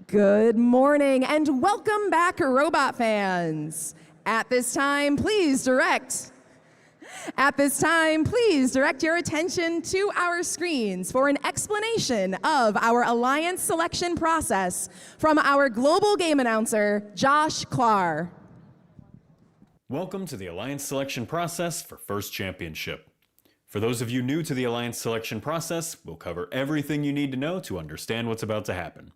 Good morning and welcome back, robot fans. At this time, please direct your attention to our screens for an explanation of our Alliance selection process from our global game announcer, Josh Klar. Welcome to the Alliance selection process for First Championship. For those of you new to the Alliance selection process, we'll cover everything you need to know to understand what's about to happen.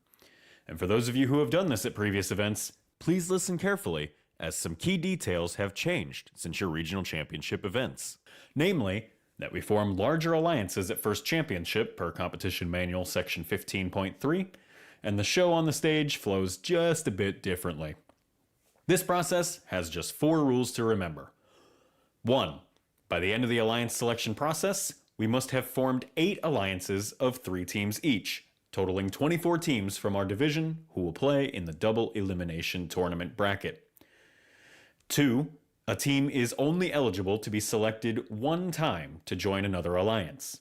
And for those of you who have done this at previous events, please listen carefully, as some key details have changed since your regional championship events. Namely, that we form larger alliances at First Championship per Competition Manual Section 15.3, and the show on the stage flows just a bit differently. This process has just 4 rules to remember. 1. By the end of the alliance selection process, we must have formed 8 alliances of 3 teams each, totaling 24 teams from our division who will play in the double elimination tournament bracket. 2. A team is only eligible to be selected 1 time to join another alliance.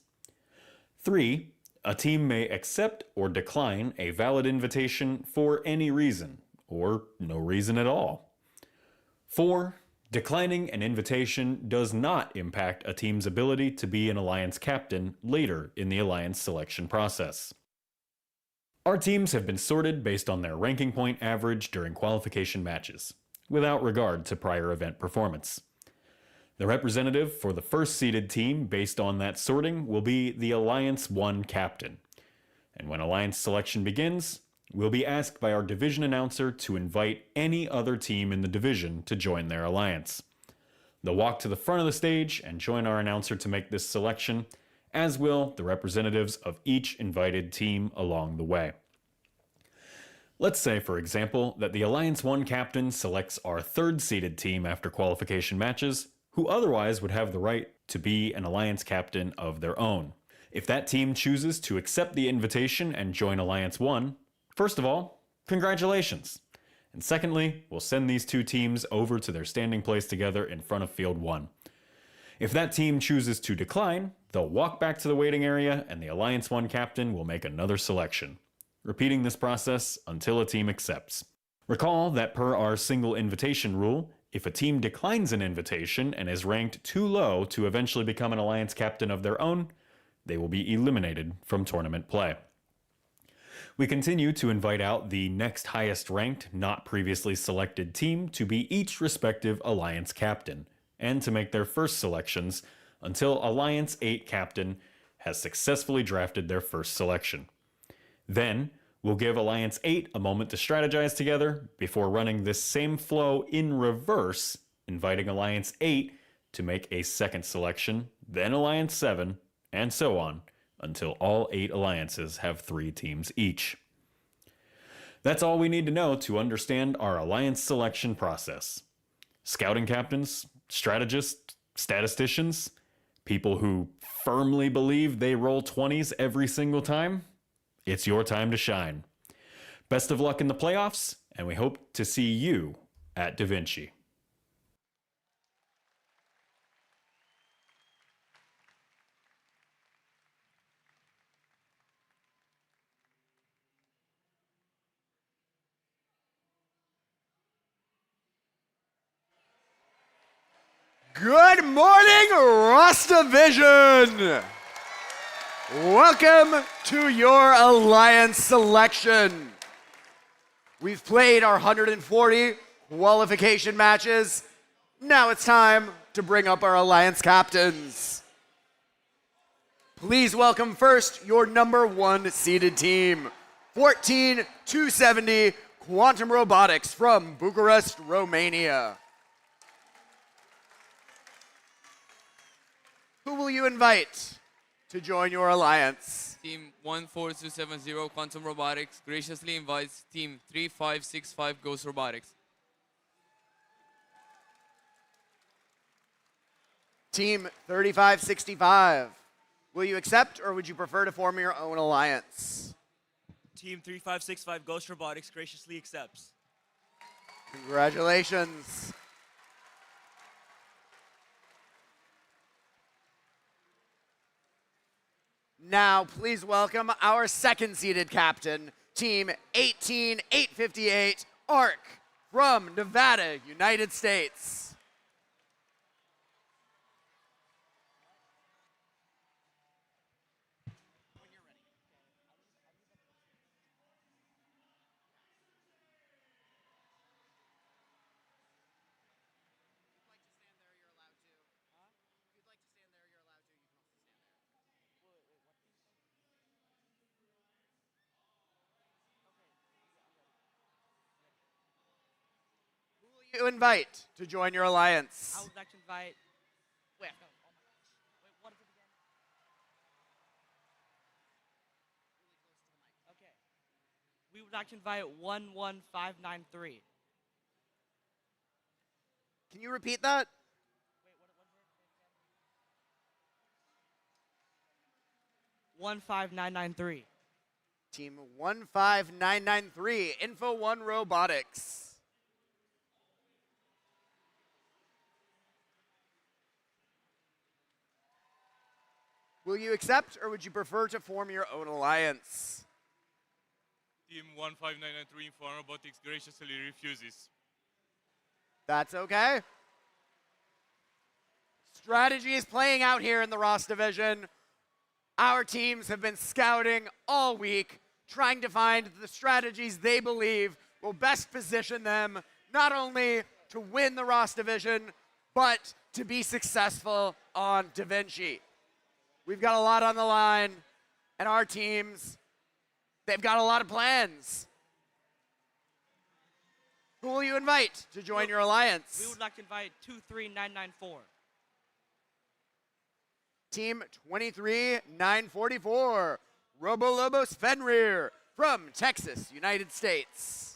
3. A team may accept or decline a valid invitation for any reason, or no reason at all. 4. Declining an invitation does not impact a team's ability to be an alliance captain later in the alliance selection process. Our teams have been sorted based on their ranking point average during qualification matches, without regard to prior event performance. The representative for the first seeded team based on that sorting will be the Alliance 1 captain. And when alliance selection begins, we'll be asked by our division announcer to invite any other team in the division to join their alliance. They'll walk to the front of the stage and join our announcer to make this selection, as will the representatives of each invited team along the way. Let's say, for example, that the Alliance 1 captain selects our 3rd seeded team after qualification matches, who otherwise would have the right to be an alliance captain of their own. If that team chooses to accept the invitation and join Alliance 1, first of all, congratulations. And secondly, we'll send these 2 teams over to their standing place together in front of Field 1. If that team chooses to decline, they'll walk back to the waiting area and the Alliance 1 captain will make another selection, repeating this process until a team accepts. Recall that per our single invitation rule, if a team declines an invitation and is ranked too low to eventually become an alliance captain of their own, they will be eliminated from tournament play. We continue to invite out the next highest ranked, not previously selected team to be each respective alliance captain, and to make their first selections until Alliance 8 captain has successfully drafted their first selection. Then, we'll give Alliance 8 a moment to strategize together before running this same flow in reverse, inviting Alliance 8 to make a second selection, then Alliance 7, and so on, until all 8 alliances have 3 teams each. That's all we need to know to understand our alliance selection process. Scouting captains, strategists, statisticians, people who firmly believe they roll 20s every single time, it's your time to shine. Best of luck in the playoffs, and we hope to see you at Da Vinci. Good morning, Ross Division! Welcome to your alliance selection. We've played our 140 qualification matches. Now it's time to bring up our alliance captains. Please welcome first your number 1 seeded team, 14270 Quantum Robotics from Bucharest, Romania. Who will you invite to join your alliance? Team 14270 Quantum Robotics graciously invites Team 3565 Ghost Robotics. Team 3565. Will you accept or would you prefer to form your own alliance? Team 3565 Ghost Robotics graciously accepts. Congratulations. Now, please welcome our second-seeded captain, Team 18858, ARC from Nevada, United States. You invite to join your alliance. I would like to invite. Wait, no. Oh my gosh. Wait, what is it again? Okay. We would like to invite 11593. Can you repeat that? Wait, what is it? 15993. Team 15993, Info One Robotics. Will you accept, or would you prefer to form your own alliance? Team 15993 Inform Robotics graciously refuses. That's okay. Strategy is playing out here in the Ross division. Our teams have been scouting all week, trying to find the strategies they believe will best position them not only to win the Ross division, but to be successful on DaVinci. We've got a lot on the line, and our teams, they've got a lot of plans. Who will you invite to join your alliance? We would like to invite 23994. Team 23944, Robolobos Fenrir from Texas, United States.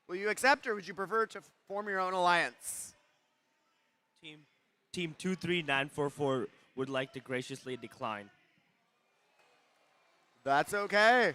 Will you accept, or would you prefer to form your own alliance? Team 23944 would like to graciously decline. That's okay.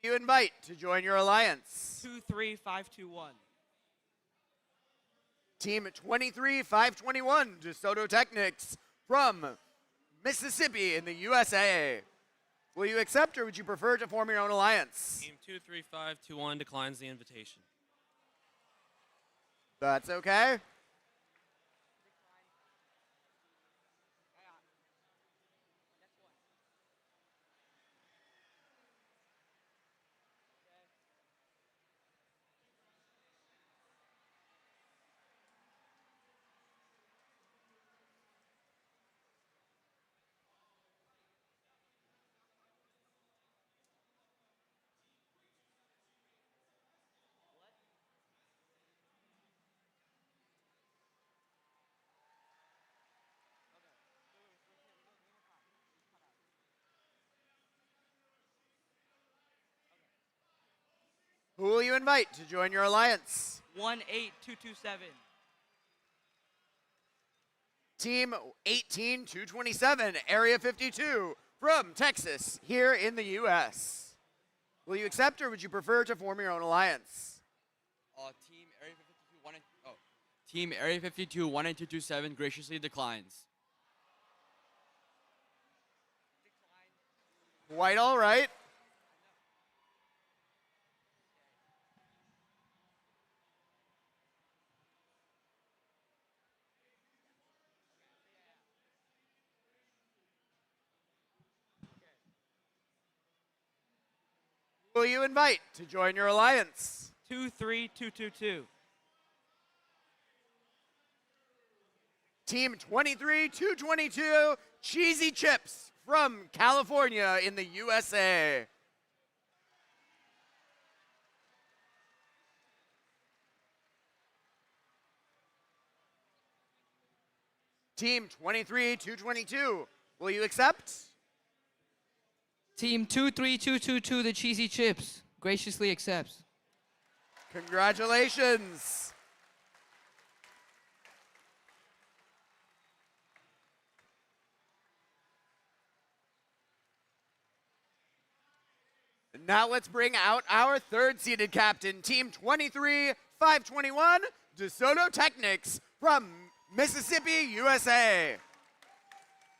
You invite to join your alliance. 23521. Team 23521, DeSoto Technics from Mississippi in the USA. Will you accept, or would you prefer to form your own alliance? Team 23521 declines the invitation. That's okay. Who will you invite to join your alliance? 18227. Team 18227, Area 52 from Texas, here in the US. Will you accept, or would you prefer to form your own alliance? Team Area 52 18227 graciously declines. Quite all right. Who will you invite to join your alliance? 23222. Team 23222, Cheesy Chips from California in the USA. Team 23222, will you accept? Team 23222, the Cheesy Chips, graciously accepts. Congratulations. Now let's bring out our third-seeded captain, Team 23-521, DeSoto Technics from Mississippi, USA.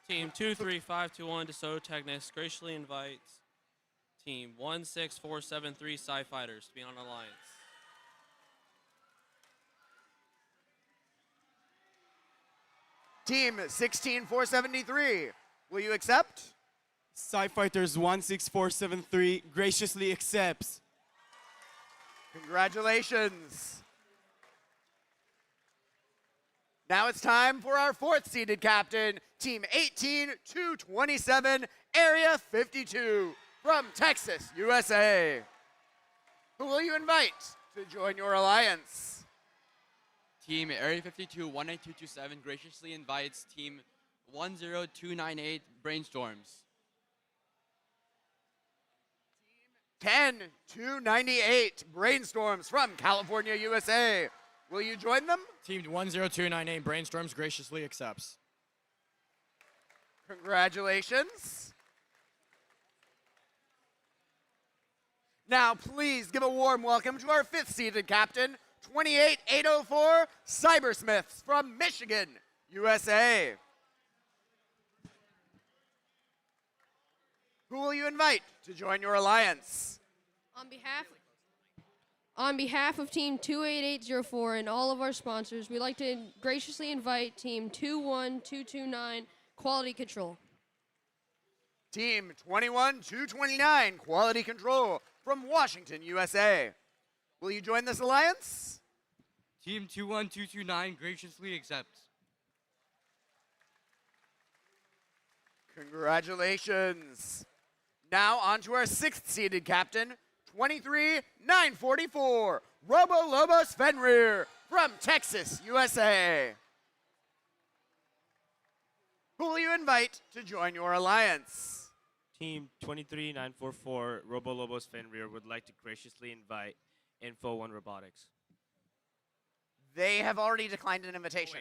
Team 23521 DeSoto Technics graciously invites Team 16473 Sci Fighters to be on Alliance. Team 16473, will you accept? Sci Fighters 16473 graciously accepts. Congratulations. Now it's time for our fourth-seeded captain, Team 18227, Area 52, from Texas, USA. Who will you invite to join your alliance? Team Area 52 18227 graciously invites Team 10298 Brainstorms. 10298 Brainstorms from California, USA. Will you join them? Team 10298 Brainstorms graciously accepts. Congratulations. Now, please give a warm welcome to our fifth-seeded captain, 28804 Cybersmiths from Michigan, USA. Who will you invite to join your alliance? On behalf of Team 28804 and all of our sponsors, we'd like to graciously invite Team 21229 Quality Control. Team 21229 Quality Control from Washington, USA. Will you join this alliance? Team 21229 graciously accepts. Congratulations. Now on to our sixth-seeded captain, 23944 Robo Lobos Fenrir from Texas, USA. Who will you invite to join your alliance? Team 23944 Robo Lobos Fenrir would like to graciously invite Info One Robotics. They have already declined an invitation.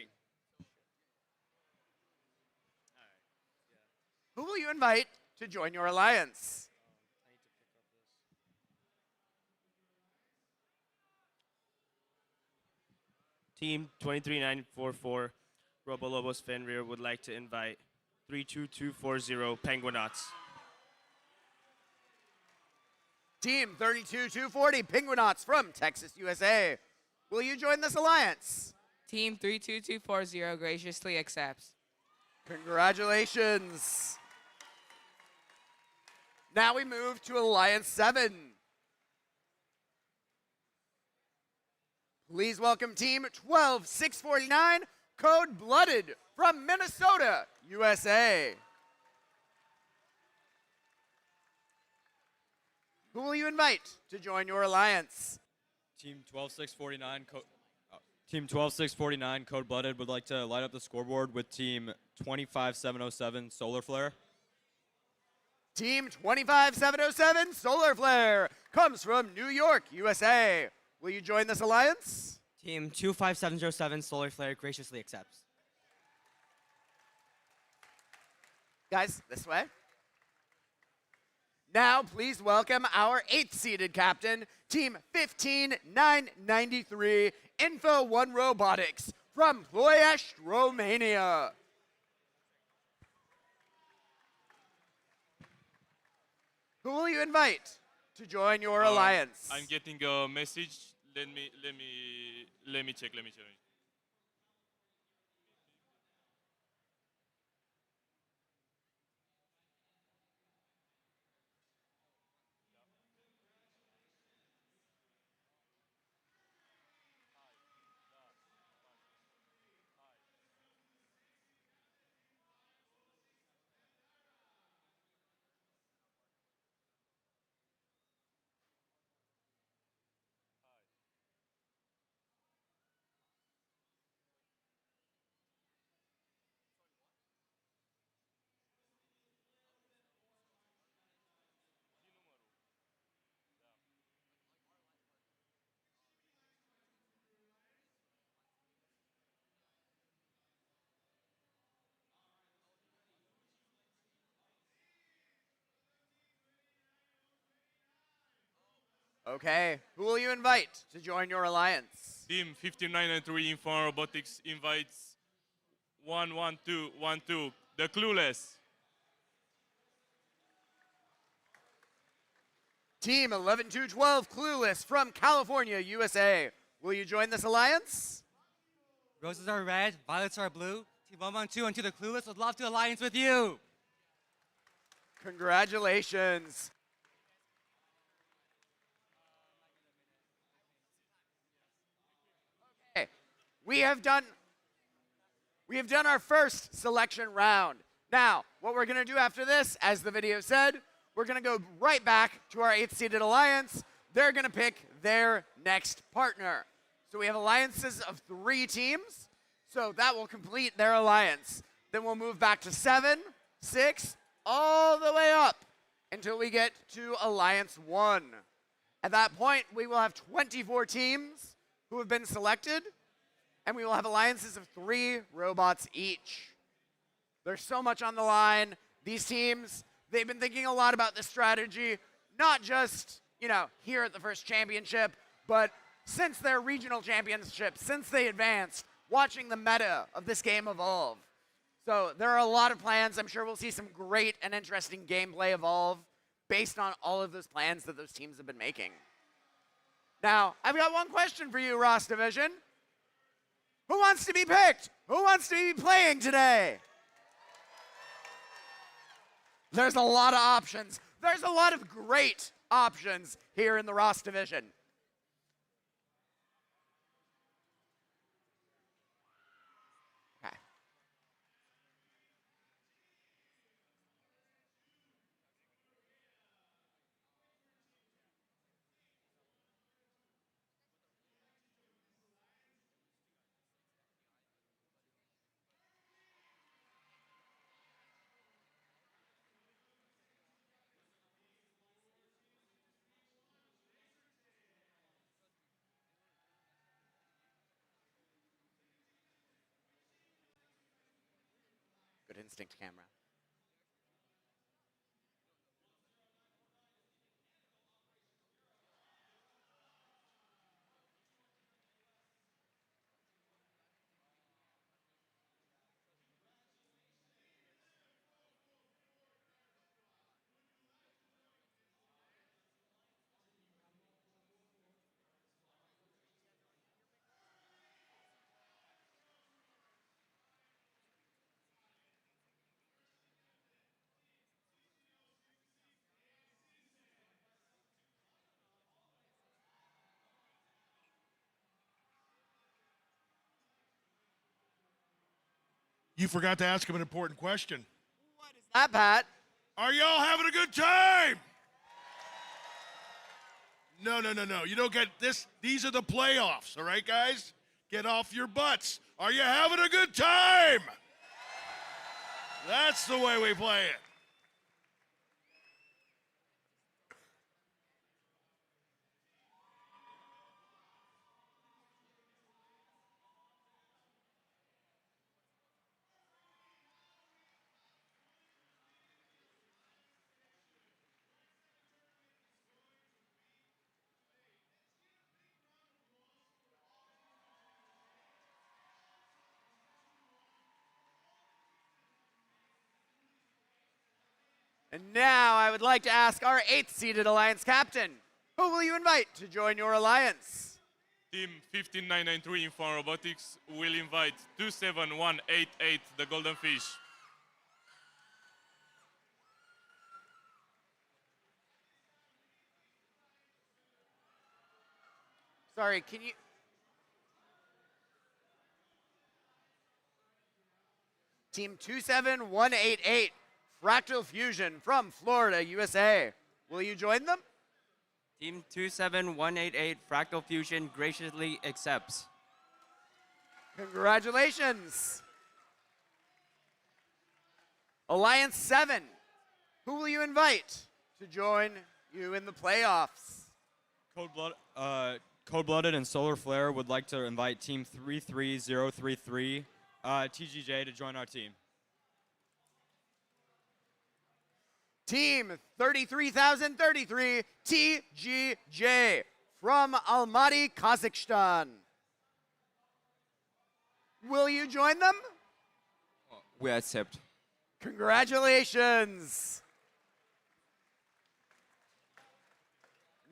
Who will you invite to join your alliance? Team 23944 Robo Lobos Fenrir would like to invite 32240 Penguinauts. Team 32240 Penguinauts from Texas, USA. Will you join this alliance? Team 32240 graciously accepts. Congratulations. Now we move to Alliance 7. Please welcome Team 12649 Code Blooded from Minnesota, USA. Who will you invite to join your alliance? Team 12649 Code Blooded would like to light up the scoreboard with Team 25707 Solar Flare. Team 25707 Solar Flare comes from New York, USA. Will you join this alliance? Team 25707 Solar Flare graciously accepts. Guys, this way. Now, please welcome our eighth-seeded captain, Team 15993 Info One Robotics from Ploiești, Romania. Who will you invite to join your alliance? I'm getting a message. Let me check. Okay, who will you invite to join your alliance? Team 5993 Info Robotics invites 11212, the Clueless. Team 11212 Clueless from California, USA. Will you join this alliance? Roses are red, violets are blue. Team 112 and to the Clueless would love to alliance with you. Congratulations. Okay, we have done our first selection round. Now, what we're gonna do after this, as the video said, we're gonna go right back to our 8th seeded alliance. They're gonna pick their next partner. So we have alliances of 3 teams, so that will complete their alliance. Then we'll move back to 7, 6, all the way up until we get to Alliance 1. At that point, we will have 24 teams who have been selected, and we will have alliances of 3 robots each. There's so much on the line. These teams, they've been thinking a lot about this strategy, not just, here at the first championship, but since their regional championships, since they advanced, watching the meta of this game evolve. So there are a lot of plans. I'm sure we'll see some great and interesting gameplay evolve based on all of those plans that those teams have been making. Now, I've got one question for you, Ross Division. Who wants to be picked? Who wants to be playing today? There's a lot of options. There's a lot of great options here in the Ross Division. Okay. Good instinct, camera. You forgot to ask him an important question. What is that, Pat? Are y'all having a good time? No. You don't get this. These are the playoffs, all right, guys? Get off your butts. Are you having a good time? That's the way we play it. And now I would like to ask our 8th seeded alliance captain, who will you invite to join your alliance? Team 15993 Info Robotics will invite 27188, the Golden Fish. Sorry, can you... Team 27188, Fractal Fusion from Florida, USA. Will you join them? Team 27188 Fractal Fusion graciously accepts. Congratulations. Alliance 7, who will you invite to join you in the playoffs? Cold-Blooded and Solar Flare would like to invite Team 33033, TGJ, to join our team. Team 33,033 TGJ from Almaty, Kazakhstan. Will you join them? We accept. Congratulations.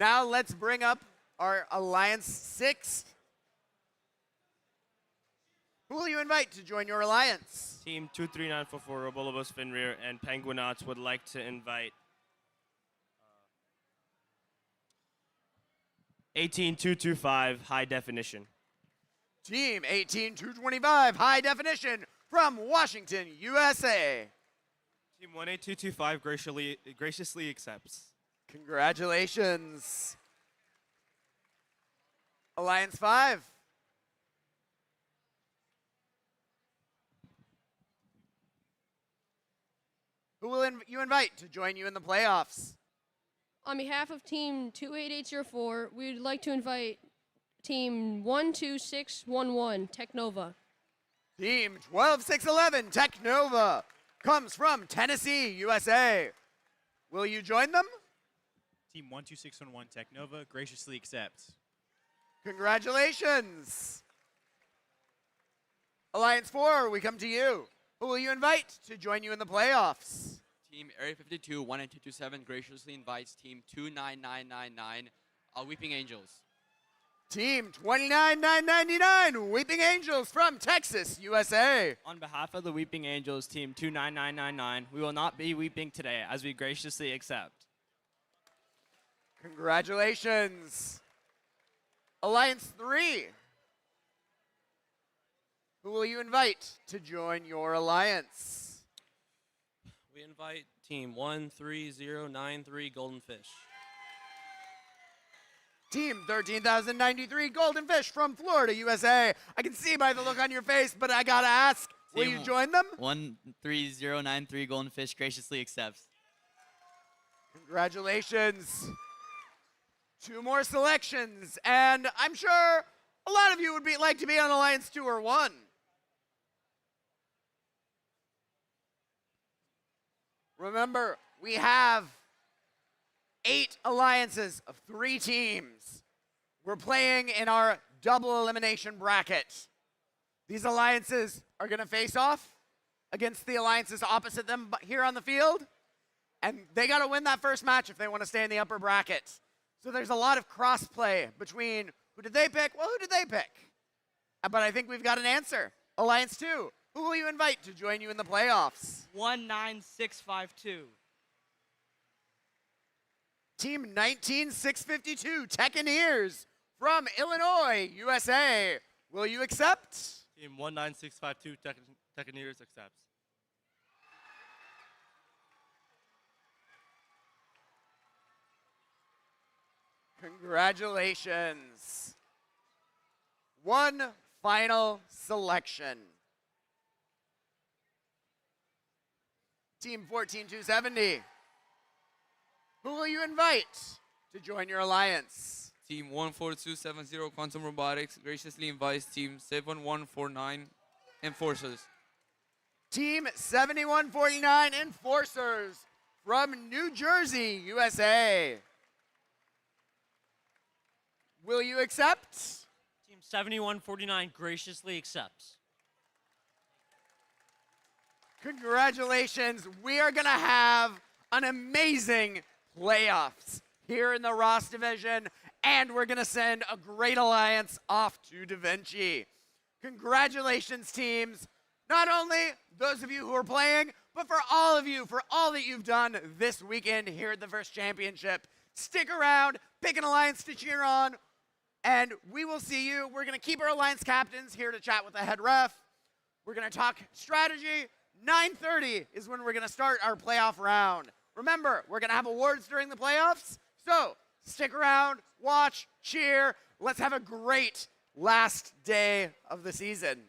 Now let's bring up our Alliance 6. Who will you invite to join your alliance? Team 23944 Robolobos Fenrir and Penguinauts would like to invite 18225 High Definition. Team 18225 High Definition from Washington, USA. Team 18225 graciously accepts. Congratulations. Alliance 5. Who will you invite to join you in the playoffs? On behalf of Team 28804, we would like to invite Team 12611, Technova. Team 12611 Technova comes from Tennessee, USA. Will you join them? Team 12611 Technova graciously accepts. Congratulations. Alliance 4, we come to you. Who will you invite to join you in the playoffs? Team Area 52 18227 graciously invites Team 29999 Weeping Angels. Team 29999 Weeping Angels from Texas, USA. On behalf of the Weeping Angels, Team 29999, we will not be weeping today as we graciously accept. Congratulations. Alliance 3. Who will you invite to join your alliance? We invite Team 13093 Golden Fish. Team 13,093 Golden Fish from Florida, USA. I can see by the look on your face, but I gotta ask, will you join them? 13093 Golden Fish graciously accepts. Congratulations. 2 more selections, and I'm sure a lot of you would like to be on Alliance 2 or 1. Remember, we have 8 alliances of 3 teams. We're playing in our double elimination bracket. These alliances are going to face off against the alliances opposite them here on the field, and they got to win that first match if they want to stay in the upper bracket. So there's a lot of cross-play between who did they pick? Well, who did they pick? But I think we've got an answer. Alliance 2, who will you invite to join you in the playoffs? 19652. Team 19652 Techineers from Illinois, USA. Will you accept? Team 19652 Techineers accepts. Congratulations. One final selection. Team 14270. Who will you invite to join your alliance? Team 14270 Quantum Robotics graciously invites Team 7149 Enforcers. Team 7149 Enforcers from New Jersey, USA. Will you accept? Team 7149 graciously accepts. Congratulations. We are going to have an amazing playoffs here in the Ross division, and we're going to send a great alliance off to Da Vinci. Congratulations, teams. Not only those of you who are playing, but for all of you, for all that you've done this weekend here at the First Championship. Stick around, pick an alliance to cheer on, and we will see you. We're going to keep our alliance captains here to chat with the head ref. We're going to talk strategy. 9:30 is when we're going to start our playoff round. Remember, we're going to have awards during the playoffs, so stick around, watch, cheer. Let's have a great last day of the season.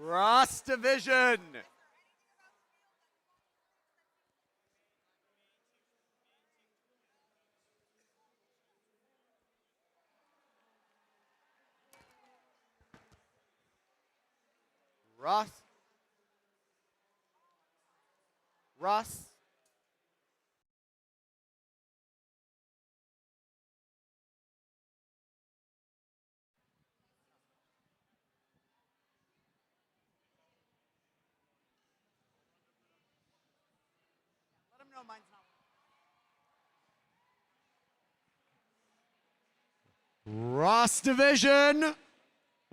Ross Division. Ross. Let him know mine's not. Ross Division,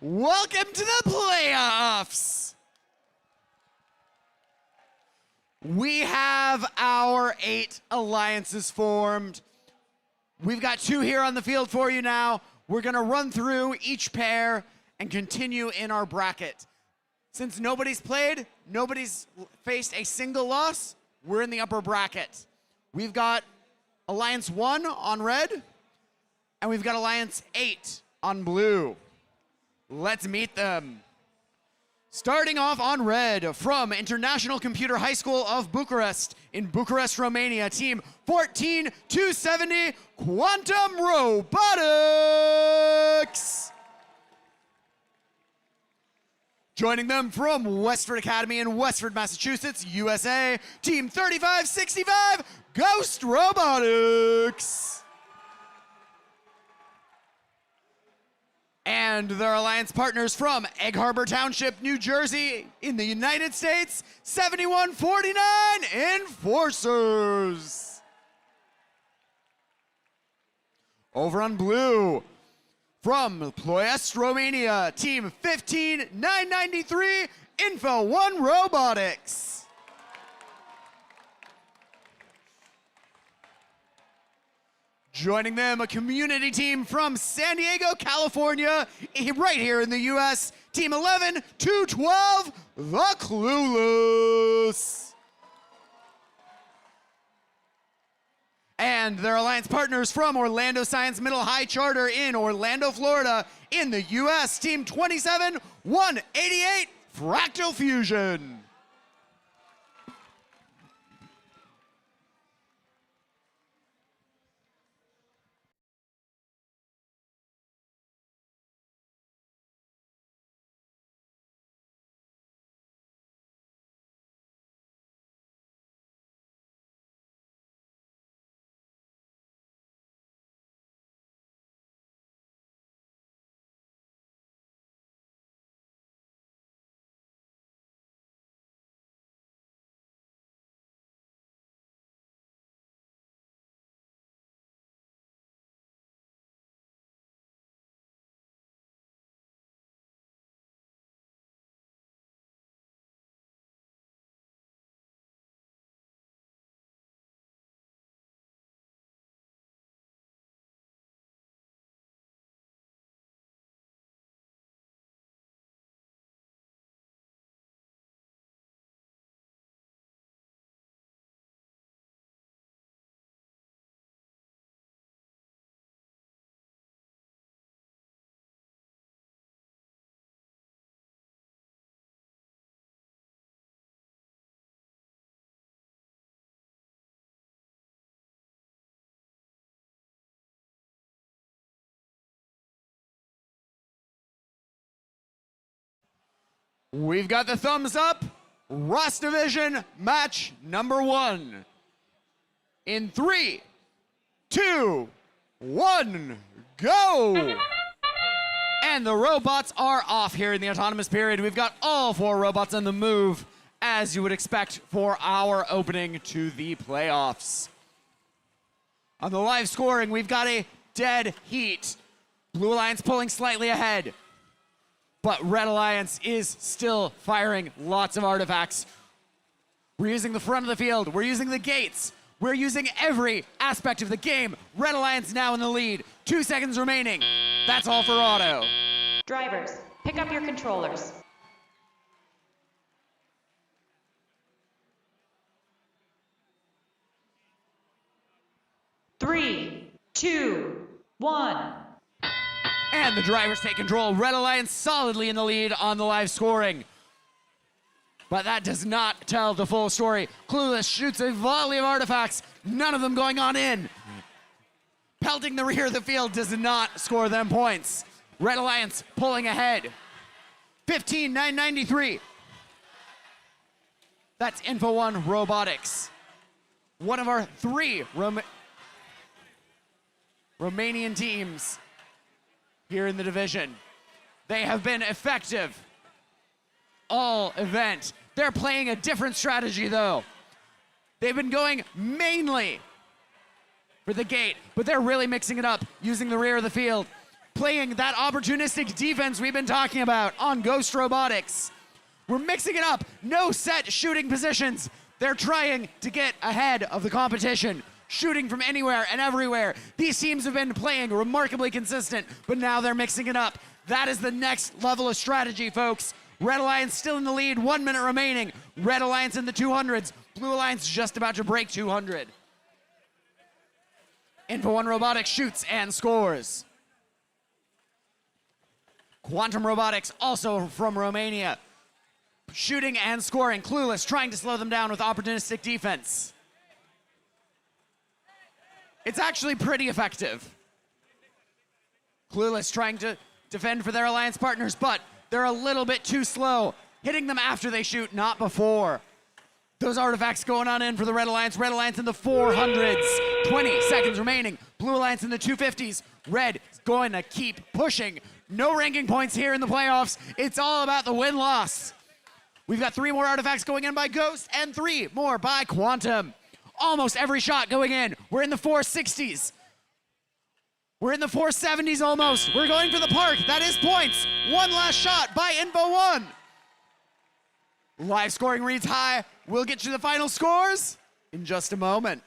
welcome to the playoffs. We have our 8 alliances formed. We've got 2 here on the field for you now. We're gonna run through each pair and continue in our bracket. Since nobody's played, nobody's faced a single loss, we're in the upper bracket. We've got Alliance 1 on red, and we've got Alliance 8 on blue. Let's meet them. Starting off on red, from International Computer High School of Bucharest in Bucharest, Romania, team 14270 Quantum Robotics. Joining them from Westford Academy in Westford, Massachusetts, USA, team 3565 Ghost Robotics. And their alliance partners from Egg Harbor Township, New Jersey, in the United States, 7149 Enforcers. Over on blue, from Ploiest, Romania, team 15993 Info One Robotics. Joining them, a community team from San Diego, California, right here in the US, team 11212, The Clueless. And their alliance partners from Orlando Science Middle High Charter in Orlando, Florida, in the US, team 27188, Fractal Fusion. We've got the thumbs up. Ross Division match number 1. In 3, 2, 1, go! And the robots are off here in the autonomous period. We've got all 4 robots on the move, as you would expect for our opening to the playoffs. On the live scoring, we've got a dead heat. Blue Alliance pulling slightly ahead. But Red Alliance is still firing lots of artifacts. We're using the front of the field. We're using the gates. We're using every aspect of the game. Red Alliance now in the lead. 2 seconds remaining. That's all for Auto. Drivers, pick up your controllers. Three, 2, 1. And the drivers take control. Red Alliance solidly in the lead on the live scoring. But that does not tell the full story. Clueless shoots a volley of artifacts, none of them going on in. Pelting the rear of the field does not score them points. Red Alliance pulling ahead. 15,993. That's Info One Robotics. One of our three Romanian teams here in the division. They have been effective all event. They're playing a different strategy though. They've been going mainly for the gate, but they're really mixing it up, using the rear of the field, playing that opportunistic defense we've been talking about on Ghost Robotics. We're mixing it up, no set shooting positions. They're trying to get ahead of the competition, shooting from anywhere and everywhere. These teams have been playing remarkably consistent, but now they're mixing it up. That is the next level of strategy, folks. Red Alliance still in the lead, 1 minute remaining. Red Alliance in the 200s. Blue Alliance just about to break 200. Info One Robotics shoots and scores. Quantum Robotics, also from Romania, shooting and scoring. Clueless trying to slow them down with opportunistic defense. It's actually pretty effective. Clueless trying to defend for their alliance partners, but they're a little bit too slow. Hitting them after they shoot, not before. Those artifacts going on in for the Red Alliance. Red Alliance in the 400s. 20 seconds remaining. Blue Alliance in the 250s. Red is going to keep pushing. No ranking points here in the playoffs. It's all about the win-loss. We've got 3 more artifacts going in by Ghost and 3 more by Quantum. Almost every shot going in. We're in the 460s. We're in the 470s almost. We're going for the park. That is points. One last shot by Info One. Live scoring reads high. We'll get you the final scores in just a moment.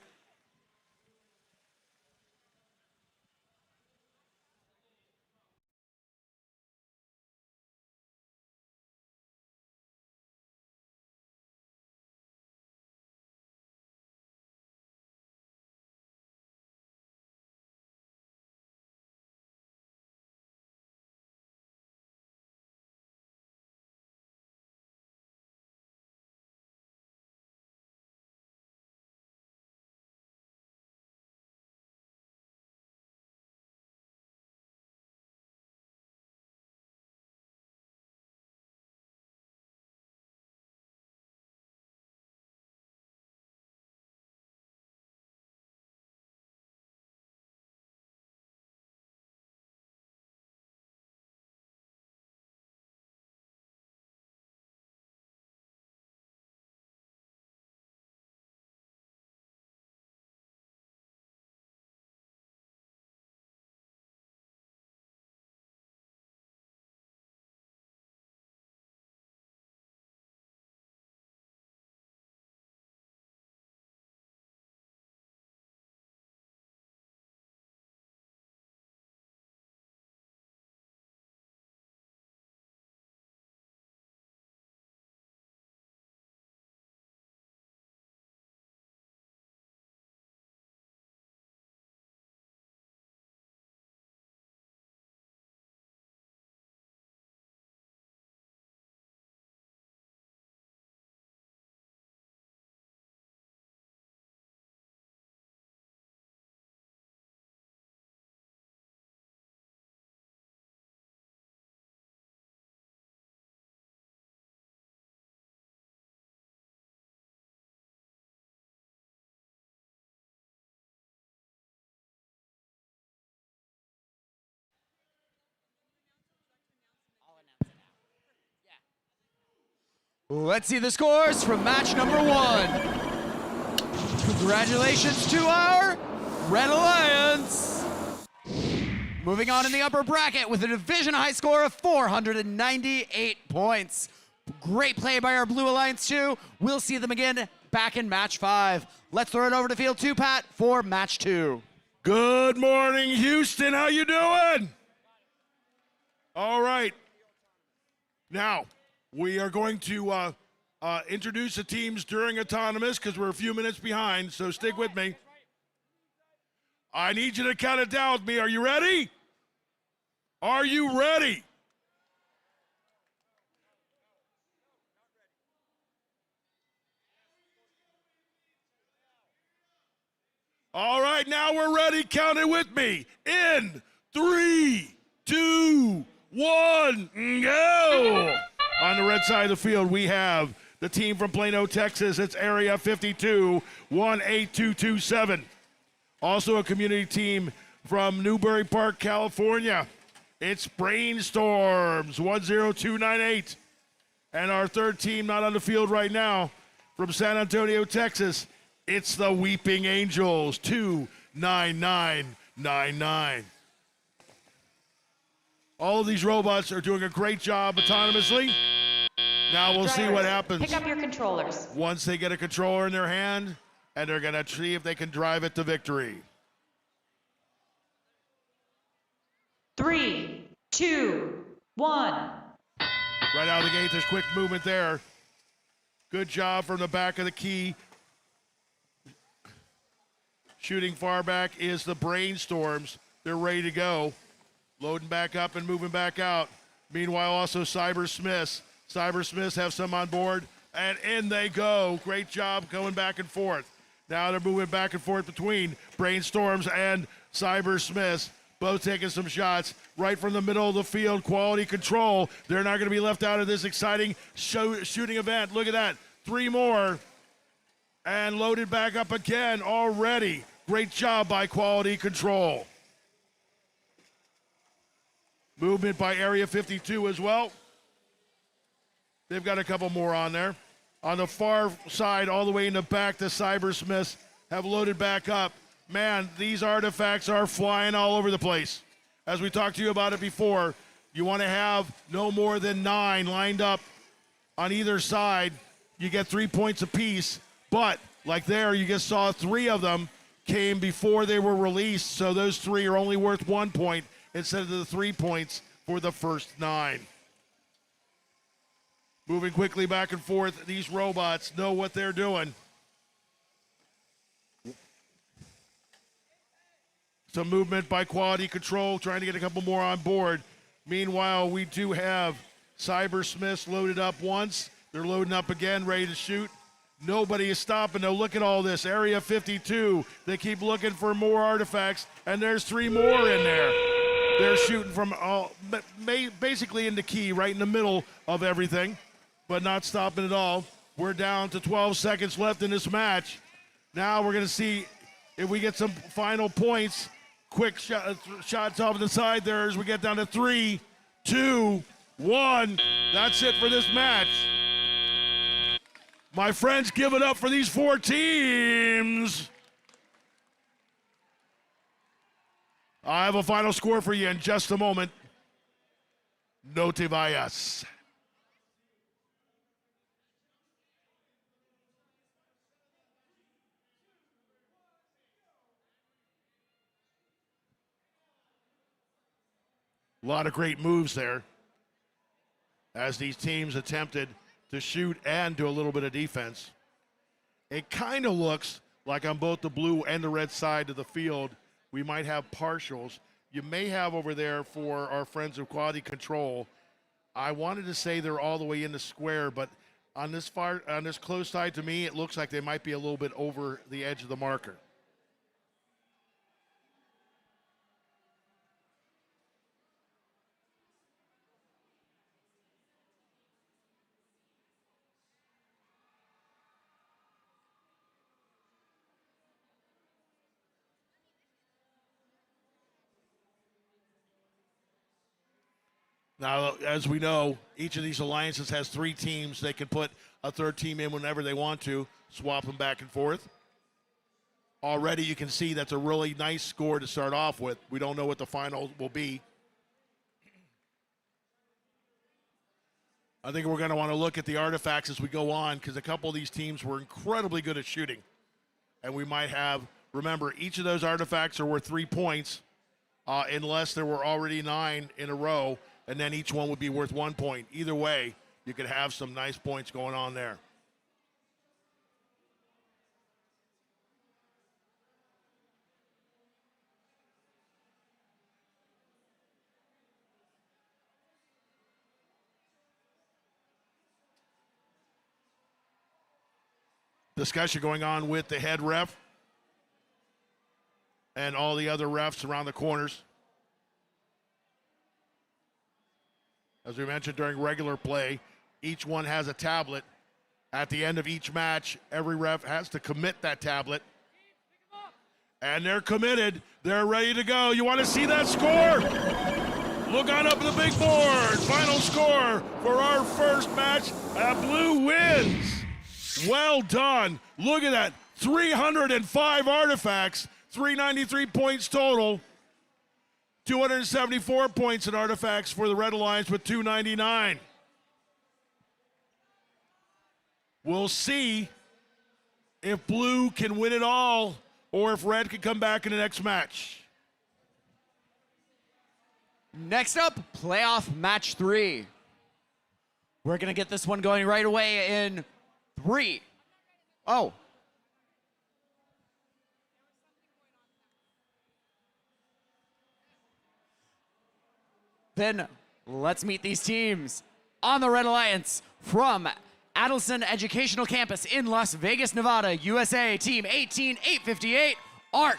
Let's see the scores from match number 1. Congratulations to our Red Alliance. Moving on in the upper bracket with a division high score of 498 points. Great play by our Blue Alliance too. We'll see them again back in match 5. Let's throw it over to field 2, Pat, for match 2. Good morning, Houston. How you doing? All right. Now, we are going to introduce the teams during autonomous because we're a few minutes behind, so stick with me. I need you to count it down with me. Are you ready? Are you ready? All right, now we're ready. Count it with me. In 3, 2, 1, go! On the red side of the field, we have the team from Plano, Texas. It's Area 52, 18227. Also a community team from Newbury Park, California. It's Brainstorms, 10298. And our third team not on the field right now from San Antonio, Texas, it's the Weeping Angels, 29999. All of these robots are doing a great job autonomously. Now we'll see what happens. Pick up your controllers. Once they get a controller in their hand, and they're going to see if they can drive it to victory. 3, 2, 1. Right out of the gate, there's quick movement there. Good job from the back of the key. Shooting far back is the Brainstorms. They're ready to go. Loading back up and moving back out. Meanwhile, also Cybersmiths. Cybersmiths have some on board, and in they go. Great job going back and forth. Now they're moving back and forth between Brainstorms and Cybersmiths. Both taking some shots right from the middle of the field. Quality control. They're not going to be left out of this exciting shooting event. Look at that. 3 more. And loaded back up again already. Great job by Quality Control. Movement by Area 52 as well. They've got a couple more on there. On the far side, all the way in the back, the Cybersmiths have loaded back up. Man, these artifacts are flying all over the place. As we talked to you about it before, you want to have no more than 9 lined up on either side. You get 3 points apiece, but like there, you just saw 3 of them came before they were released, so those 3 are only worth 1 point instead of the 3 points for the first 9. Moving quickly back and forth, these robots know what they're doing. Some movement by Quality Control, trying to get a couple more on board. Meanwhile, we do have Cybersmiths loaded up once. They're loading up again, ready to shoot. Nobody is stopping. Now look at all this. Area 52, they keep looking for more artifacts, and there's 3 more in there. They're shooting from basically in the key, right in the middle of everything, but not stopping at all. We're down to 12 seconds left in this match. Now we're going to see if we get some final points. Quick shots off to the side there as we get down to 3, 2, 1. That's it for this match. My friends, give it up for these 4 teams. I have a final score for you in just a moment. No te vayas. A lot of great moves there as these teams attempted to shoot and do a little bit of defense. It kind of looks like on both the blue and the red side of the field, we might have partials. You may have over there for our friends of Quality Control. I wanted to say they're all the way in the square, but on this close side to me, it looks like they might be a little bit over the edge of the marker. Now, as we know, each of these alliances has 3 teams. They can put a 3rd team in whenever they want to, swap them back and forth. Already you can see that's a really nice score to start off with. We don't know what the final will be. I think we're going to want to look at the artifacts as we go on because a couple of these teams were incredibly good at shooting. And we might have, remember, each of those artifacts are worth 3 points unless there were already 9 in a row. And then each one would be worth 1 point. Either way, you could have some nice points going on there. Discussion going on with the head ref. and all the other refs around the corners. As we mentioned during regular play, each one has a tablet. At the end of each match, every ref has to commit that tablet. And they're committed. They're ready to go. You want to see that score? Look on up at the big board. Final score for our first match. Blue wins. Well done. Look at that. 305 artifacts, 393 points total. 274 points in artifacts for the Red Alliance with 299. We'll see if Blue can win it all or if Red can come back in the next match. Next up, playoff match 3. We're going to get this one going right away in 3. Oh. Then let's meet these teams. On the Red Alliance from Adelson Educational Campus in Las Vegas, Nevada, USA, Team 18858, ARC.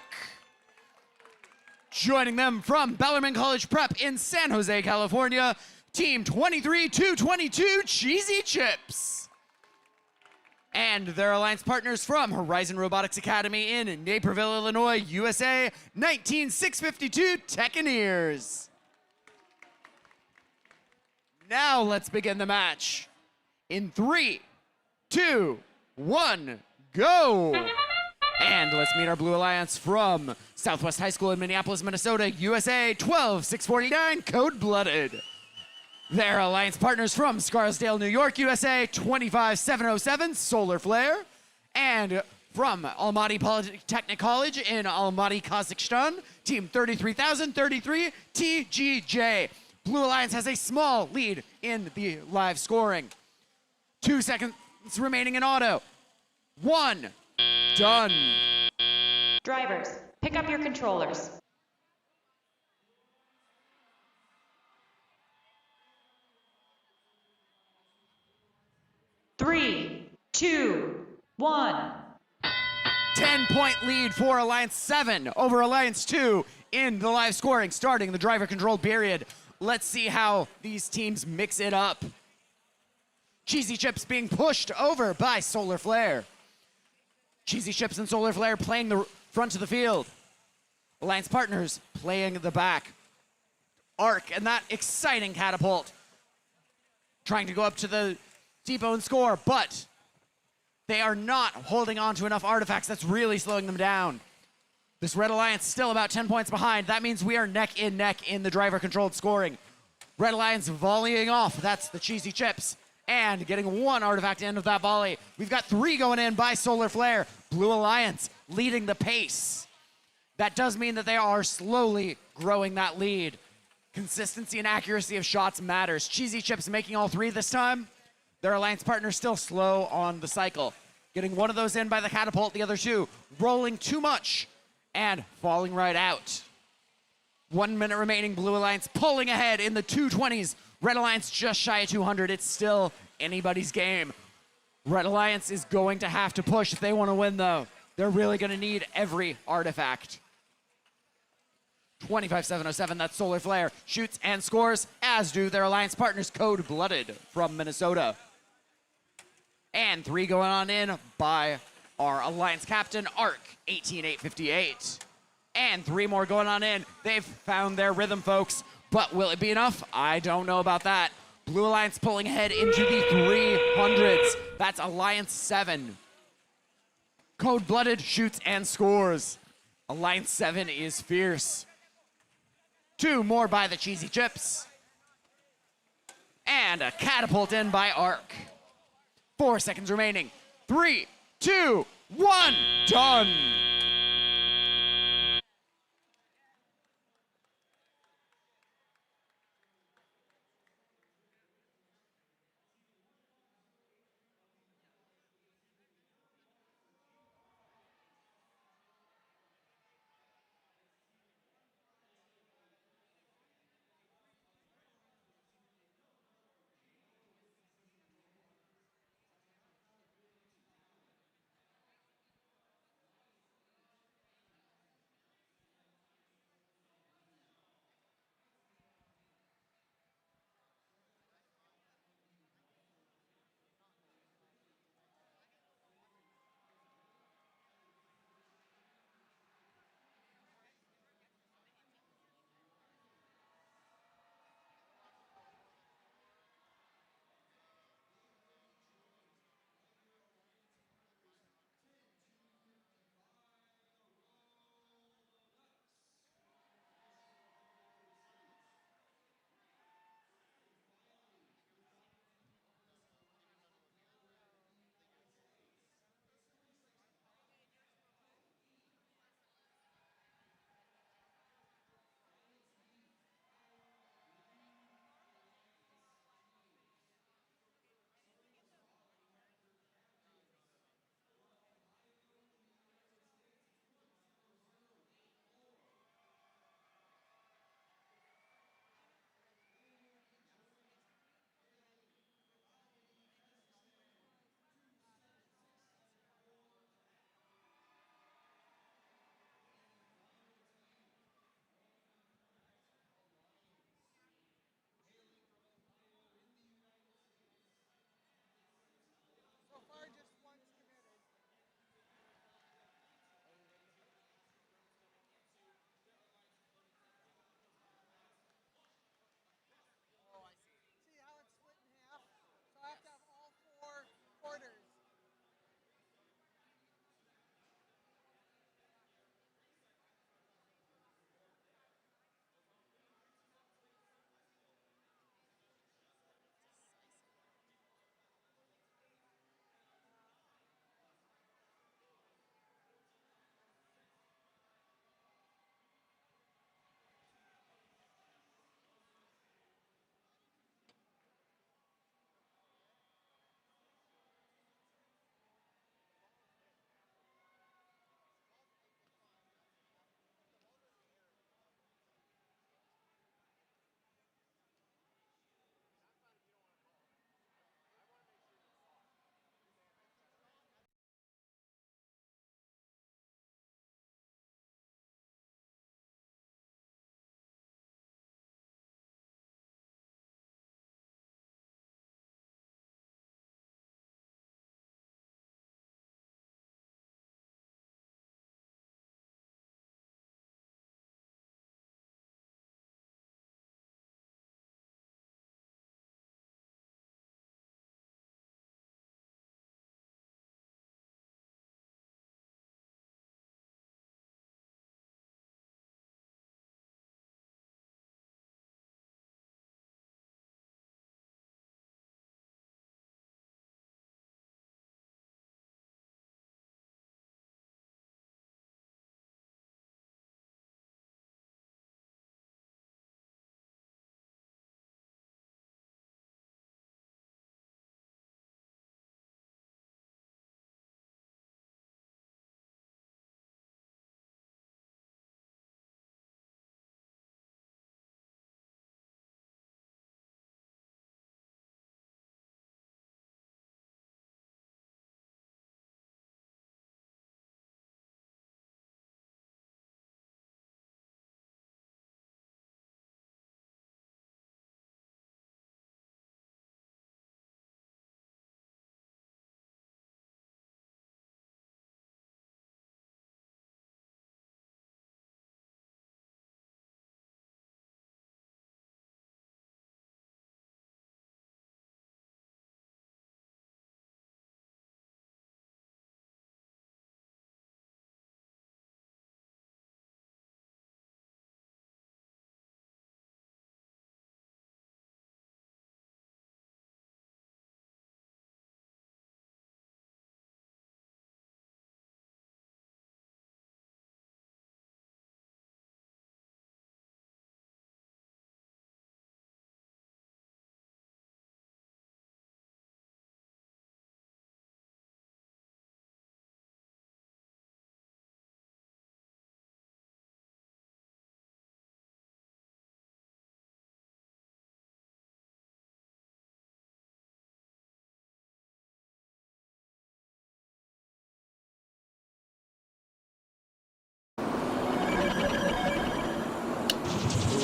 Joining them from Bellarmine College Prep in San Jose, California, Team 23222, Cheesy Chips. And their alliance partners from Horizon Robotics Academy in Naperville, Illinois, USA, 19652, Techineers. Now let's begin the match. In 3, 2, 1, go! And let's meet our Blue Alliance from Southwest High School in Minneapolis, Minnesota, USA, 12649, Code Blooded. Their alliance partners from Scarsdale, New York, USA, 25707, Solar Flare. And from Almaty Polytechnic College in Almaty, Kazakhstan, Team 33033, TGJ. Blue Alliance has a small lead in the live scoring. 2 seconds remaining in auto. 1, done. Drivers, pick up your controllers. Three, 2, 1. 10-point lead for Alliance 7 over Alliance 2 in the live scoring, starting the driver-controlled period. Let's see how these teams mix it up. Cheesy Chips being pushed over by Solar Flare. Cheesy Chips and Solar Flare playing the front of the field. Alliance partners playing the back. ARC and that exciting catapult. Trying to go up to the depot and score, but they are not holding on to enough artifacts. That's really slowing them down. This Red Alliance still about 10 points behind. That means we are neck in the driver-controlled scoring. Red Alliance volleying off. That's the Cheesy Chips. And getting 1 artifact in of that volley. We've got 3 going in by Solar Flare. Blue Alliance leading the pace. That does mean that they are slowly growing that lead. Consistency and accuracy of shots matters. Cheesy Chips making all 3 this time. Their alliance partner still slow on the cycle. Getting 1 of those in by the catapult, the other 2 rolling too much and falling right out. 1 minute remaining, Blue Alliance pulling ahead in the 220s. Red Alliance just shy of 200. It's still anybody's game. Red Alliance is going to have to push if they want to win, though. They're really going to need every artifact. 25707, that's Solar Flare, shoots and scores, as do their alliance partners, Code Blooded from Minnesota. And 3 going on in by our alliance captain, ARC, 18858. And 3 more going on in. They've found their rhythm, folks. But will it be enough? I don't know about that. Blue Alliance pulling ahead into the 300s. That's Alliance 7. Code Blooded shoots and scores. Alliance 7 is fierce. 2 more by the Cheesy Chips. And a catapult in by ARC. 4 seconds remaining. 3, 2, 1, done.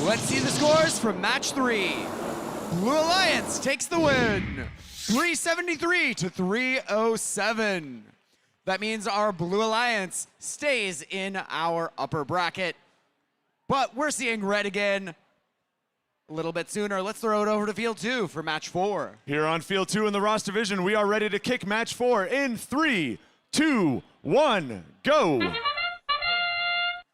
Let's see the scores from match 3. Blue Alliance takes the win, 373 to 307. That means our Blue Alliance stays in our upper bracket. But we're seeing red again a little bit sooner. Let's throw it over to field 2 for match 4. Here on field 2 in the Ross division, we are ready to kick match 4 in 3, 2, 1, go.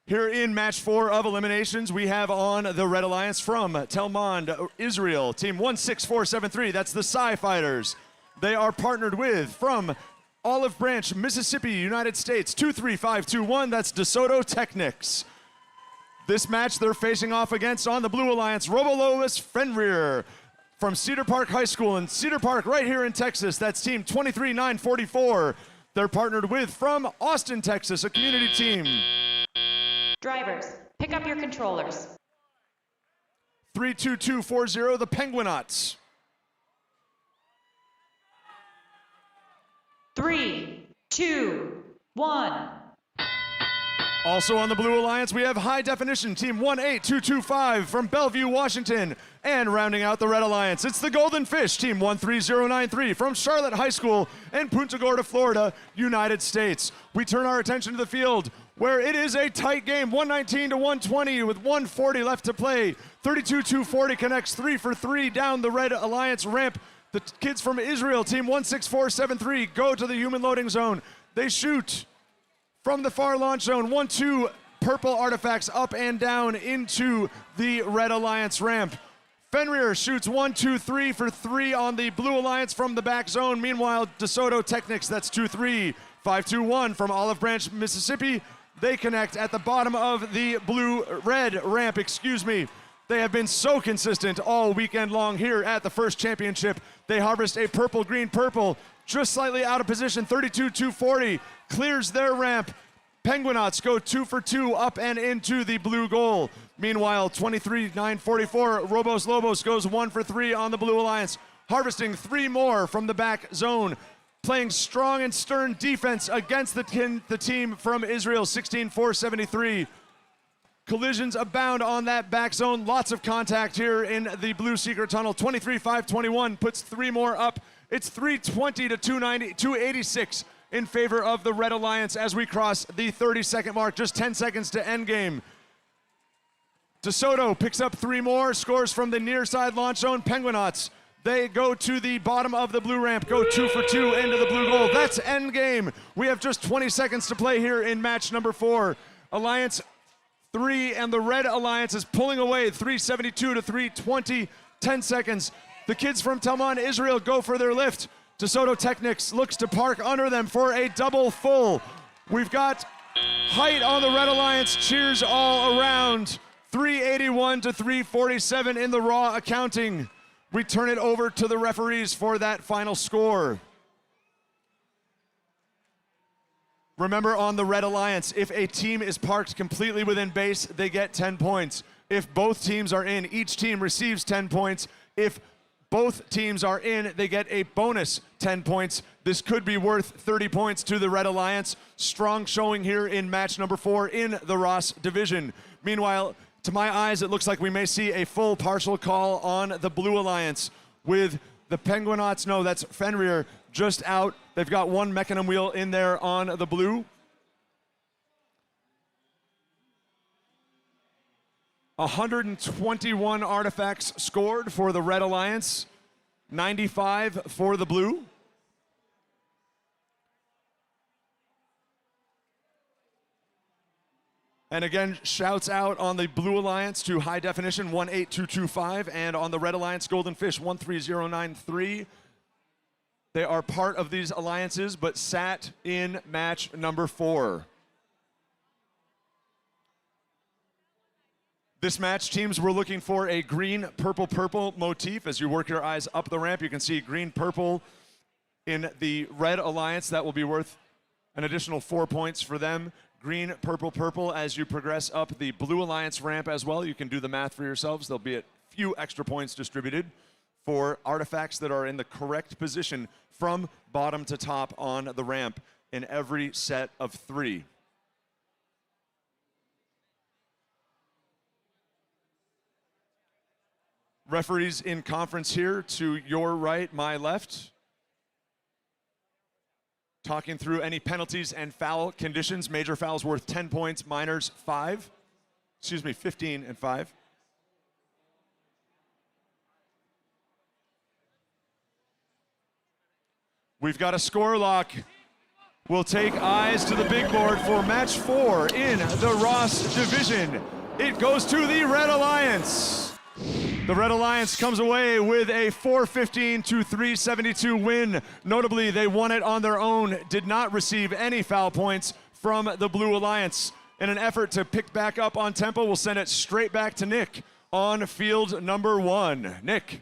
Here in match 4 of eliminations, we have on the Red Alliance from Tel Mond, Israel, team 16473. That's the Psy Fighters. They are partnered with from Olive Branch, Mississippi, United States, 23521. That's DeSoto Technics. This match they're facing off against on the Blue Alliance, Robolobus Fenrir from Cedar Park High School in Cedar Park right here in Texas. That's team 23944. They're partnered with from Austin, Texas, a community team. Drivers, pick up your controllers. 32240, the Penguinots. 3, 2, 1. Also on the Blue Alliance, we have High Definition, team 18225 from Bellevue, Washington. And rounding out the Red Alliance, it's the Golden Fish, team 13093 from Charlotte High School in Punta Gorda, Florida, United States. We turn our attention to the field, where it is a tight game, 119 to 120 with 140 left to play. 32-240 connects 3 for 3 down the Red Alliance ramp. The kids from Israel, team 16473, go to the human loading zone. They shoot from the far launch zone, 1-2 purple artifacts up and down into the Red Alliance ramp. Fenrir shoots 1-2-3 for 3 on the Blue Alliance from the back zone. Meanwhile, DeSoto Technics, that's 2-3. 5-2-1 from Olive Branch, Mississippi. They connect at the bottom of the red ramp, They have been so consistent all weekend long here at the first championship. They harvest a purple, just slightly out of position. 32-240 clears their ramp. Penguinots go 2 for 2 up and into the blue goal. Meanwhile, 23-944, Robos Lobos goes 1 for 3 on the Blue Alliance, harvesting 3 more from the back zone. Playing strong and stern defense against the team from Israel, 16-473. Collisions abound on that back zone. Lots of contact here in the blue secret tunnel. 23-521 puts 3 more up. It's 320 to 286 in favor of the Red Alliance as we cross the 30-second mark. Just 10 seconds to end game. DeSoto picks up 3 more, scores from the near side launch zone. Penguinots, they go to the bottom of the blue ramp, go 2 for 2 into the blue goal. That's end game. We have just 20 seconds to play here in match number 4. Alliance 3 and the Red Alliance is pulling away, 372 to 320, 10 seconds. The kids from Tel Mond, Israel go for their lift. DeSoto Technics looks to park under them for a double full. We've got height on the Red Alliance, cheers all around. 381 to 347 in the raw accounting. We turn it over to the referees for that final score. Remember, on the Red Alliance, if a team is parked completely within base, they get 10 points. If both teams are in, each team receives 10 points. If both teams are in, they get a bonus 10 points. This could be worth 30 points to the Red Alliance. Strong showing here in match number 4 in the Ross division. Meanwhile, to my eyes, it looks like we may see a full partial call on the Blue Alliance with the Penguinots. No, that's Fenrir just out. They've got 1 Mechanim wheel in there on the blue. 121 artifacts scored for the Red Alliance, 95 for the blue. And again, shouts out on the Blue Alliance to High Definition 18225 and on the Red Alliance Golden Fish 13093. They are part of these alliances but sat in match number 4. This match, teams were looking for a green, purple, purple motif. As you work your eyes up the ramp, you can see green, purple in the Red Alliance. That will be worth an additional 4 points for them. Green, purple, purple as you progress up the Blue Alliance ramp as well. You can do the math for yourselves. There'll be a few extra points distributed for artifacts that are in the correct position from bottom to top on the ramp in every set of 3. referees in conference here to your right, my left. Talking through any penalties and foul conditions. Major fouls worth 10 points, minors 5. Excuse me, 15 and 5. We've got a score lock. We'll take eyes to the big board for match 4 in the Ross division. It goes to the Red Alliance. The Red Alliance comes away with a 415-372 win. Notably, they won it on their own, did not receive any foul points from the Blue Alliance. In an effort to pick back up on tempo, we'll send it straight back to Nick on field number 1. Nick.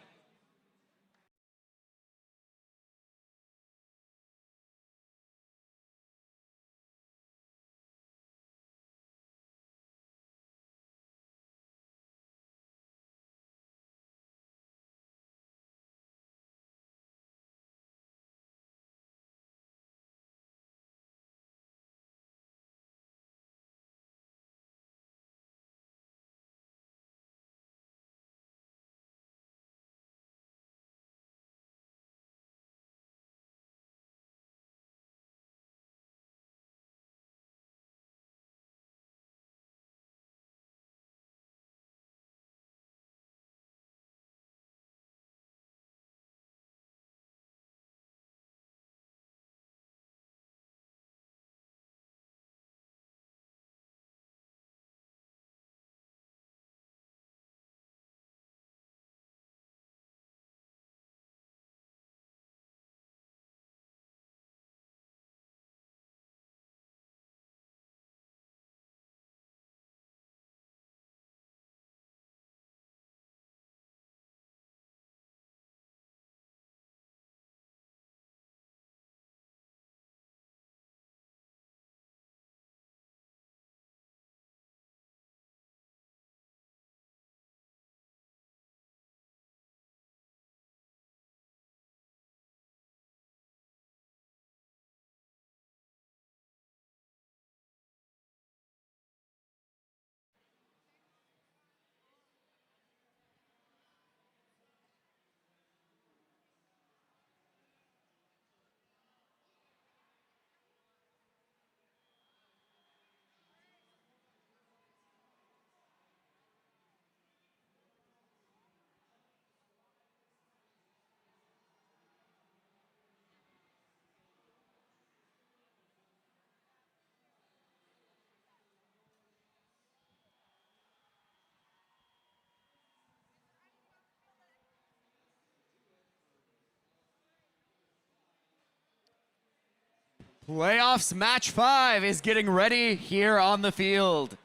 Playoffs match 5 is getting ready here on the field.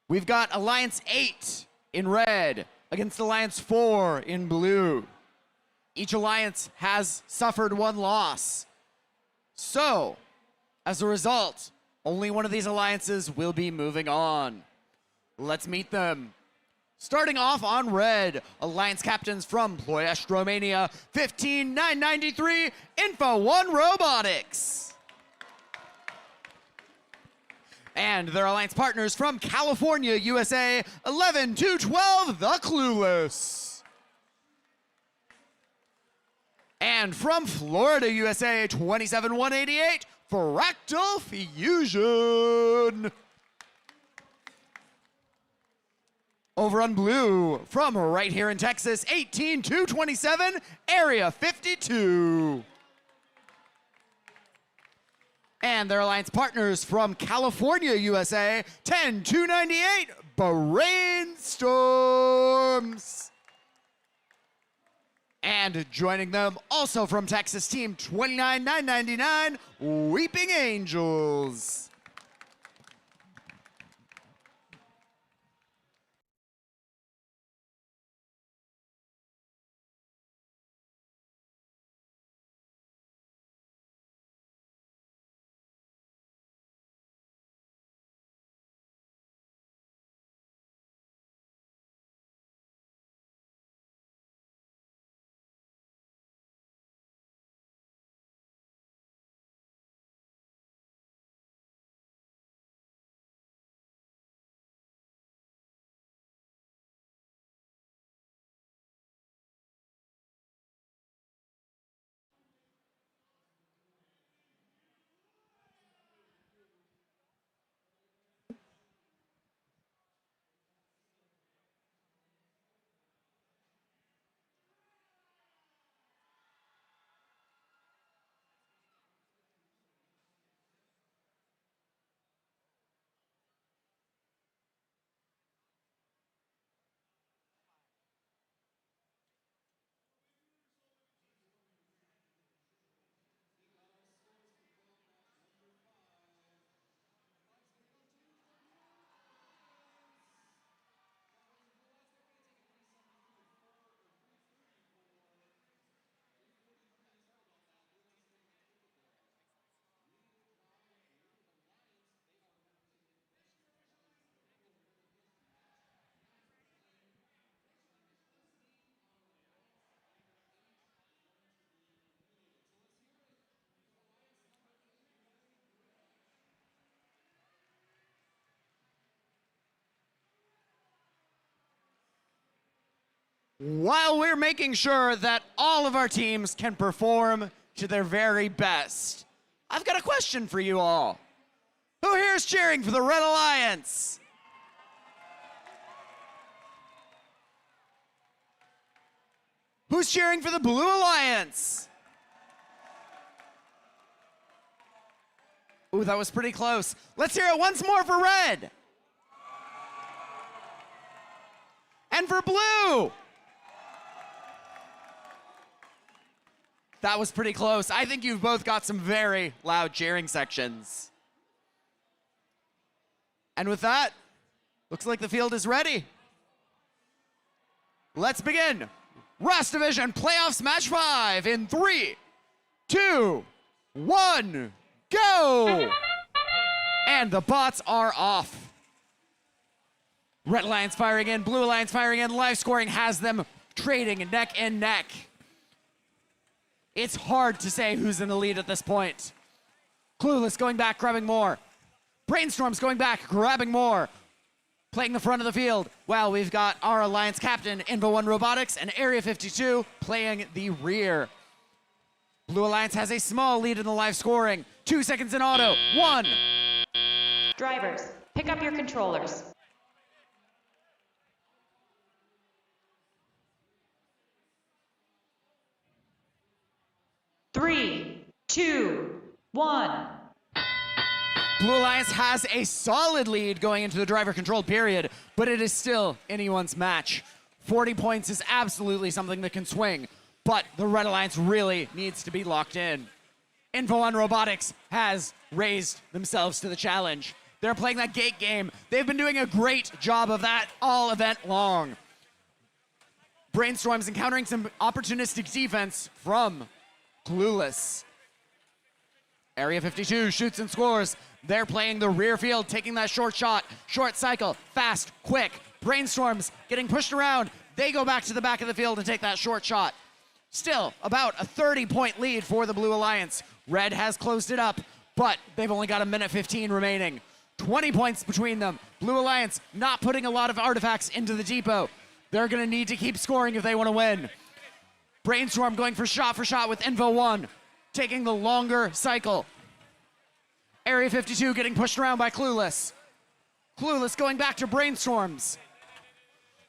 We've got Alliance 8 in red against Alliance 4 in blue. Each alliance has suffered 1 loss. So, as a result, only one of these alliances will be moving on. Let's meet them. Starting off on red, Alliance captains from Ploiești, Romania, 15993, Info1 Robotics. And their alliance partners from California, USA, 11212, The Clueless. And from Florida, USA, 27188, Fractal Fusion. Over on blue, from right here in Texas, 18227, Area 52. And their alliance partners from California, USA, 10298, Brainstorms. And joining them, also from Texas, team 29999, Weeping Angels. while we're making sure that all of our teams can perform to their very best, I've got a question for you all. Who here is cheering for the Red Alliance? Who's cheering for the Blue Alliance? Ooh, that was pretty close. Let's hear it once more for Red. And for Blue. That was pretty close. I think you've both got some very loud cheering sections. And with that, looks like the field is ready. Let's begin. Rust Division Playoffs Match 5 in 3, 2, 1, go! And the bots are off. Red Alliance firing in, Blue Alliance firing in. Live scoring has them trading neck and neck. It's hard to say who's in the lead at this point. Clueless going back, grabbing more. Brainstorm's going back, grabbing more. Playing the front of the field. Well, we've got our Alliance captain, Info1 Robotics, and Area 52 playing the rear. Blue Alliance has a small lead in the live scoring. 2 seconds in auto. 1. Drivers, pick up your controllers. Three, 2, 1. Blue Alliance has a solid lead going into the driver-controlled period, but it is still anyone's match. 40 points is absolutely something that can swing, but the Red Alliance really needs to be locked in. Info1 Robotics has raised themselves to the challenge. They're playing that gate game. They've been doing a great job of that all event long. Brainstorm's encountering some opportunistic defense from Clueless. Area 52 shoots and scores. They're playing the rear field, taking that short shot. Short cycle, fast, quick. Brainstorms getting pushed around. They go back to the back of the field and take that short shot. Still, about a 30-point lead for the Blue Alliance. Red has closed it up, but they've only got 1:15 remaining. 20 points between them. Blue Alliance not putting a lot of artifacts into the depot. They're gonna need to keep scoring if they wanna win. Brainstorm going for shot with Info1, taking the longer cycle. Area 52 getting pushed around by Clueless. Clueless going back to Brainstorms.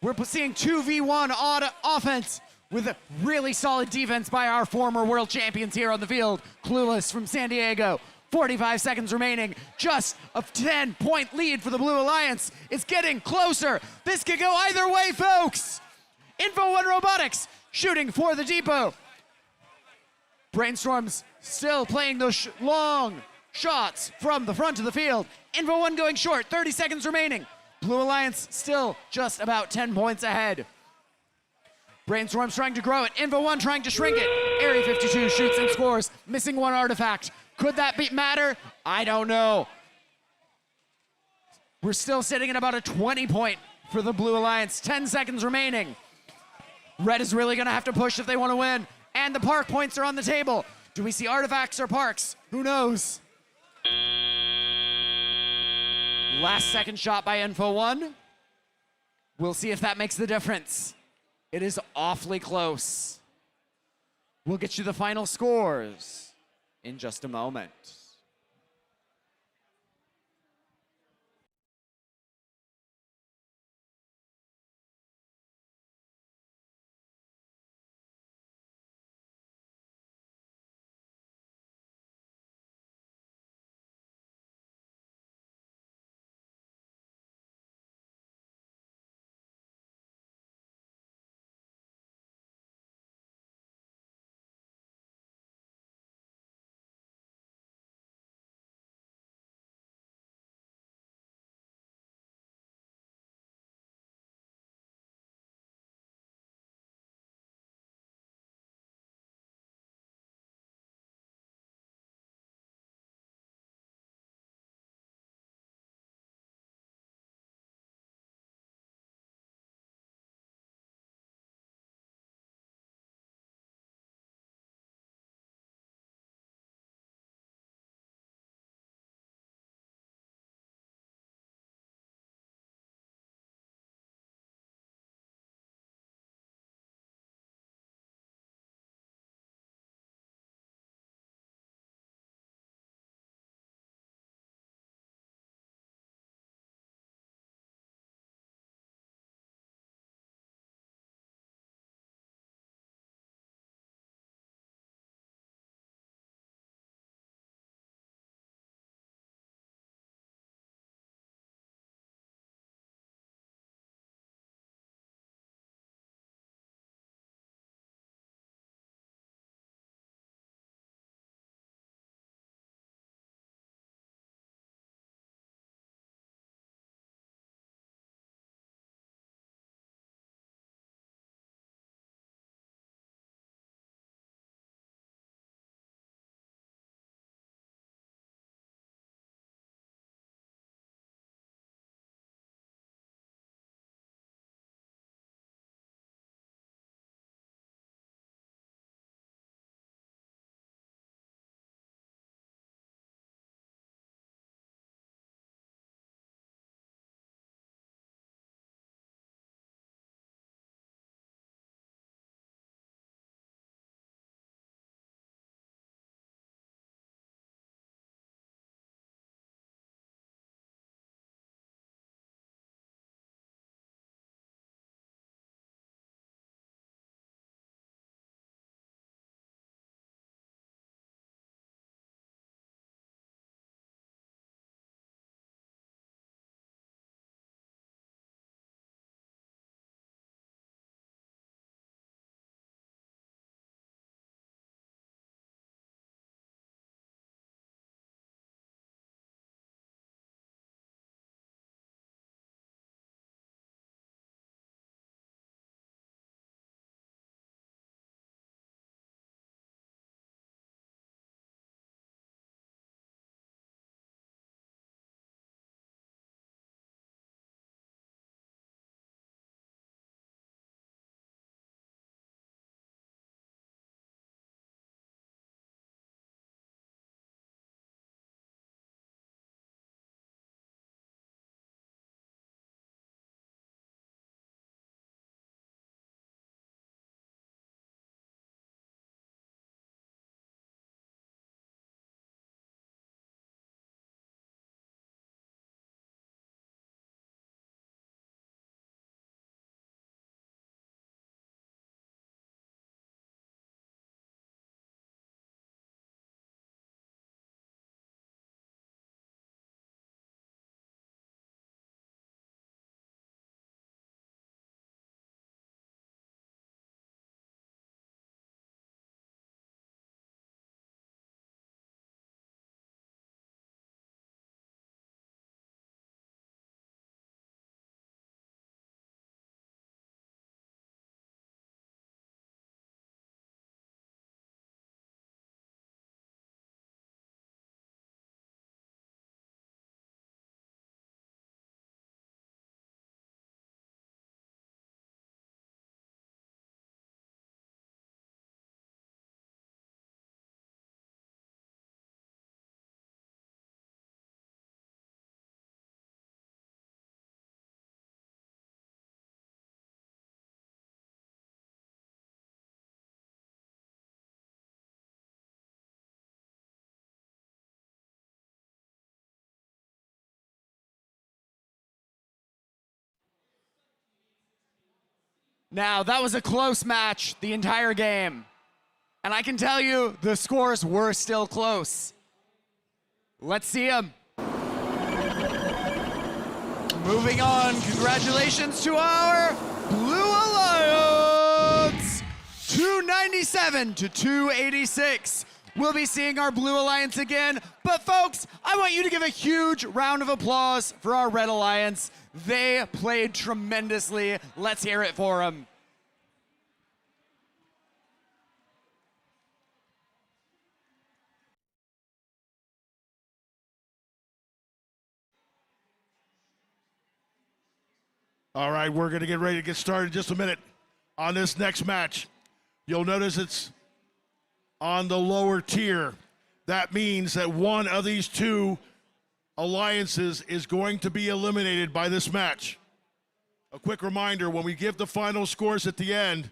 We're seeing 2v1 offense with a really solid defense by our former world champions here on the field. Clueless from San Diego. 45 seconds remaining. Just a 10-point lead for the Blue Alliance. It's getting closer. This could go either way, folks. Info1 Robotics shooting for the depot. Brainstorm's still playing those long shots from the front of the field. Info1 going short, 30 seconds remaining. Blue Alliance still just about 10 points ahead. Brainstorm's trying to grow it. Info1 trying to shrink it. Area 52 shoots and scores, missing one artifact. Could that matter? I don't know. We're still sitting at about a 20-point for the Blue Alliance. 10 seconds remaining. Red is really gonna have to push if they wanna win. And the park points are on the table. Do we see artifacts or parks? Who knows? Last second shot by Info1. We'll see if that makes the difference. It is awfully close. We'll get you the final scores in just a moment. Now, that was a close match the entire game. And I can tell you, the scores were still close. Let's see them. Moving on, congratulations to our Blue Alliance! 297 to 286. We'll be seeing our Blue Alliance again, but folks, I want you to give a huge round of applause for our Red Alliance. They played tremendously. Let's hear it for them. All right, we're going to get ready to get started in just a minute on this next match. You'll notice it's on the lower tier. That means that one of these two alliances is going to be eliminated by this match. A quick reminder, when we give the final scores at the end,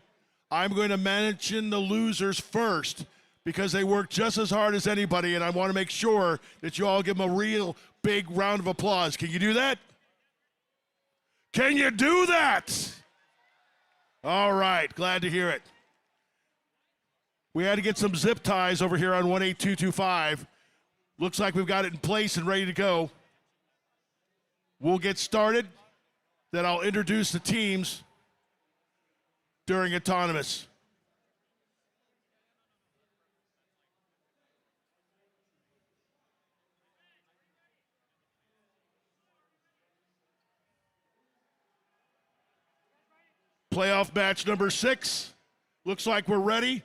I'm going to mention the losers first because they worked just as hard as anybody, and I want to make sure that you all give them a real big round of applause. Can you do that? Can you do that? All right, glad to hear it. We had to get some zip ties over here on 18225. Looks like we've got it in place and ready to go. We'll get started. Then I'll introduce the teams during autonomous. Playoff match number 6. Looks like we're ready.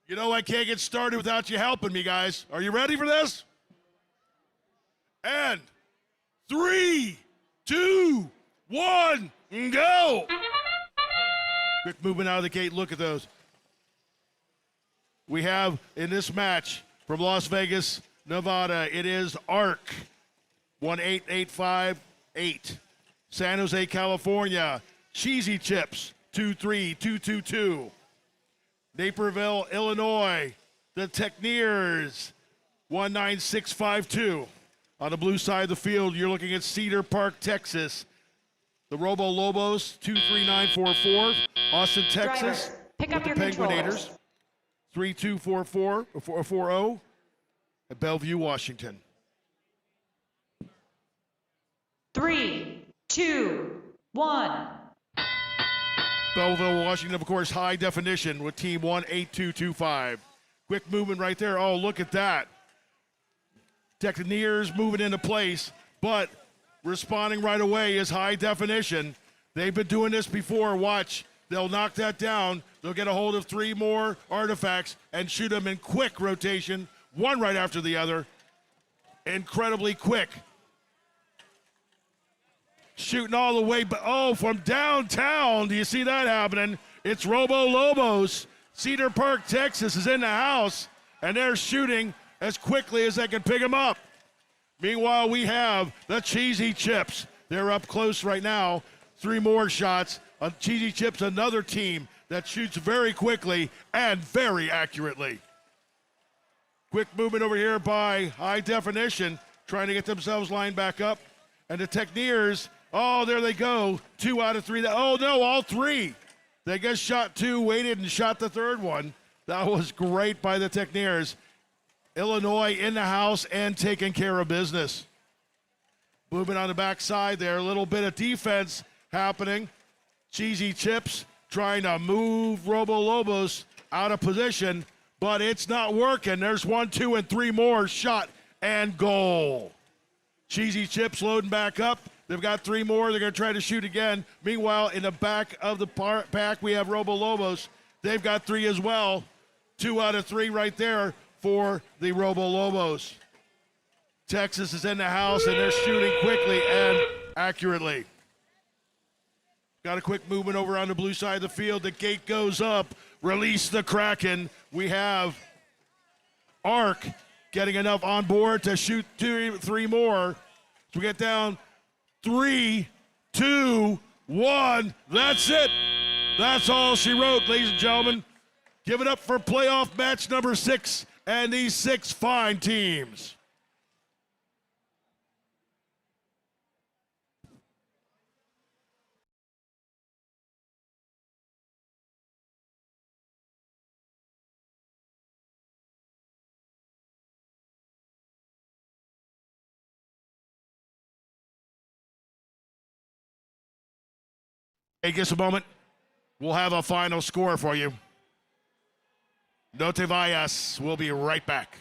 You know I can't get started without you helping me, guys. Are you ready for this? And 3, 2, 1, and go! Quick movement out of the gate. Look at those. We have in this match from Las Vegas, Nevada, it is ARC 18858. San Jose, California, Cheesy Chips 23222. Naperville, Illinois, the Techneers 19652. On the blue side of the field, you're looking at Cedar Park, Texas. The Robo Lobos 23944. Austin, Texas. Pick up with your the Penguinators 324440 at Bellevue, Washington. 3, 2, 1. Belleville, Washington, of course, high definition with team 18225. Quick movement right there. Oh, look at that. Techneers moving into place, but responding right away is high definition. They've been doing this before. Watch. They'll knock that down. They'll get a hold of 3 more artifacts and shoot them in quick rotation, one right after the other. Incredibly quick. Shooting all the way, from downtown. Do you see that happening? It's Robo Lobos. Cedar Park, Texas is in the house, and they're shooting as quickly as they can pick them up. Meanwhile, we have the Cheesy Chips. They're up close right now. 3 more shots. Cheesy Chips, another team that shoots very quickly and very accurately. Quick movement over here by High Definition, trying to get themselves lined back up. And the Techneers, oh, there they go. 2 out of 3. Oh, no, all 3. They just shot 2, waited, and shot the 3rd one. That was great by the Techneers. Illinois in the house and taking care of business. Moving on the backside there, a little bit of defense happening. Cheesy Chips trying to move Robo Lobos out of position, but it's not working. There's 1, 2, and 3 more. Shot and goal. Cheesy Chips loading back up. They've got 3 more. They're going to try to shoot again. Meanwhile, in the back of the pack, we have Robo Lobos. They've got 3 as well. 2 out of 3 right there for the Robo Lobos. Texas is in the house, and they're shooting quickly and accurately. Got a quick movement over on the blue side of the field. The gate goes up. Release the Kraken. We have ARC getting enough on board to shoot 2, 3 more. So we get down 3, 2, 1. That's it. That's all she wrote, ladies and gentlemen. Give it up for playoff match number 6 and these 6 fine teams. Hey, just a moment. We'll have a final score for you. No te vayas. We'll be right back.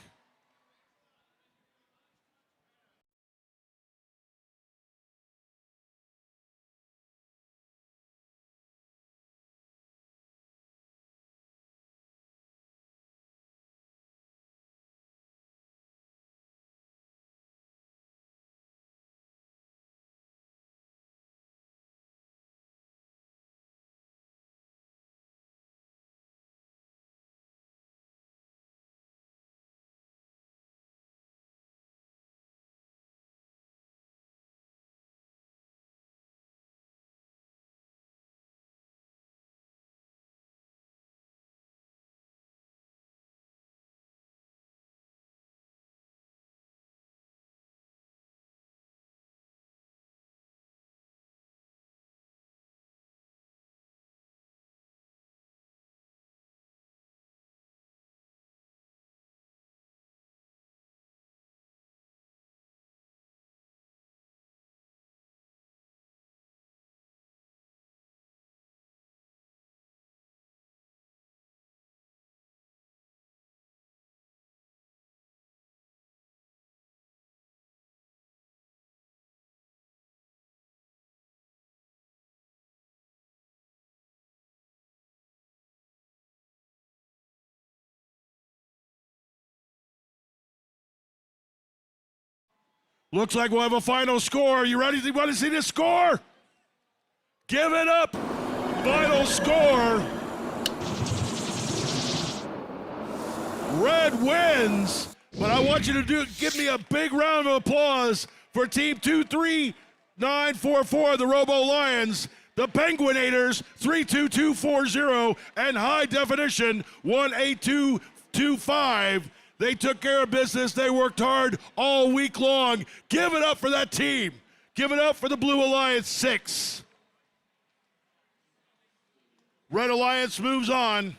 Looks like we'll have a final score. You ready? You want to see the score? Give it up. Final score. Red wins, but I want you to give me a big round of applause for Team 23944, the Robo Lions, the Penguinators 32240, and High Definition 18225. They took care of business. They worked hard all week long. Give it up for that team. Give it up for the Blue Alliance 6. Red Alliance moves on.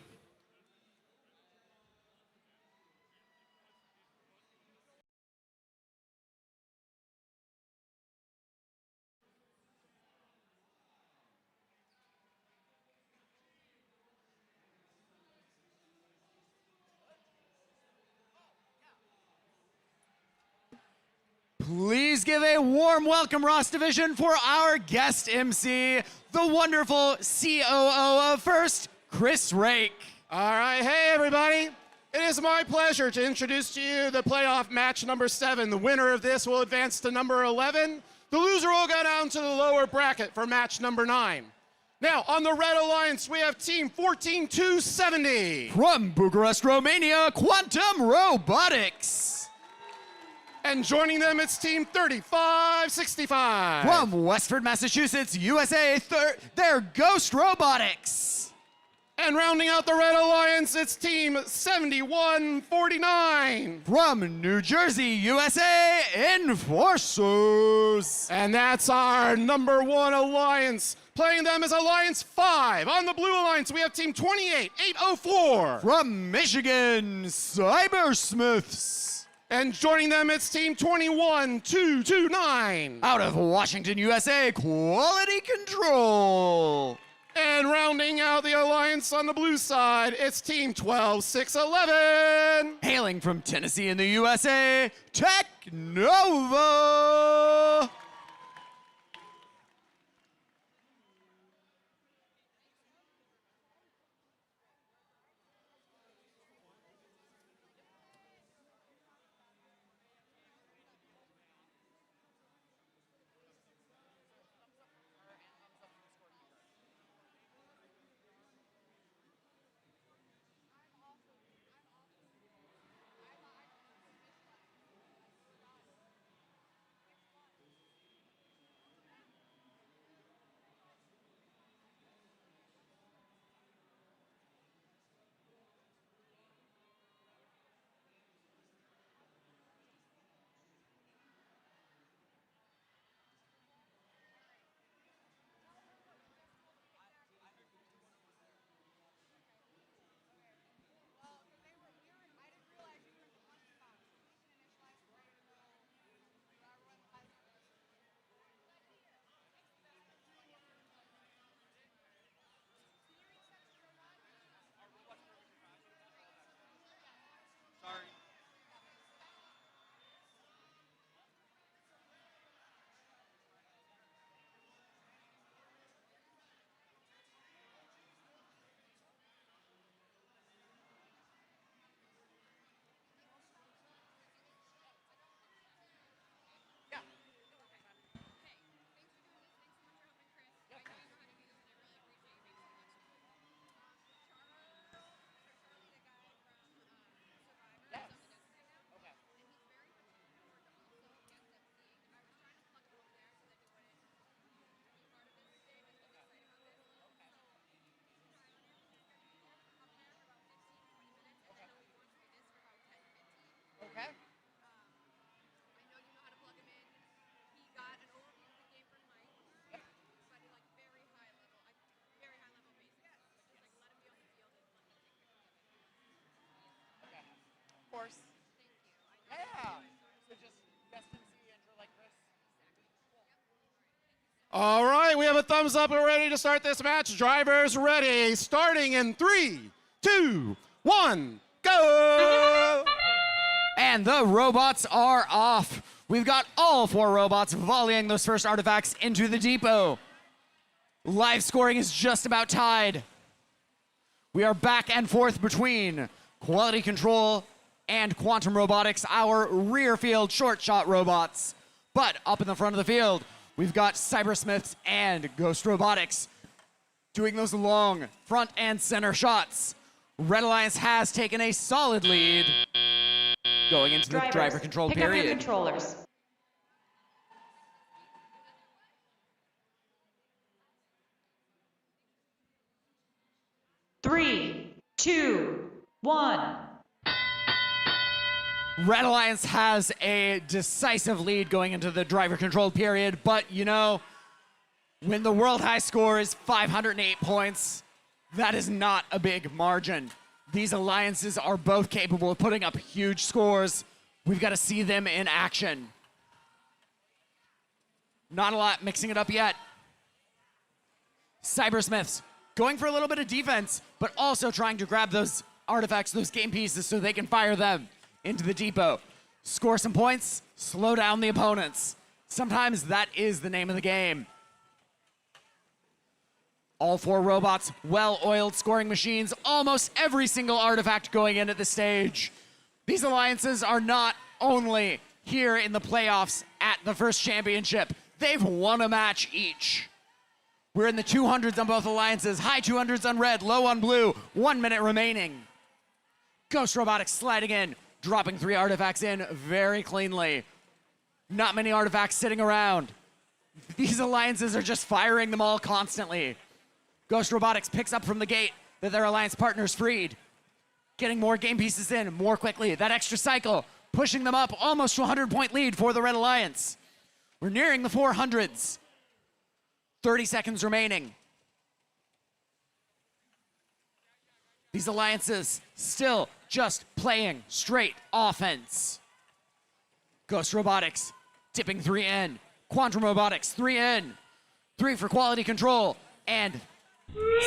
Please give a warm welcome, Ross Division, for our guest MC, the wonderful COO of First, Chris Rake. All right, hey everybody. It is my pleasure to introduce to you the playoff match number 7. The winner of this will advance to number 11. The loser will go down to the lower bracket for match number 9. Now, on the Red Alliance, we have Team 14270. From Bucharest, Romania, Quantum Robotics. And joining them, it's Team 3565. From Westford, Massachusetts, USA, they're Ghost Robotics. And rounding out the Red Alliance, it's Team 7149. From New Jersey, USA, Enforcers. And that's our number 1 alliance. Playing them as Alliance 5. On the Blue Alliance, we have Team 28804. From Michigan, Cybersmiths. And joining them, it's Team 21229. Out of Washington, USA, Quality Control. And rounding out the alliance on the blue side, it's Team 12611. Hailing from Tennessee in the USA, Tech Nova. All right, we have a thumbs up. We're ready to start this match. Drivers ready. Starting in 3, 2, 1, go! And the robots are off. We've got all 4 robots volleying those first artifacts into the depot. Live scoring is just about tied. We are back and forth between Quality Control and Quantum Robotics, our rear field short shot robots. But up in the front of the field, we've got Cybersmiths and Ghost Robotics doing those long front and center shots. Red Alliance has taken a solid lead going into the driver control pick period. Up your controllers. Three, 2, 1. Red Alliance has a decisive lead going into the driver control period, but you know, when the world high score is 508 points, that is not a big margin. These alliances are both capable of putting up huge scores. We've got to see them in action. Not a lot mixing it up yet. Cybersmiths going for a little bit of defense, but also trying to grab those artifacts, those game pieces, so they can fire them into the depot. Score some points, slow down the opponents. Sometimes that is the name of the game. All 4 robots, well-oiled scoring machines, almost every single artifact going in at this stage. These alliances are not only here in the playoffs at the first championship, they've won a match each. We're in the 200s on both alliances, high 200s on red, low on blue, 1 minute remaining. Ghost Robotics sliding in, dropping 3 artifacts in very cleanly. Not many artifacts sitting around. These alliances are just firing them all constantly. Ghost Robotics picks up from the gate that their alliance partners freed. Getting more game pieces in more quickly. That extra cycle pushing them up almost to a 100-point lead for the Red Alliance. We're nearing the 400s. 30 seconds remaining. These alliances still just playing straight offense. Ghost Robotics tipping 3 in. Quantum Robotics 3 in. 3 for Quality Control. And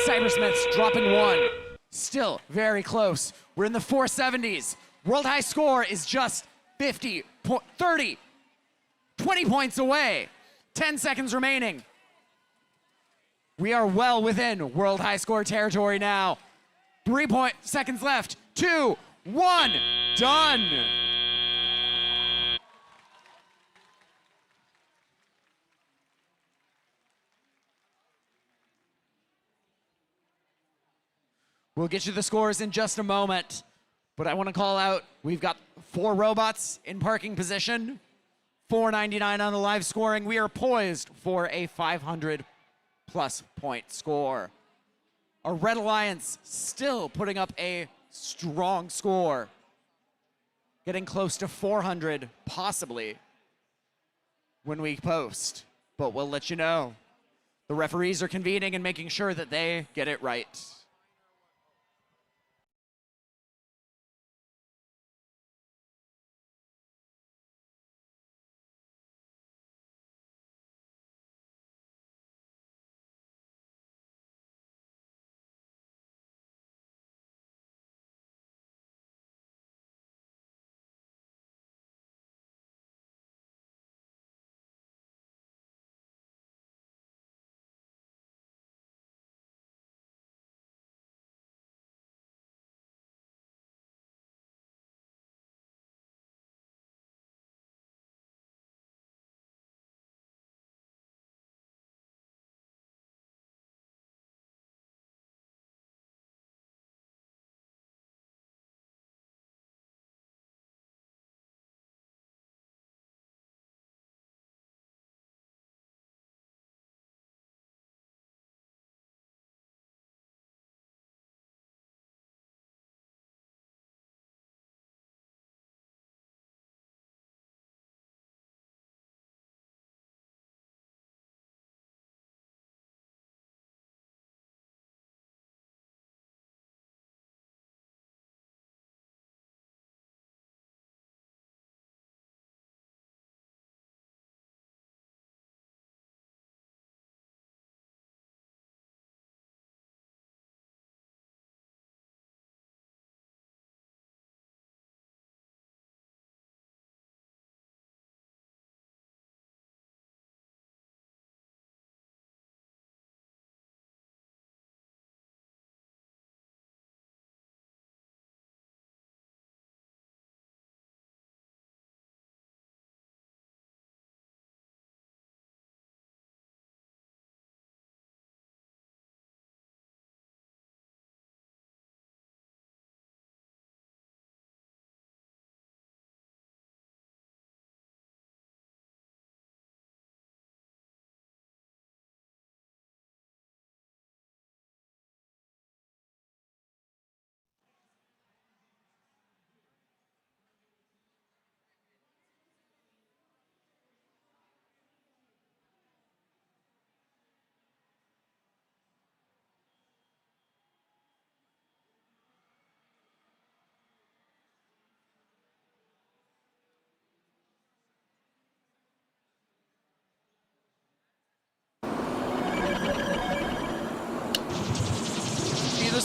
Cybersmiths dropping 1. Still very close. We're in the 470s. World high score is just 20 points away. 10 seconds remaining. We are well within world high score territory now. 3 seconds left. 2, 1, done. We'll get you the scores in just a moment, but I want to call out, we've got 4 robots in parking position, 499 on the live scoring. We are poised for a 500+ point score. Our Red Alliance still putting up a strong score, getting close to 400 possibly when we post, but we'll let you know. The referees are convening and making sure that they get it right.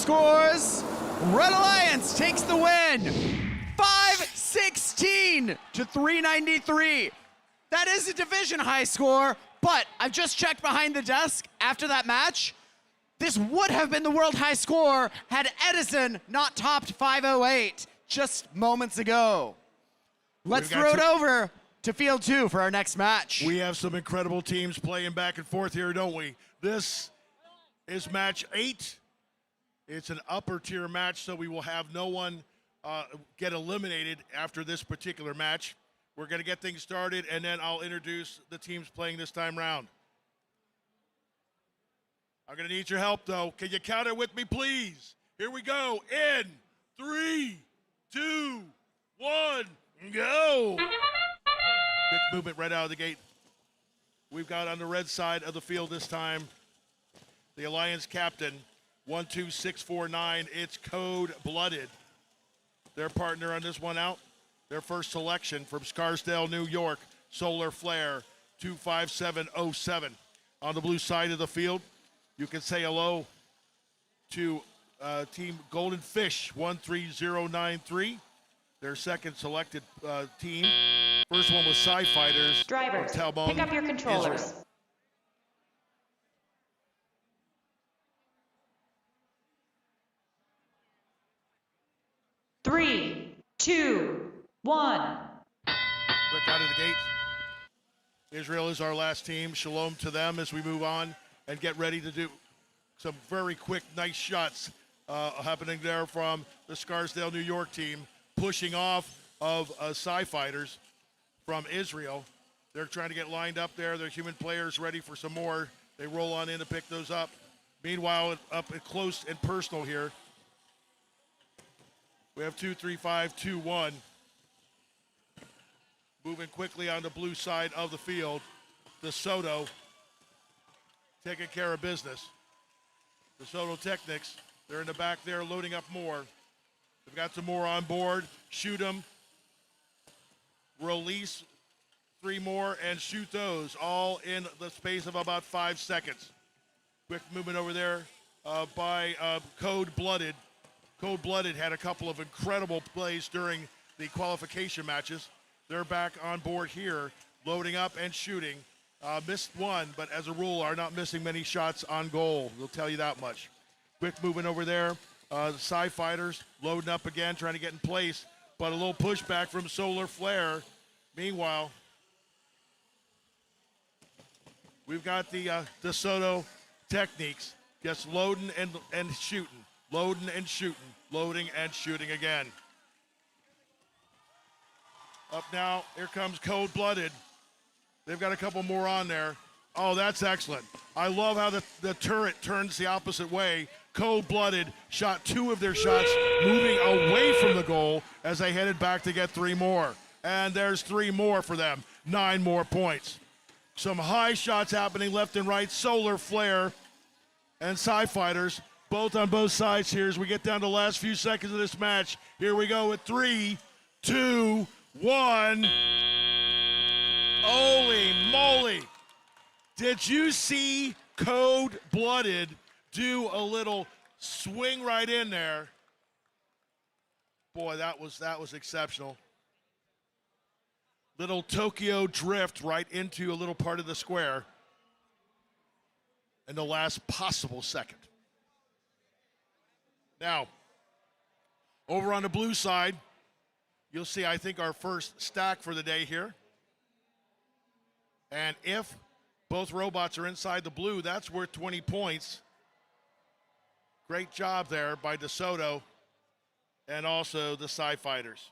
scores. Red Alliance takes the win. 516 to 393. That is a division high score, but I've just checked behind the desk after that match. This would have been the world high score had Edison not topped 508 just moments ago. Let's throw it over to Field 2 for our next match. We have some incredible teams playing back and forth here, don't we? This is match 8. It's an upper tier match, so we will have no one get eliminated after this particular match. We're going to get things started, and then I'll introduce the teams playing this time round. I'm going to need your help, though. Can you count it with me, please? Here we go. In 3, 2, 1, go. Quick movement right out of the gate. We've got on the red side of the field this time the Alliance captain, 12649. It's Code Blooded. Their partner on this one out. Their first selection from Scarsdale, New York, Solar Flare, 25707. On the blue side of the field, you can say hello to Team Golden Fish, 13093. Their second selected team. First one was Sci Fighters. Drivers, Talbot, pick up your controllers. Israel. Three, 2, 1. Quick out of the gate. Israel is our last team. Shalom to them as we move on and get ready to do some very quick, nice shots happening there from the Scarsdale, New York team, pushing off of Sci Fighters from Israel. They're trying to get lined up there. Their human players ready for some more. They roll on in to pick those up. Meanwhile, up close and personal here, we have 23521. Moving quickly on the blue side of the field. DeSoto taking care of business. DeSoto Technics, they're in the back there loading up more. They've got some more on board. Shoot them. Release 3 more and shoot those all in the space of about 5 seconds. Quick movement over there by Code Blooded. Code Blooded had a couple of incredible plays during the qualification matches. They're back on board here, loading up and shooting. Missed one, but as a rule are not missing many shots on goal. We'll tell you that much. Quick movement over there. The Sci Fighters loading up again, trying to get in place, but a little pushback from Solar Flare. Meanwhile, we've got the DeSoto Techniques just loading and shooting, loading and shooting, loading and shooting again. Up now, here comes Code Blooded. They've got a couple more on there. Oh, that's excellent. I love how the turret turns the opposite way. Code Blooded shot 2 of their shots, moving away from the goal as they headed back to get 3 more. And there's 3 more for them. 9 more points. Some high shots happening left and right. Solar Flare and Sci Fighters, both on both sides here as we get down to the last few seconds of this match. Here we go with 3, 2, 1. Holy moly. Did you see Code Blooded do a little swing right in there? Boy, that was exceptional. Little Tokyo drift right into a little part of the square in the last possible second. Now, over on the blue side, you'll see, I think, our first stack for the day here. And if both robots are inside the blue, that's worth 20 points. Great job there by DeSoto and also the Sci Fighters.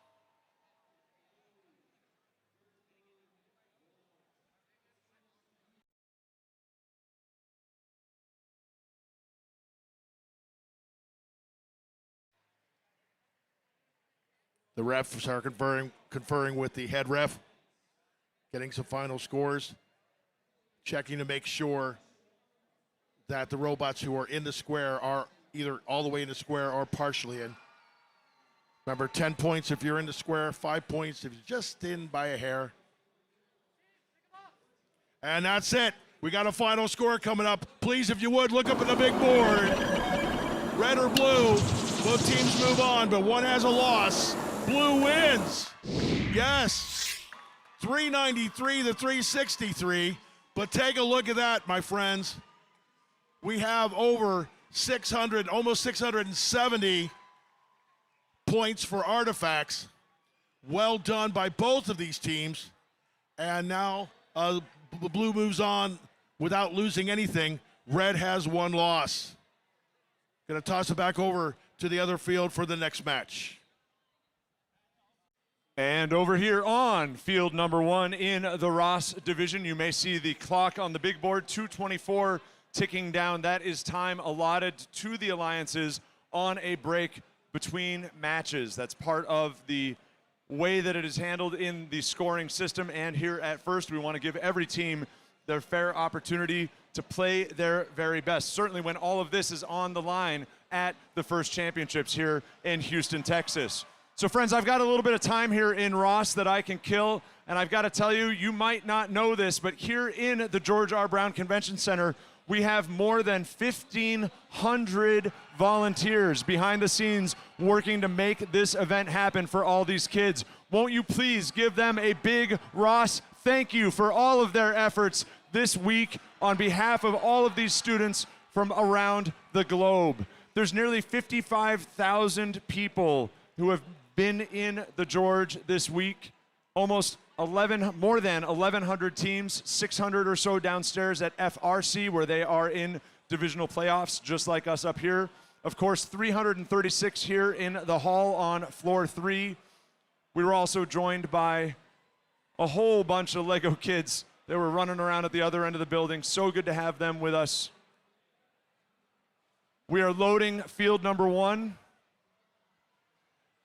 The refs are conferring with the head ref, getting some final scores, checking to make sure that the robots who are in the square are either all the way in the square or partially in. Remember, 10 points if you're in the square, 5 points if you're just in by a hair. And that's it. We got a final score coming up. Please, if you would, look up at the big board. red or blue. Both teams move on, but one has a loss. Blue wins. Yes. 393 to 363. But take a look at that, my friends. We have over 600, almost 670 points for artifacts. Well done by both of these teams. And now blue moves on without losing anything. Red has one loss. Going to toss it back over to the other field for the next match. And over here on field number 1 in the Ross division, you may see the clock on the big board, 2:24 ticking down. That is time allotted to the alliances on a break between matches. That's part of the way that it is handled in the scoring system. And here at First, we want to give every team their fair opportunity to play their very best. Certainly when all of this is on the line at the First Championships here in Houston, Texas. So friends, I've got a little bit of time here in Ross that I can kill, and I've got to tell you, you might not know this, but here in the George R. Brown Convention Center, we have more than 1,500 volunteers behind the scenes working to make this event happen for all these kids. Won't you please give them a big Ross thank you for all of their efforts this week on behalf of all of these students from around the globe. There's nearly 55,000 people who have been in the George this week. More than 1,100 teams, 600 or so downstairs at FRC where they are in divisional playoffs, just like us up here. Of course, 336 here in the hall on floor 3. We were also joined by a whole bunch of Lego kids that were running around at the other end of the building. So good to have them with us. We are loading field number 1.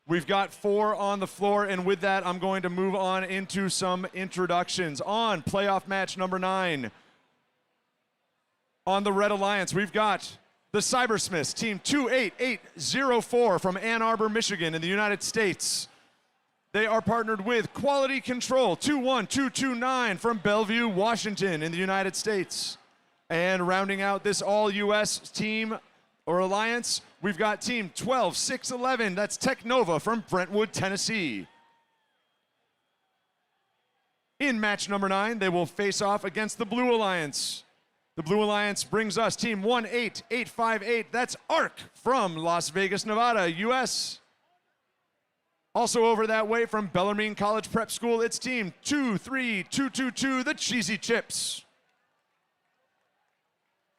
We've got 4 on the floor, and with that, I'm going to move on into some introductions. On playoff match number 9, on the Red Alliance, we've got the Cybersmiths, team 28804 from Ann Arbor, Michigan in the United States. They are partnered with Quality Control 21229 from Bellevue, Washington in the United States. And rounding out this all-U.S. team or alliance, we've got team 12611, that's Technova from Brentwood, Tennessee. In match number 9, they will face off against the Blue Alliance. The Blue Alliance brings us team 18858, that's ARC from Las Vegas, Nevada, U.S. Also over that way from Bellarmine College Prep School, it's team 23222, the Cheesy Chips.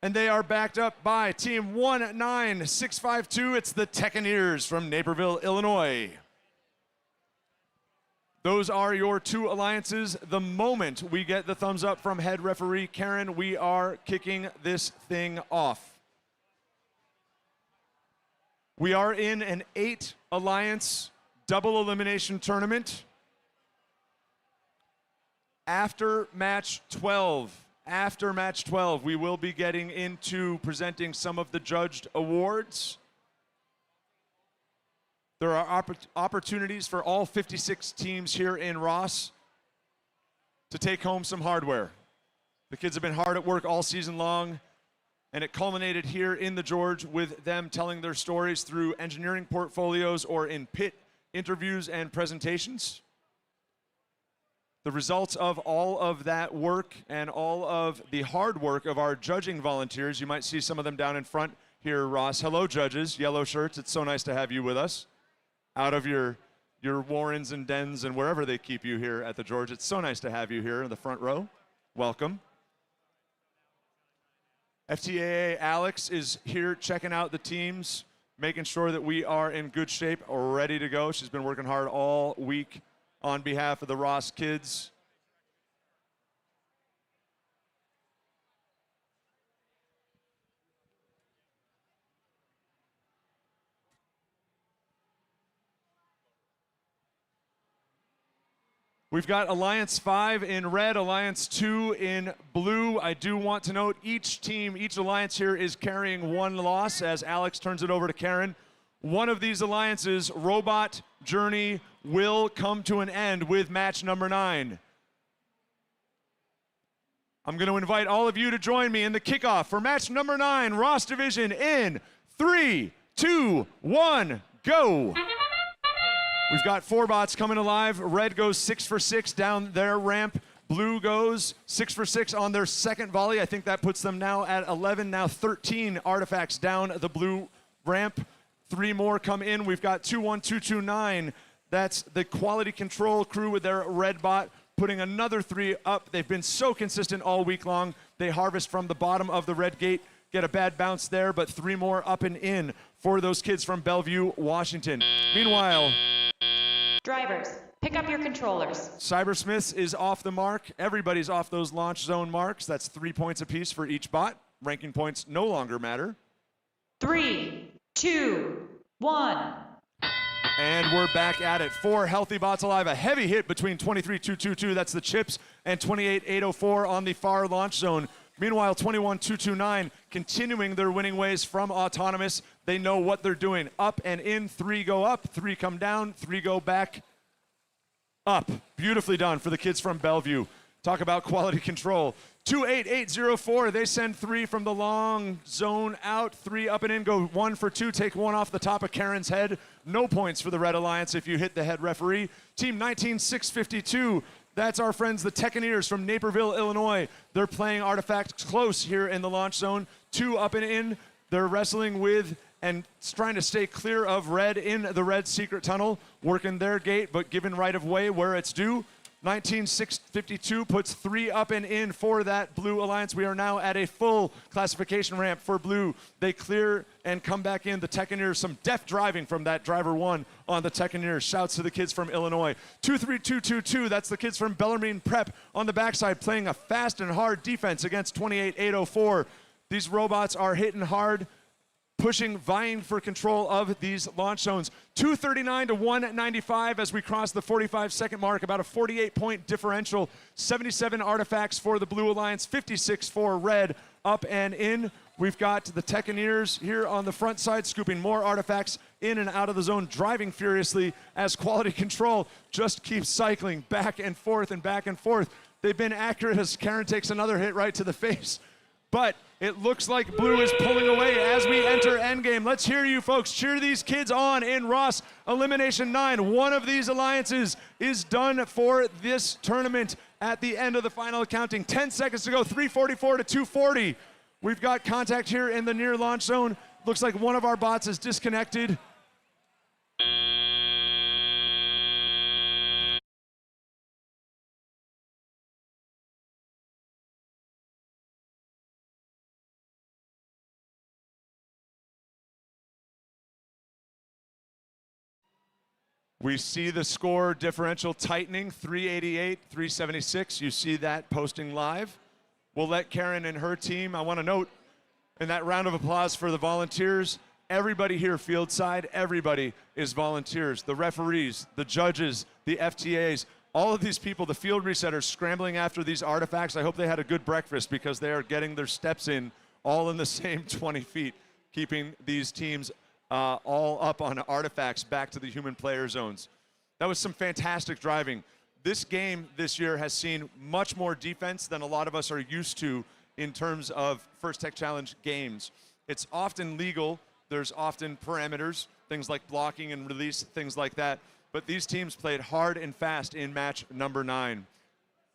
And they are backed up by team 19652. It's the Techineers from Naperville, Illinois. Those are your 2 alliances. The moment we get the thumbs up from head referee Karen, we are kicking this thing off. We are in an 8 alliance double elimination tournament. After match 12, we will be getting into presenting some of the judged awards. There are opportunities for all 56 teams here in Ross to take home some hardware. The kids have been hard at work all season long, and it culminated here in the George with them telling their stories through engineering portfolios or in pit interviews and presentations. The results of all of that work and all of the hard work of our judging volunteers, you might see some of them down in front here, Ross. Hello, judges, yellow shirts. It's so nice to have you with us. Out of your warrens and dens and wherever they keep you here at the George. It's so nice to have you here in the front row. Welcome. FTAA Alex is here checking out the teams, making sure that we are in good shape, ready to go. She's been working hard all week on behalf of the Ross kids. We've got Alliance 5 in red, Alliance 2 in blue. I do want to note each team, each alliance here is carrying one loss as Alex turns it over to Karen. One of these alliances, Robot Journey, will come to an end with match number 9. I'm going to invite all of you to join me in the kickoff for match number 9, Ross Division in 3, 2, 1, go. We've got 4 bots coming alive. Red goes 6 for 6 down their ramp. Blue goes 6 for 6 on their second volley. I think that puts them now at 11, now 13 artifacts down the blue ramp. 3 more come in. We've got 21229. That's the quality control crew with their red bot, putting another 3 up. They've been so consistent all week long. They harvest from the bottom of the red gate, get a bad bounce there, but 3 more up and in for those kids from Bellevue, Washington. Meanwhile, Drivers, pick up your controllers. Cybersmiths is off the mark. Everybody's off those launch zone marks. That's 3 points apiece for each bot. Ranking points no longer matter. 3, 2, 1. And we're back at it. 4 healthy bots alive. A heavy hit between 23222, that's the chips, and 28804 on the far launch zone. Meanwhile, 21229 continuing their winning ways from Autonomous. They know what they're doing. Up and in, 3 go up, 3 come down, 3 go back up. Beautifully done for the kids from Bellevue. Talk about quality control. 28804, they send 3 from the long zone out. 3 up and in, go 1 for 2, take 1 off the top of Karen's head. No points for the Red Alliance if you hit the head referee. Team 19652, that's our friends the Techineers from Naperville, Illinois. They're playing Artifact close here in the launch zone. 2 up and in, they're wrestling with and trying to stay clear of Red in the Red secret tunnel, working their gate, but given right of way where it's due. 19652 puts 3 up and in for that Blue Alliance. We are now at a full classification ramp for Blue. They clear and come back in. The Techineers, some deft driving from that driver 1 on the Techineers. Shouts to the kids from Illinois. 23222, that's the kids from Bellarmine Prep on the backside, playing a fast and hard defense against 28804. These robots are hitting hard, pushing, vying for control of these launch zones. 239 to 195 as we cross the 45-second mark, about a 48-point differential. 77 artifacts for the Blue Alliance, 56 for Red. Up and in. We've got the Techineers here on the front side, scooping more artifacts in and out of the zone, driving furiously as quality control just keeps cycling back and forth and back and forth. They've been accurate as Karen takes another hit right to the face. But it looks like Blue is pulling away as we enter endgame. Let's hear you folks cheer these kids on in Ross Elimination 9. One of these alliances is done for this tournament at the end of the final accounting. 10 seconds to go, 344 to 240. We've got contact here in the near launch zone. Looks like one of our bots is disconnected. We see the score differential tightening, 388, 376. You see that posting live. We'll let Karen and her team, I want to note in that round of applause for the volunteers, everybody here field side, everybody is volunteers. The referees, the judges, the FTAs, all of these people, the field resetters scrambling after these artifacts. I hope they had a good breakfast because they are getting their steps in all in the same 20 feet, keeping these teams all up on artifacts back to the human player zones. That was some fantastic driving. This game this year has seen much more defense than a lot of us are used to in terms of First Tech Challenge games. It's often legal. There's often parameters, things like blocking and release, things like that. But these teams played hard and fast in match number 9.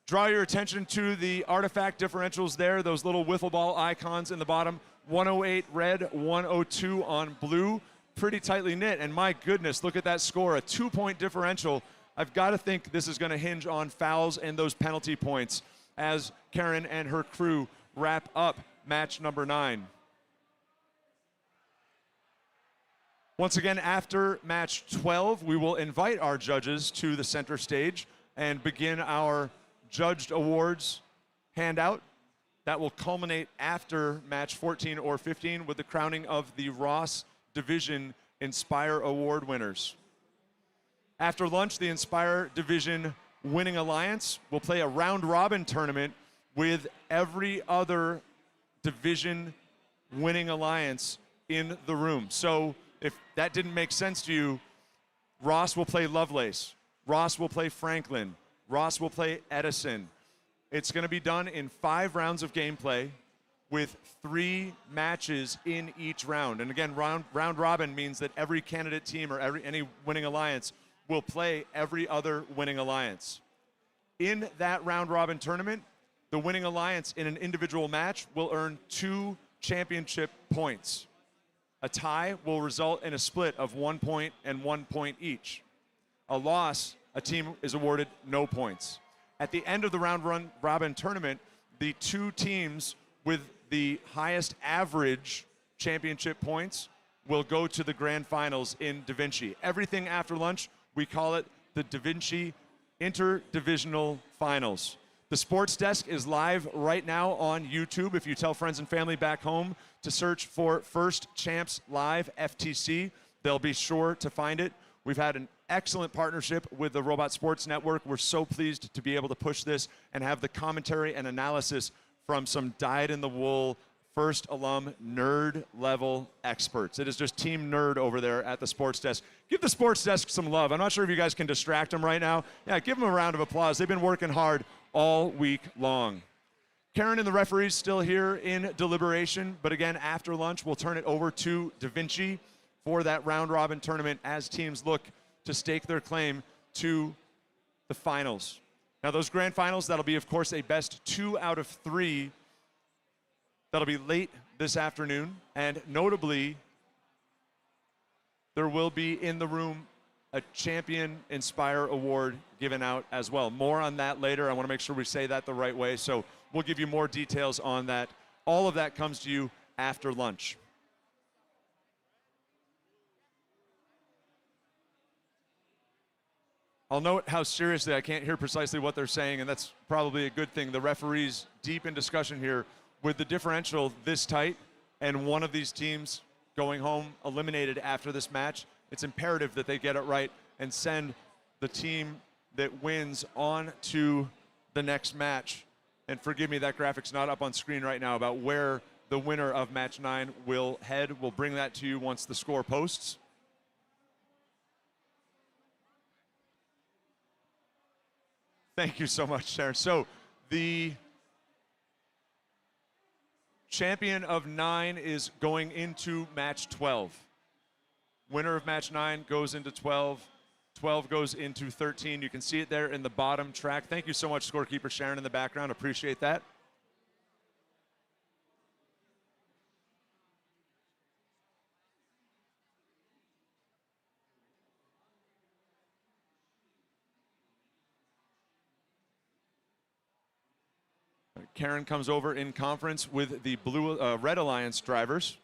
Draw your attention to the artifact differentials there, those little wiffle ball icons in the bottom. 108 Red, 102 on Blue. Pretty tightly knit, and my goodness, look at that score, a 2-point differential. I've got to think this is going to hinge on fouls and those penalty points as Karen and her crew wrap up match number 9. Once again, after match 12, we will invite our judges to the center stage and begin our judged awards handout. That will culminate after match 14 or 15 with the crowning of the Ross Division Inspire Award winners. After lunch, the Inspire Division winning alliance will play a round-robin tournament with every other division winning alliance in the room. So if that didn't make sense to you, Ross will play Lovelace, Ross will play Franklin, Ross will play Edison. It's going to be done in 5 rounds of gameplay. with 3 matches in each round. And again, round robin means that every candidate team or any winning alliance will play every other winning alliance. In that round robin tournament, the winning alliance in an individual match will earn 2 championship points. A tie will result in a split of 1 point and 1 point each. A loss, a team is awarded no points. At the end of the round robin tournament, the 2 teams with the highest average championship points will go to the grand finals in Da Vinci. Everything after lunch, we call it the Da Vinci Interdivisional Finals. The sports desk is live right now on YouTube. If you tell friends and family back home to search for First Champs Live FTC, they'll be sure to find it. We've had an excellent partnership with the Robot Sports Network. We're so pleased to be able to push this and have the commentary and analysis from some dyed-in-the-wool, first alum, nerd-level experts. It is just Team Nerd over there at the sports desk. Give the sports desk some love. I'm not sure if you guys can distract them right now. Yeah, give them a round of applause. They've been working hard all week long. Karen and the referees still here in deliberation, but again, after lunch, we'll turn it over to Da Vinci for that round-robin tournament as teams look to stake their claim to the finals. Now, those grand finals, that'll be, of course, a best 2 out of 3. That'll be late this afternoon, and notably, there will be in the room a Champion Inspire Award given out as well. More on that later. I want to make sure we say that the right way, so we'll give you more details on that. All of that comes to you after lunch. I'll note how seriously I can't hear precisely what they're saying, and that's probably a good thing. The referees deep in discussion here with the differential this tight and one of these teams going home eliminated after this match. It's imperative that they get it right and send the team that wins on to the next match. And forgive me, that graphic's not up on screen right now about where the winner of match 9 will head. We'll bring that to you once the score posts. Thank you so much, Sharon. So the champion of 9 is going into match 12. Winner of match 9 goes into 12. 12 goes into 13. You can see it there in the bottom track. Thank you so much, scorekeeper Sharon in the background. Appreciate that. Karen comes over in conference with the Red Alliance drivers.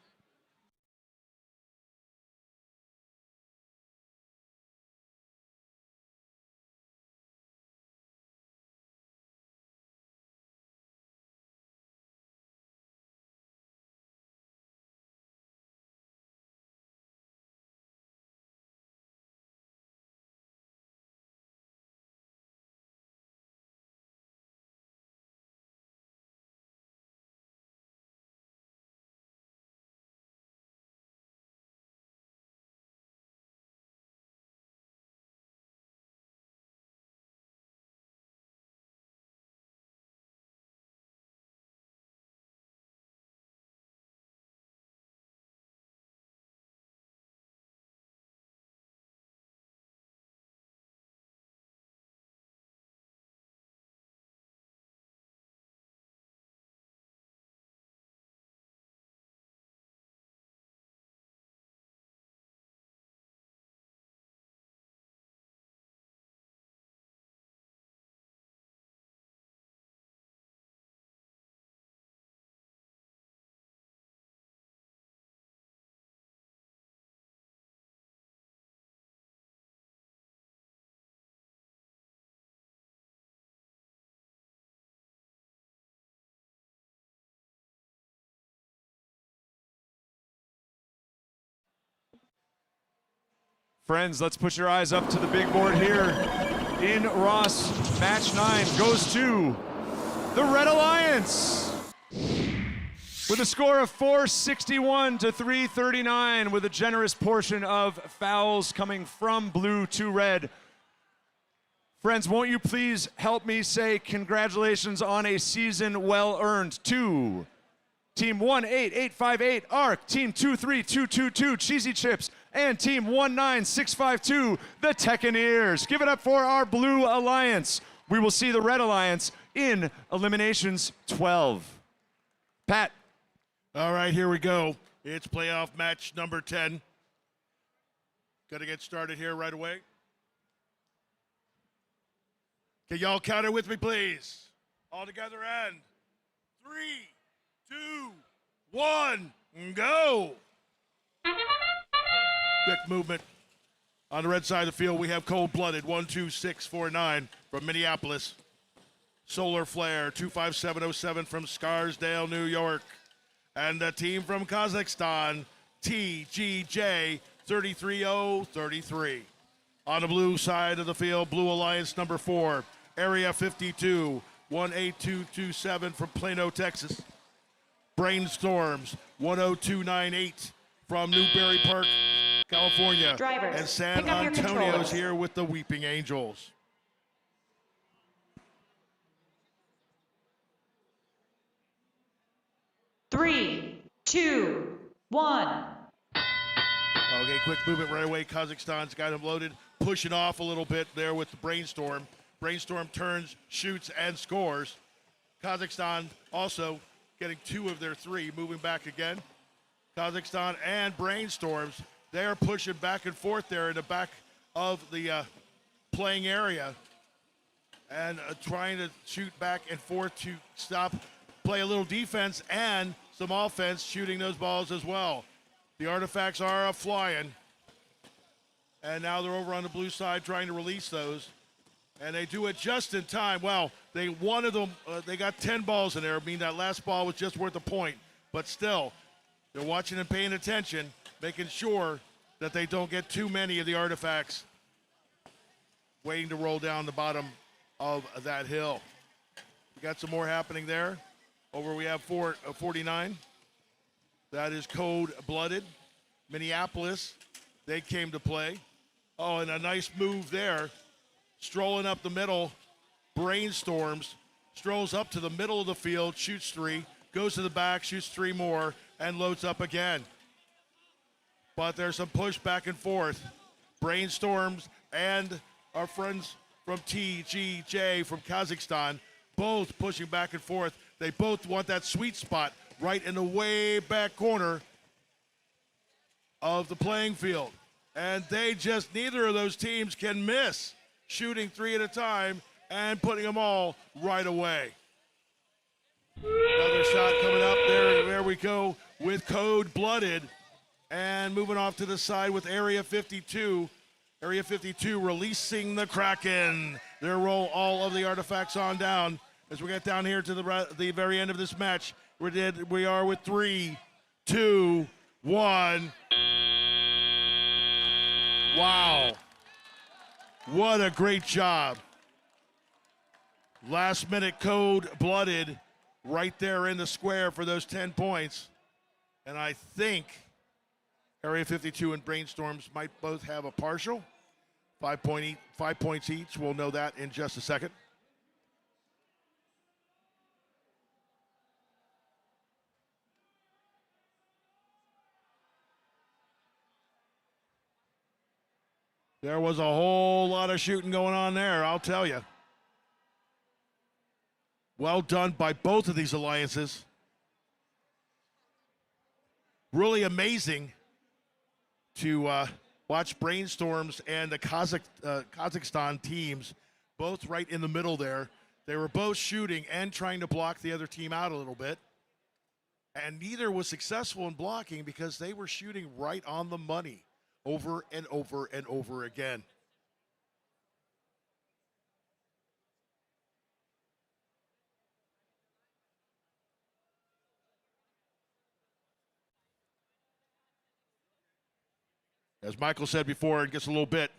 Friends, let's put your eyes up to the big board here. In Ross, match 9 goes to the Red Alliance with a score of 461 to 339 with a generous portion of fouls coming from blue to red. Friends, won't you please help me say congratulations on a season well earned to Team 18858 ARC, Team 23222 Cheesy Chips, and Team 19652 the Techineers. Give it up for our Blue Alliance. We will see the Red Alliance in Eliminations 12. Pat. All right, here we go. It's playoff match number 10. Got to get started here right away. Can y'all count it with me, please? All together and 3, 2, 1, go. Quick movement. On the red side of the field, we have Cold-Blooded 12649 from Minneapolis. Solar Flare 25707 from Scarsdale, New York. And the team from Kazakhstan, TGJ 33033. On the blue side of the field, Blue Alliance number 4, Area 52 18227 from Plano, Texas. Brainstorms 10298 from Newberry Park, California. Drivers, and San pick up your Antonio's controllers. here with the Weeping Angels. Three, 2, 1. Okay, quick movement right away. Kazakhstan's got him loaded, pushing off a little bit there with the Brainstorm. Brainstorm turns, shoots, and scores. Kazakhstan also getting 2 of their 3, moving back again. Kazakhstan and Brainstorms, they're pushing back and forth there in the back of the playing area and trying to shoot back and forth to stop, play a little defense and some offense, shooting those balls as well. The artifacts are flying, and now they're over on the blue side trying to release those, and they do it just in time. Well, they got 10 balls in there. I mean, that last ball was just worth a point, but still, they're watching and paying attention, making sure that they don't get too many of the artifacts waiting to roll down the bottom of that hill. We got some more happening there. Over we have 49. That is Cold-Blooded. Minneapolis, they came to play. Oh, and a nice move there. Strolling up the middle, Brainstorms, strolls up to the middle of the field, shoots 3, goes to the back, shoots 3 more, and loads up again. But there's some push back and forth. Brainstorms and our friends from TGJ from Kazakhstan, both pushing back and forth. They both want that sweet spot right in the way back corner of the playing field. And neither of those teams can miss, shooting 3 at a time and putting them all right away. Another shot coming up there. There we go with Cold-Blooded. And moving off to the side with Area 52. Area 52 releasing the Kraken. They'll roll all of the artifacts on down as we get down here to the very end of this match. We are with 3, 2, 1. Wow. What a great job. Last minute Cold-Blooded right there in the square for those 10 points. And I think Area 52 and Brainstorms might both have a partial. 5 points each. We'll know that in just a second. There was a whole lot of shooting going on there, I'll tell you. Well done by both of these alliances. Really amazing to watch Brainstorms and the Kazakhstan teams both right in the middle there. They were both shooting and trying to block the other team out a little bit. And neither was successful in blocking because they were shooting right on the money over and over and over again. As Michael said before, in just a little bit,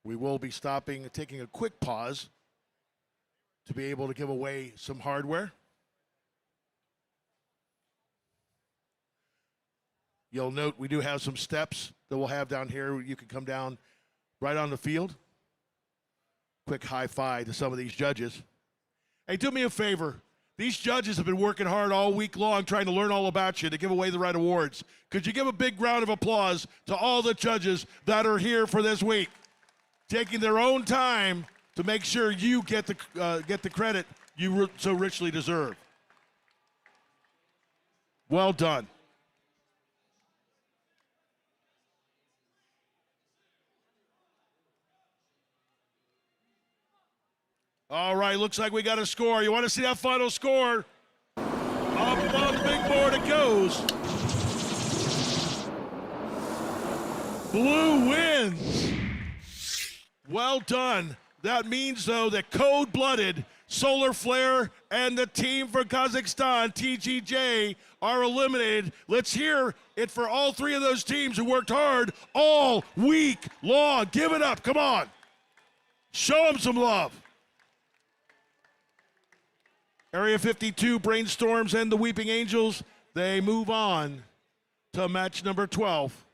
we will be stopping and taking a quick pause to be able to give away some hardware. You'll note we do have some steps that we'll have down here. You can come down right on the field. Quick high five to some of these judges. Hey, do me a favor. These judges have been working hard all week long trying to learn all about you to give away the right awards. Could you give a big round of applause to all the judges that are here for this week, taking their own time to make sure you get the credit you so richly deserve. Well done. All right, looks like we got a score. You want to see that final score? Up on the big board it goes. Blue wins. Well done. That means, though, that Cold-Blooded, Solar Flare, and the team for Kazakhstan, TGJ, are eliminated. Let's hear it for all three of those teams who worked hard all week long. Give it up. Come on. Show them some love. Area 52, Brainstorms and the Weeping Angels, they move on to match number 12,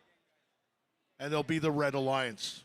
and they'll be the Red Alliance.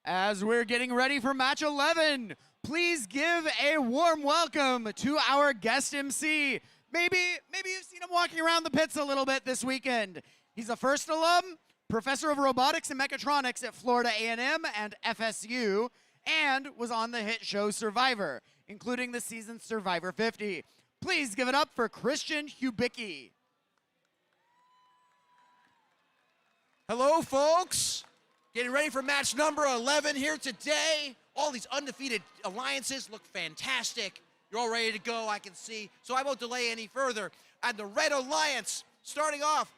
As we're getting ready for match 11, please give a warm welcome to our guest MC. Maybe you've seen him walking around the pits a little bit this weekend. He's a first alum, professor of robotics and mechatronics at Florida A&M and FSU, and was on the hit show Survivor, including the season's Survivor 50. Please give it up for Christian Hubicki. Hello, folks. Getting ready for match number 11 here today. All these undefeated alliances look fantastic. You're all ready to go, I can see. So I won't delay any further. And the Red Alliance, starting off,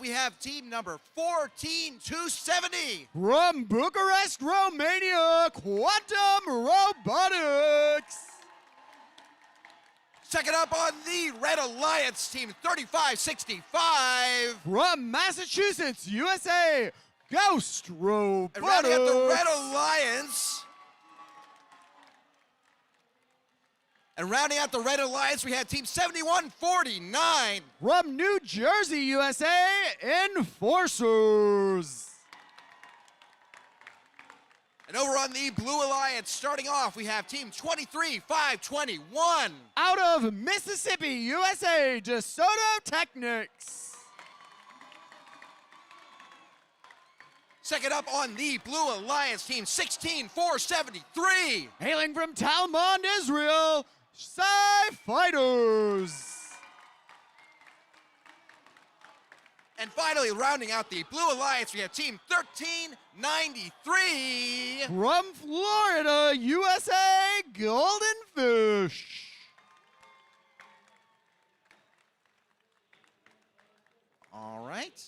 we have team number 14270. From Bucharest, Romania, Quantum Robotics. Second up on the Red Alliance, team 3565. From Massachusetts, USA, Ghost Robotics. And rounding out the Red Alliance. And rounding out the Red Alliance, we have team 7149. From New Jersey, USA, Enforcers. And over on the Blue Alliance, starting off, we have team 23521. Out of Mississippi, USA, DeSoto Technics. Second up on the Blue Alliance, team 16473. Hailing from Talmud, Israel, Psy Fighters. And finally, rounding out the Blue Alliance, we have team 1393. From Florida, USA, Golden Fish. All right.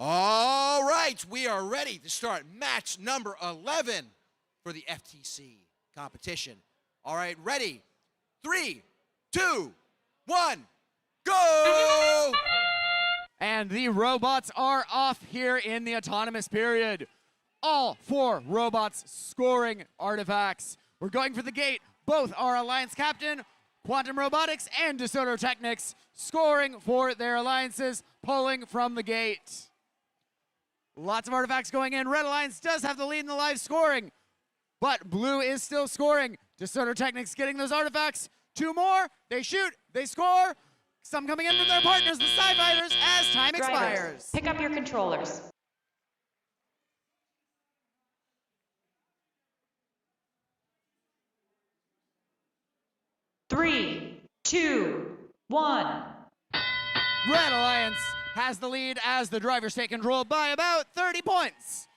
All right, we are ready to start match number 11 for the FTC competition. All right, ready? 3, 2, 1, go! And the robots are off here in the autonomous period. All 4 robots scoring artifacts. We're going for the gate. Both our Alliance captain, Quantum Robotics, and DeSoto Technics scoring for their alliances, pulling from the gate. Lots of artifacts going in. Red Alliance does have the lead in the live scoring, but Blue is still scoring. DeSoto Technics getting those artifacts. 2 more. They shoot. They score. Some coming in from their partners, the Sci Fighters, as time expires. Pick up your controllers. Three, 2, 1. Red Alliance has the lead as the drivers take control by about 30 points.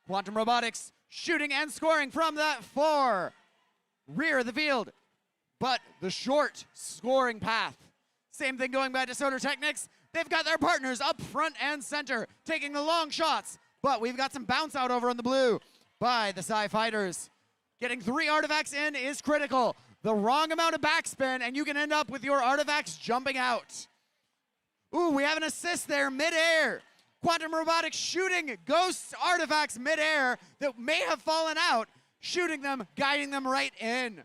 Quantum Robotics shooting and scoring from that far rear of the field, but the short scoring path. Same thing going by DeSoto Technics. They've got their partners up front and center, taking the long shots, but we've got some bounce out over on the blue by the Sci Fighters. Getting 3 artifacts in is critical. The wrong amount of backspin, and you can end up with your artifacts jumping out. Ooh, we have an assist there midair. Quantum Robotics shooting Ghost artifacts midair that may have fallen out, shooting them, guiding them right in.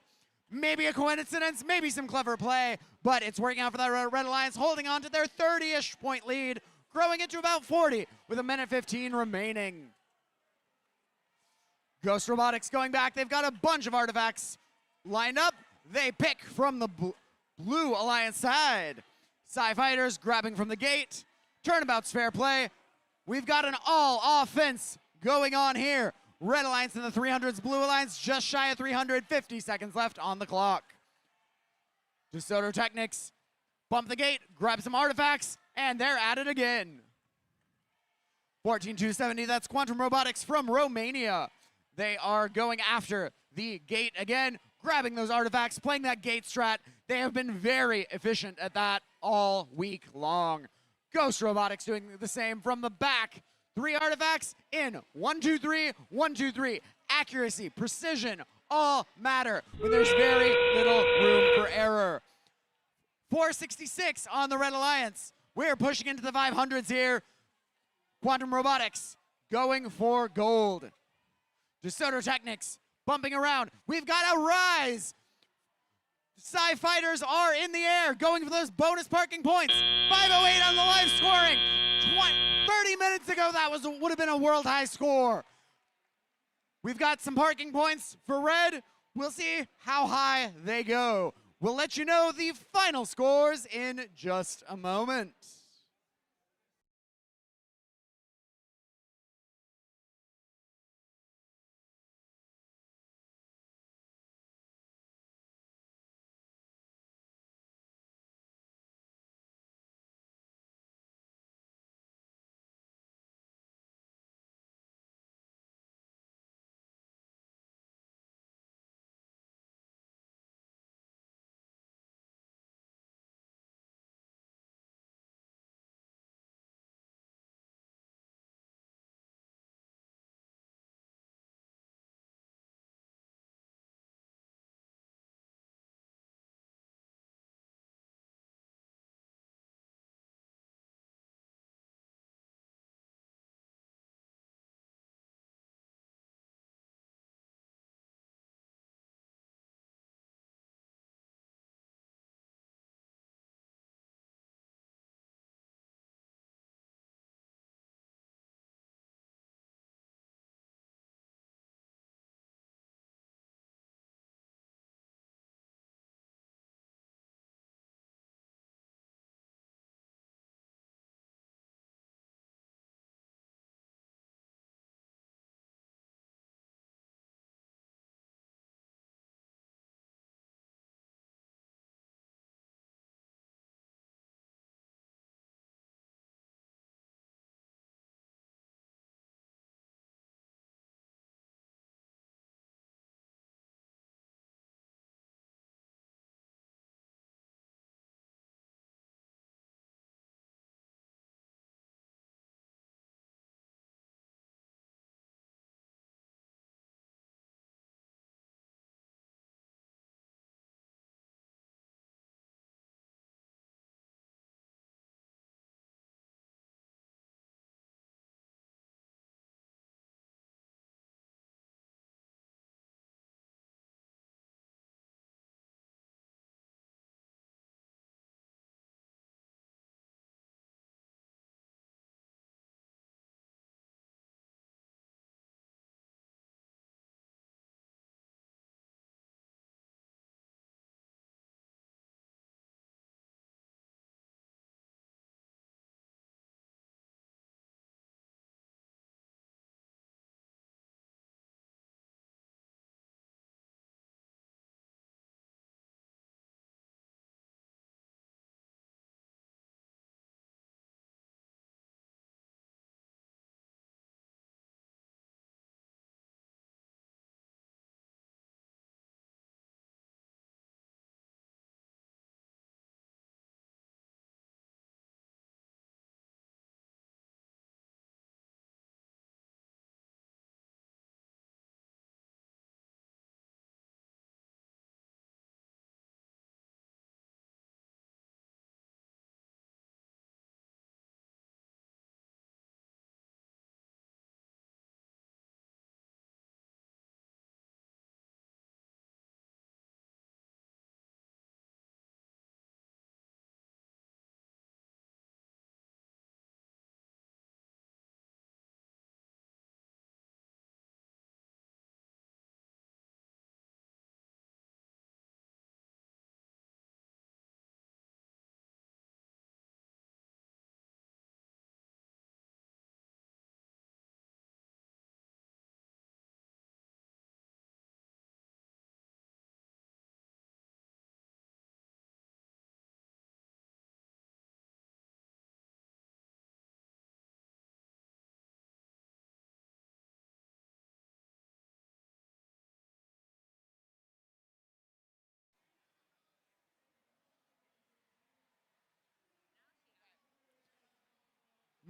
Maybe a coincidence, maybe some clever play, but it's working out for that Red Alliance, holding on to their 30-ish point lead, growing it to about 40 with 1:15 remaining. Ghost Robotics going back. They've got a bunch of artifacts lined up. They pick from the Blue Alliance side. Sci Fighters grabbing from the gate. Turnabout's fair play. We've got an all offense going on here. Red Alliance in the 300s, Blue Alliance just shy of 350 seconds left on the clock. DeSoto Technics bump the gate, grab some artifacts, and they're at it again. 14,270, that's Quantum Robotics from Romania. They are going after the gate again, grabbing those artifacts, playing that gate strat. They have been very efficient at that all week long. Ghost Robotics doing the same from the back. 3 artifacts in 1, 2, 3, 1, 2, 3. Accuracy, precision, all matter when there's very little room for error. 466 on the Red Alliance. We're pushing into the 500s here. Quantum Robotics going for gold. DeSoto Technics bumping around. We've got a rise. Sci Fighters are in the air, going for those bonus parking points. 508 on the live scoring. 30 minutes ago, that would have been a world high score. We've got some parking points for red. We'll see how high they go. We'll let you know the final scores in just a moment.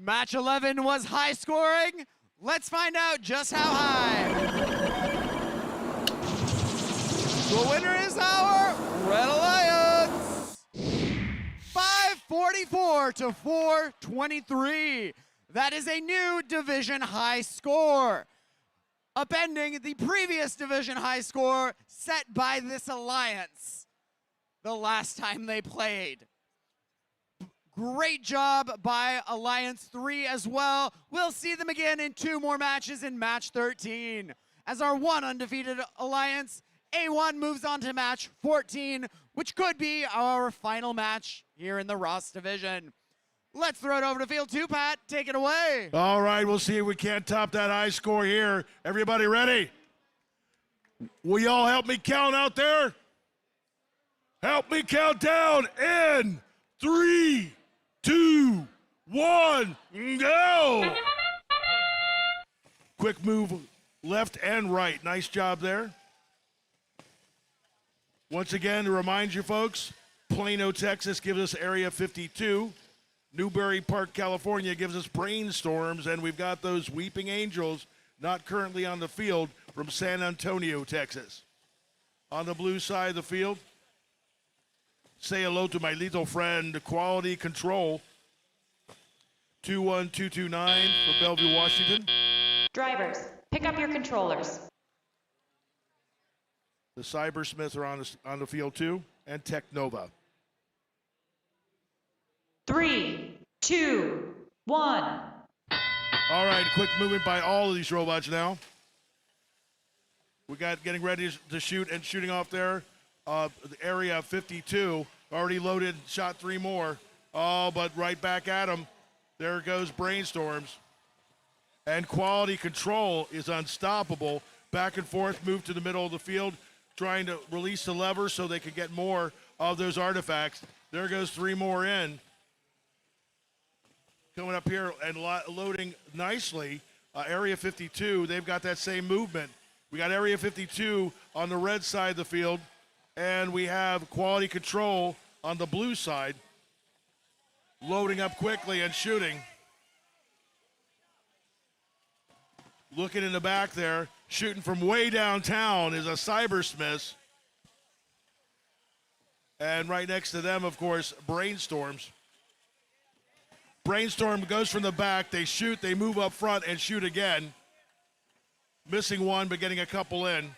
Match 11 was high scoring. Let's find out just how high. The winner is our Red Alliance. 544 to 423. That is a new division high score, upending the previous division high score set by this alliance the last time they played. Great job by Alliance 3 as well. We'll see them again in 2 more matches in match 13. As our one undefeated alliance, A1 moves on to match 14, which could be our final match here in the Ross division. Let's throw it over to field 2, Pat. Take it away. All right, we'll see if we can't top that high score here. Everybody ready? Will y'all help me count out there? Help me count down in 3, 2, 1, go! Quick move left and right. Nice job there. Once again, to remind you folks, Plano, Texas gives us Area 52. Newbury Park, California gives us Brainstorms, and we've got those Weeping Angels not currently on the field from San Antonio, Texas. On the blue side of the field, say hello to my little friend, Quality Control. 21229 for Bellevue, Washington. Drivers, pick up your controllers. The Cybersmiths are on the field too, and Technova. 3, 2, 1. All right, quick movement by all of these robots now. We got getting ready to shoot and shooting off there. The Area 52 already loaded, shot 3 more. Oh, but right back at them. There goes Brainstorms. And Quality Control is unstoppable. Back and forth, move to the middle of the field, trying to release the lever so they can get more of those artifacts. There goes 3 more in. Coming up here and loading nicely. Area 52, they've got that same movement. We got Area 52 on the red side of the field, and we have Quality Control on the blue side, loading up quickly and shooting. Looking in the back there, shooting from way downtown is a Cybersmith. And right next to them, of course, Brainstorms. Brainstorm goes from the back, they shoot, they move up front and shoot again. Missing one, but getting a couple in.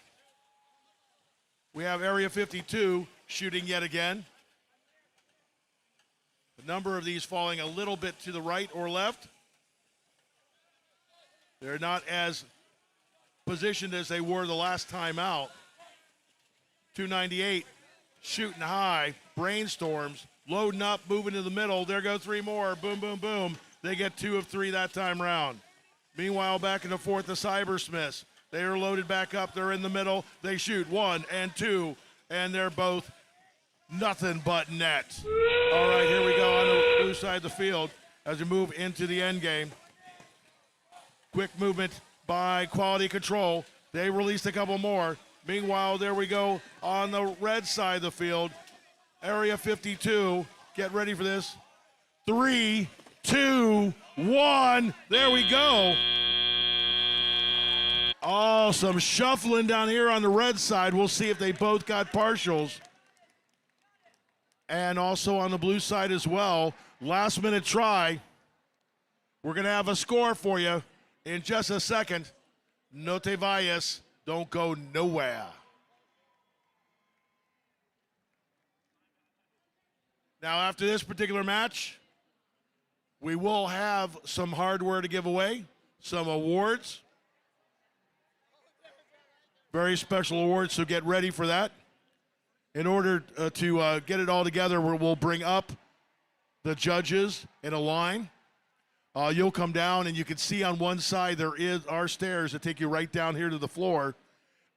We have Area 52 shooting yet again. A number of these falling a little bit to the right or left. They're not as positioned as they were the last time out. 298 shooting high, Brainstorms, loading up, moving to the middle. There go 3 more, boom, boom, boom. They get 2 of 3 that time round. Meanwhile, back in the fourth, the Cybersmiths. They are loaded back up, they're in the middle. They shoot 1 and 2, and they're both nothing but net. All right, here we go on the blue side of the field as we move into the end game. Quick movement by Quality Control. They released a couple more. Meanwhile, there we go on the red side of the field. Area 52, get ready for this. 3, 2, 1, there we go. Oh, some shuffling down here on the red side. We'll see if they both got partials. And also on the blue side as well. Last minute try. We're going to have a score for you in just a second. No te vayas. Don't go nowhere. Now, after this particular match, we will have some hardware to give away, some awards. Very special awards, so get ready for that. In order to get it all together, we'll bring up the judges in a line. You'll come down, and you can see on one side there are stairs that take you right down here to the floor,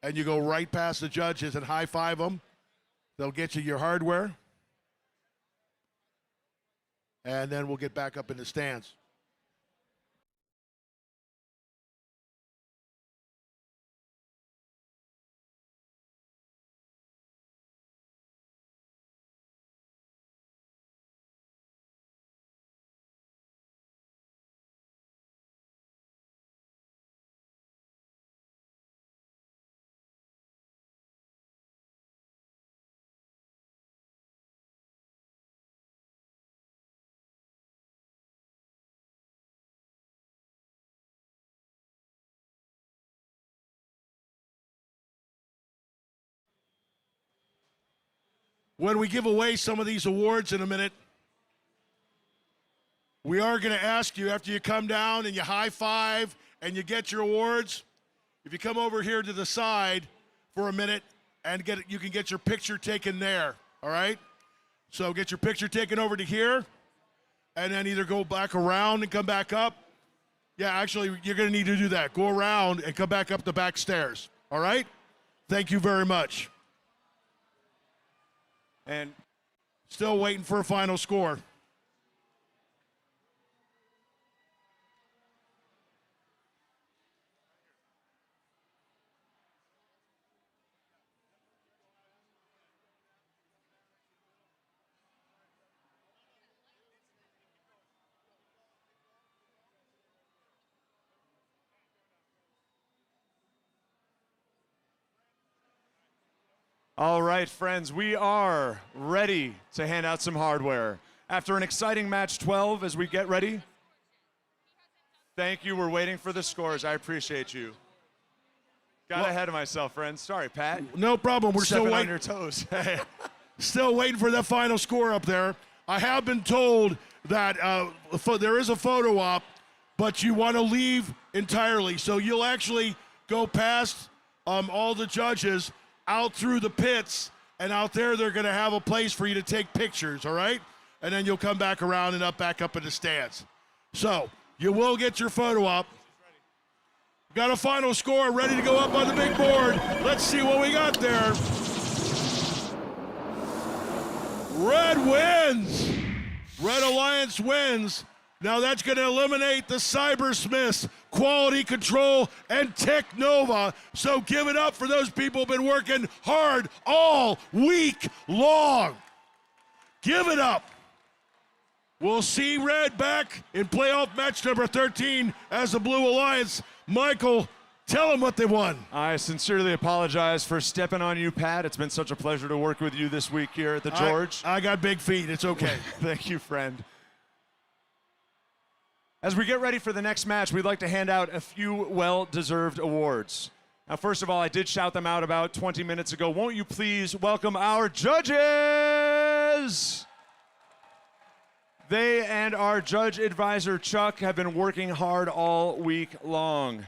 and you go right past the judges and high-five them. They'll get you your hardware, and then we'll get back up in the stands. when we give away some of these awards in a minute, we are going to ask you, after you come down and you high five and you get your awards, if you come over here to the side for a minute and you can get your picture taken there, all right? So get your picture taken over to here, and then either go back around and come back up. Yeah, actually, you're going to need to do that. Go around and come back up the back stairs, all right? Thank you very much. And still waiting for a final score. All right, friends, we are ready to hand out some hardware. After an exciting match 12, as we get ready. Thank you, we're waiting for the scores. I appreciate you. Got ahead of myself, friends. Sorry, Pat. No problem, we're still Stepping waiting. on your toes. Still waiting for that final score up there. I have been told that there is a photo op, but you want to leave entirely. So you'll actually go past all the judges out through the pits, and out there they're going to have a place for you to take pictures, all right? And then you'll come back around and back up in the stands. So you will get your photo op. Got a final score ready to go up on the big board. Let's see what we got there. Red wins. Red Alliance wins. Now that's going to eliminate the Cybersmiths, Quality Control, and Technova. So give it up for those people who've been working hard all week long. Give it up. We'll see Red back in playoff match number 13 as the Blue Alliance. Michael, tell them what they won. I sincerely apologize for stepping on you, Pat. It's been such a pleasure to work with you this week here at the George. I got big feet. It's okay. Thank you, friend. As we get ready for the next match, we'd like to hand out a few well-deserved awards. Now, first of all, I did shout them out about 20 minutes ago. Won't you please welcome our judges? They and our judge advisor, Chuck, have been working hard all week long.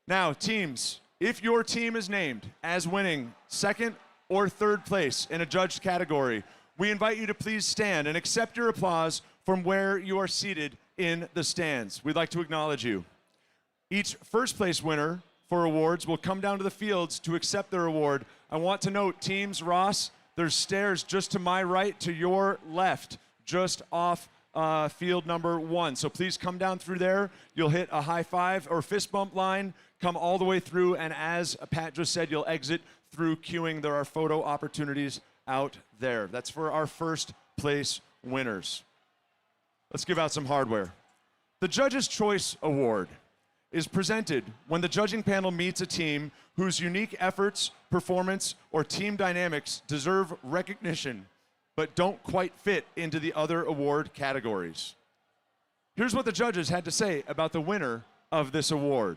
Now, teams, if your team is named as winning second or third place in a judged category, we invite you to please stand and accept your applause from where you are seated in the stands. We'd like to acknowledge you. Each first place winner for awards will come down to the fields to accept their award. I want to note, teams, Ross, there's stairs just to my right, to your left, just off field number 1. So please come down through there. You'll hit a high five or fist bump line, come all the way through, and as Pat just said, you'll exit through queuing. There are photo opportunities out there. That's for our first place winners. Let's give out some hardware. The Judge's Choice Award is presented when the judging panel meets a team whose unique efforts, performance, or team dynamics deserve recognition, but don't quite fit into the other award categories. Here's what the judges had to say about the winner of this award.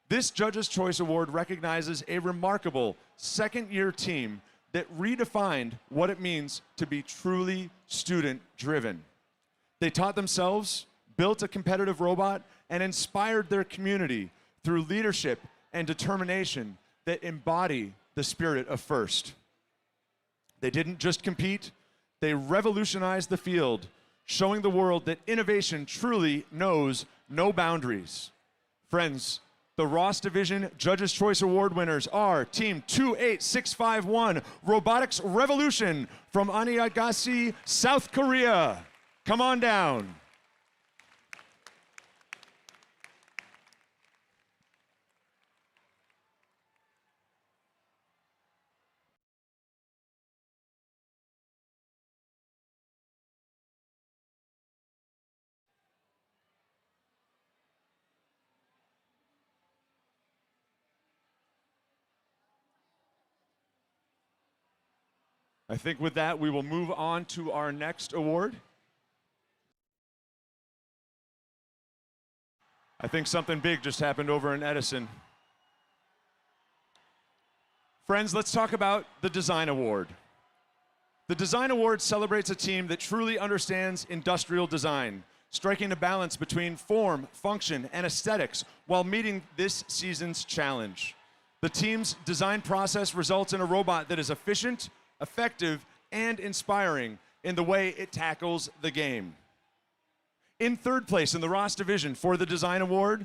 This Judge's Choice Award recognizes a remarkable second-year team that redefined what it means to be truly student-driven. They taught themselves, built a competitive robot, and inspired their community through leadership and determination that embody the spirit of FIRST. They didn't just compete, they revolutionized the field, showing the world that innovation truly knows no boundaries. Friends, the Ross Division Judge's Choice Award winners are Team 28651, Robotics Revolution from Aniagasi, South Korea. Come on down. I think with that, we will move on to our next award. I think something big just happened over in Edison. Friends, let's talk about the Design Award. The Design Award celebrates a team that truly understands industrial design, striking a balance between form, function, and aesthetics while meeting this season's challenge. The team's design process results in a robot that is efficient, effective, and inspiring in the way it tackles the game. In third place in the Ross division for the Design Award,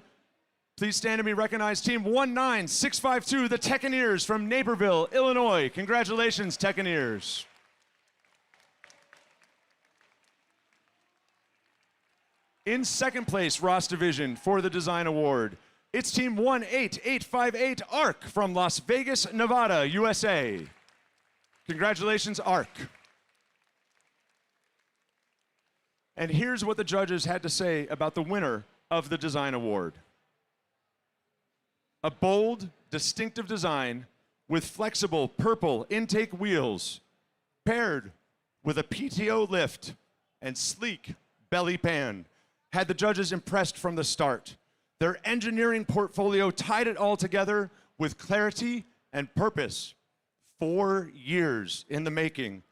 please stand and be recognized, Team 19652, the Techineers from Naperville, Illinois. Congratulations, Techineers. In second place, Ross division for the Design Award, it's Team 18858, ARC from Las Vegas, Nevada, USA. Congratulations, ARC. And here's what the judges had to say about the winner of the Design Award. A bold, distinctive design with flexible purple intake wheels paired with a PTO lift and sleek belly pan had the judges impressed from the start. Their engineering portfolio tied it all together with clarity and purpose. 4 years in the making.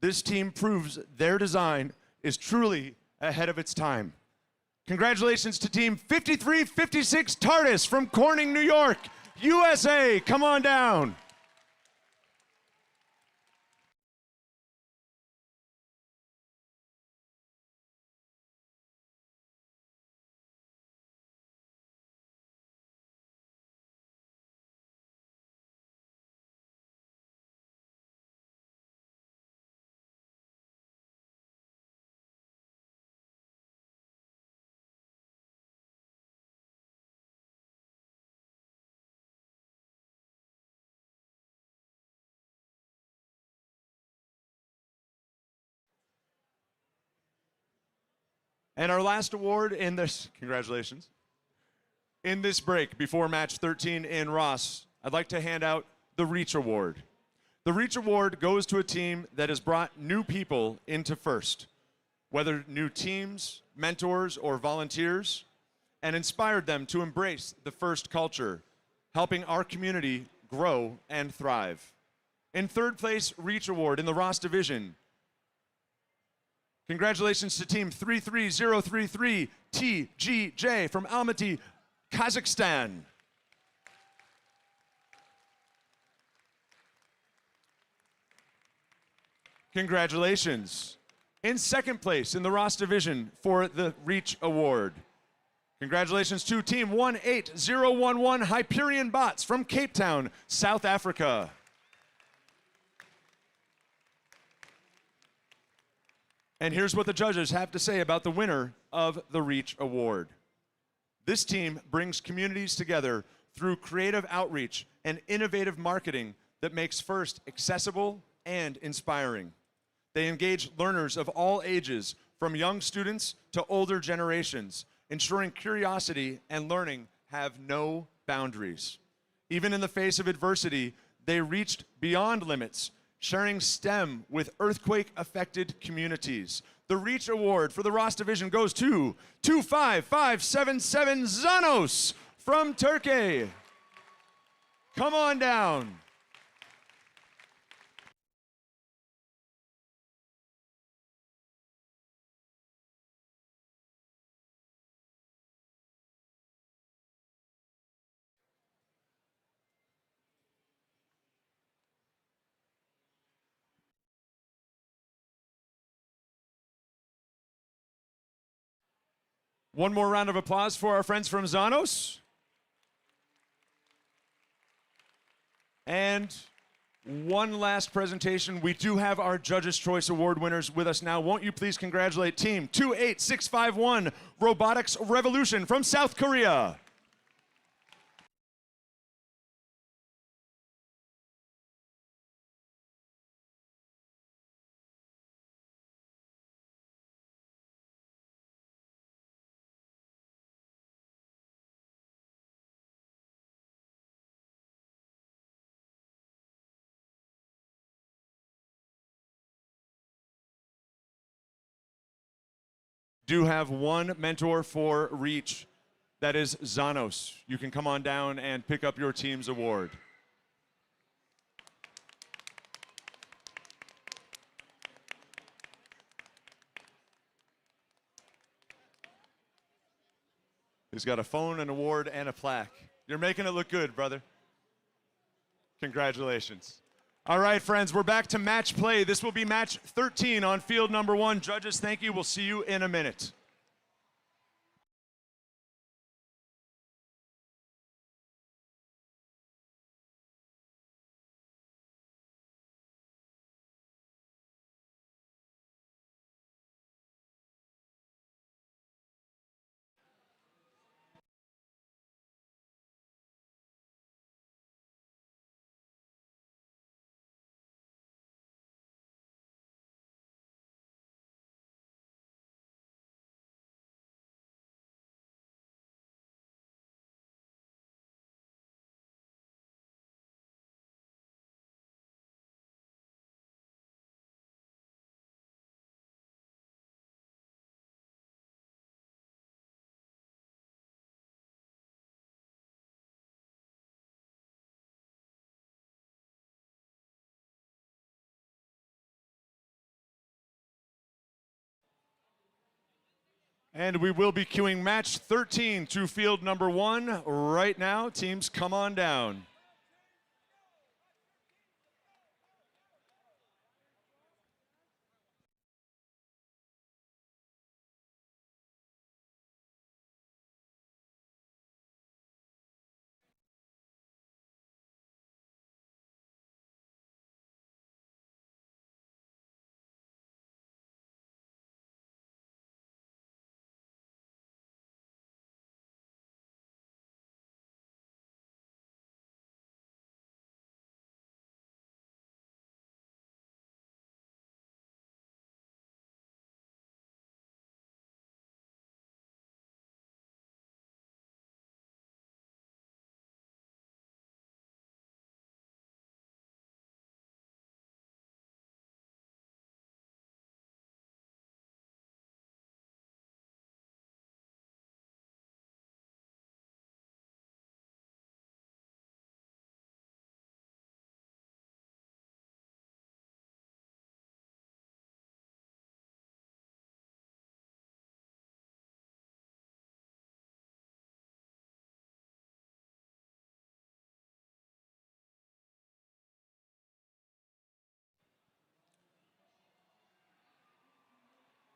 This team proves their design is truly ahead of its time. Congratulations to Team 5356 TARDIS from Corning, New York, USA. Come on down. And our last award in this, congratulations. In this break before match 13 in Ross, I'd like to hand out the Reach Award. The Reach Award goes to a team that has brought new people into FIRST, whether new teams, mentors, or volunteers, and inspired them to embrace the FIRST culture, helping our community grow and thrive. In third place, Reach Award in the Ross division. Congratulations to Team 33033 TGJ from Almaty, Kazakhstan. Congratulations. In second place in the Ross division for the Reach Award. Congratulations to Team 18011 Hyperion Bots from Cape Town, South Africa. And here's what the judges have to say about the winner of the Reach Award. This team brings communities together through creative outreach and innovative marketing that makes FIRST accessible and inspiring. They engage learners of all ages, from young students to older generations, ensuring curiosity and learning have no boundaries. Even in the face of adversity, they reached beyond limits, sharing STEM with earthquake-affected communities. The Reach Award for the Ross division goes to 25577 Zanos from Turkey. Come on down. One more round of applause for our friends from Zanos. And one last presentation. We do have our Judges' Choice Award winners with us now. Won't you please congratulate Team 28651 Robotics Revolution from South Korea. Do have one mentor for Reach, that is Zanos. You can come on down and pick up your team's award. who's got a phone, an award, and a plaque. You're making it look good, brother. Congratulations. All right, friends, we're back to match play. This will be match 13 on field number 1. Judges, thank you. We'll see you in a minute. And we will be queuing match 13 to field number 1 right now. Teams, come on down.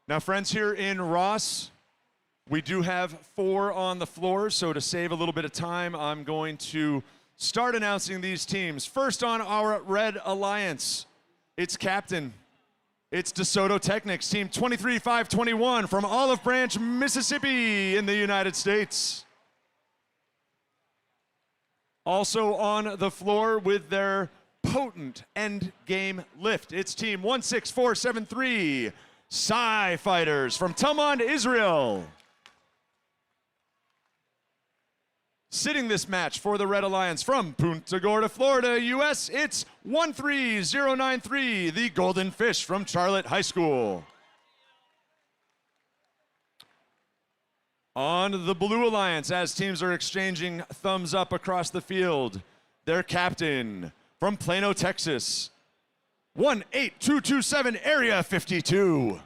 Now, friends, here in Ross, we do have 4 on the floor, so to save a little bit of time, I'm going to start announcing these teams. First on our Red Alliance, it's captain. It's DeSoto Technics, team 23521 from Olive Branch, Mississippi in the United States. Also on the floor with their potent end game lift, it's team 16473. Psy Fighters from Tumand, Israel. Sitting this match for the Red Alliance from Punta Gorda, Florida, US, it's 13093, the Golden Fish from Charlotte High School. On the Blue Alliance, as teams are exchanging thumbs up across the field, their captain from Plano, Texas, 18227 Area 52.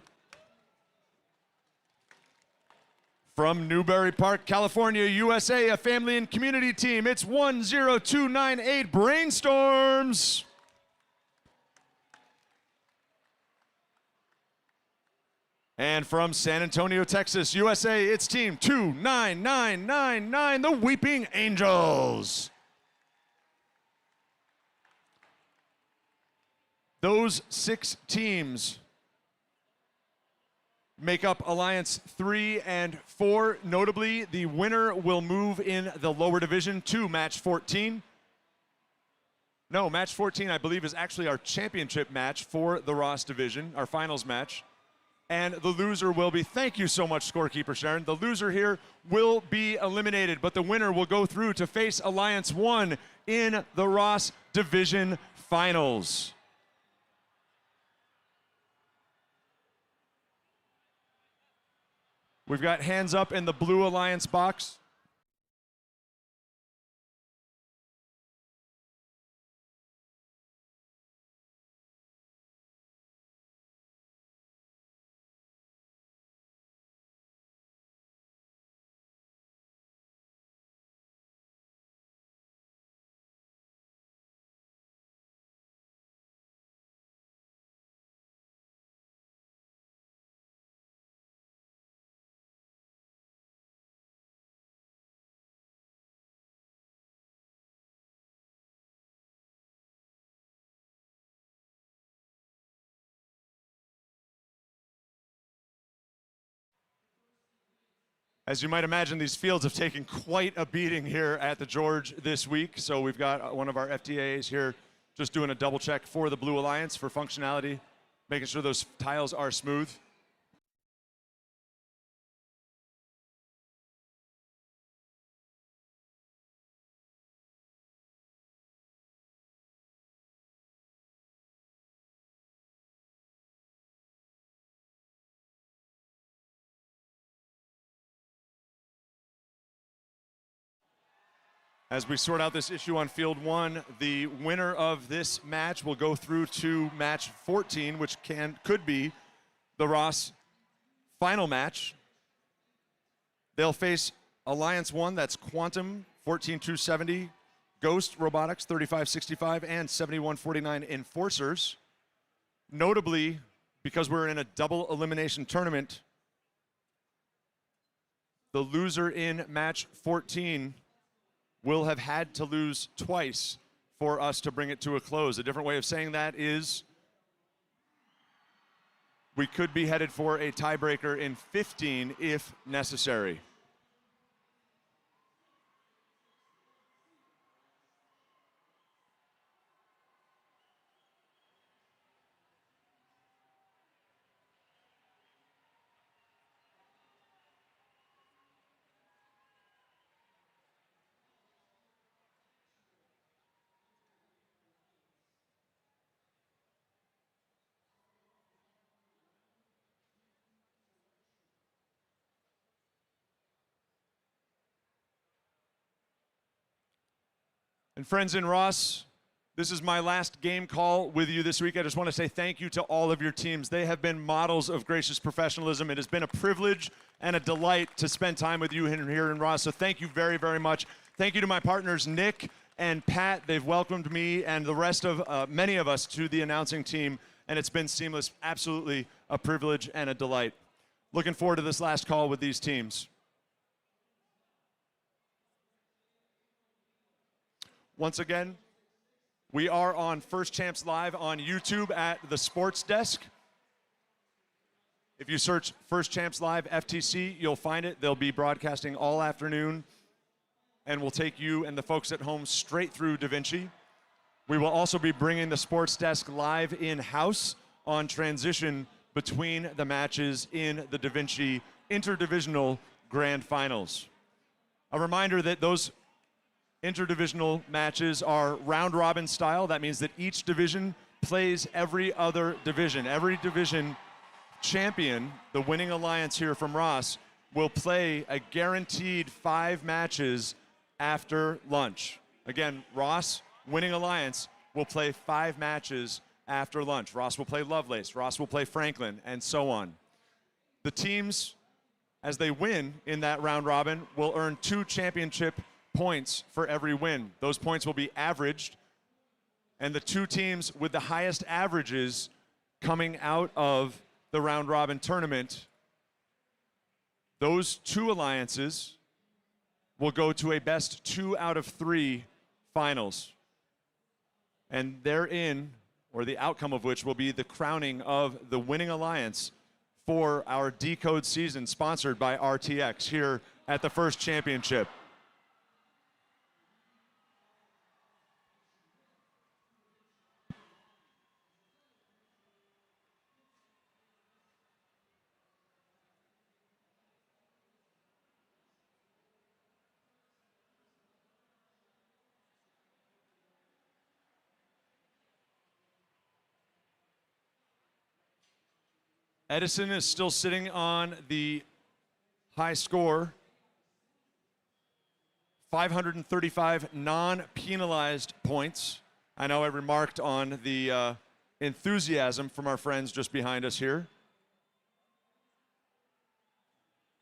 From Newbury Park, California, USA, a family and community team, it's 10298 Brainstorms. And from San Antonio, Texas, USA, it's team 29999, the Weeping Angels. Those 6 teams make up Alliance 3 and 4. Notably, the winner will move in the lower division to match 14. No, match 14, I believe, is actually our championship match for the Ross division, our finals match. And the loser will be, thank you so much, scorekeeper Sharon. The loser here will be eliminated, but the winner will go through to face Alliance 1 in the Ross division finals. We've got hands up in the Blue Alliance box. As you might imagine, these fields have taken quite a beating here at the George this week. So we've got one of our FTAs here just doing a double check for the Blue Alliance for functionality, making sure those tiles are smooth. As we sort out this issue on field 1, the winner of this match will go through to match 14, which could be the Ross final match. They'll face Alliance 1, that's Quantum 14270, Ghost Robotics 3565, and 7149 Enforcers. Notably, because we're in a double elimination tournament, the loser in match 14 will have had to lose twice for us to bring it to a close. A different way of saying that is we could be headed for a tiebreaker in 15 if necessary. And friends in Ross, this is my last game call with you this week. I just want to say thank you to all of your teams. They have been models of gracious professionalism. It has been a privilege and a delight to spend time with you here in Ross. So thank you very, very much. Thank you to my partners, Nick and Pat. They've welcomed me and the rest of many of us to the announcing team, and it's been seamless. Absolutely a privilege and a delight. Looking forward to this last call with these teams. Once again, we are on First Champs Live on YouTube at the Sports Desk. If you search First Champs Live FTC, you'll find it. They'll be broadcasting all afternoon, and we'll take you and the folks at home straight through DaVinci. We will also be bringing the Sports Desk live in-house on transition between the matches in the DaVinci Interdivisional Grand Finals. A reminder that those interdivisional matches are round robin style. That means that each division plays every other division. Every division champion, the winning alliance here from Ross, will play a guaranteed 5 matches after lunch. Again, Ross, winning alliance, will play 5 matches after lunch. Ross will play Lovelace, Ross will play Franklin, and so on. The teams, as they win in that round robin, will earn 2 championship points for every win. Those points will be averaged, and the 2 teams with the highest averages coming out of the round robin tournament, those 2 alliances will go to a best 2 out of 3 finals. And therein, or the outcome of which, will be the crowning of the winning alliance for our Decode season, sponsored by RTX here at the First Championship. Edison is still sitting on the high score. 535 non-penalized points. I know I remarked on the enthusiasm from our friends just behind us here.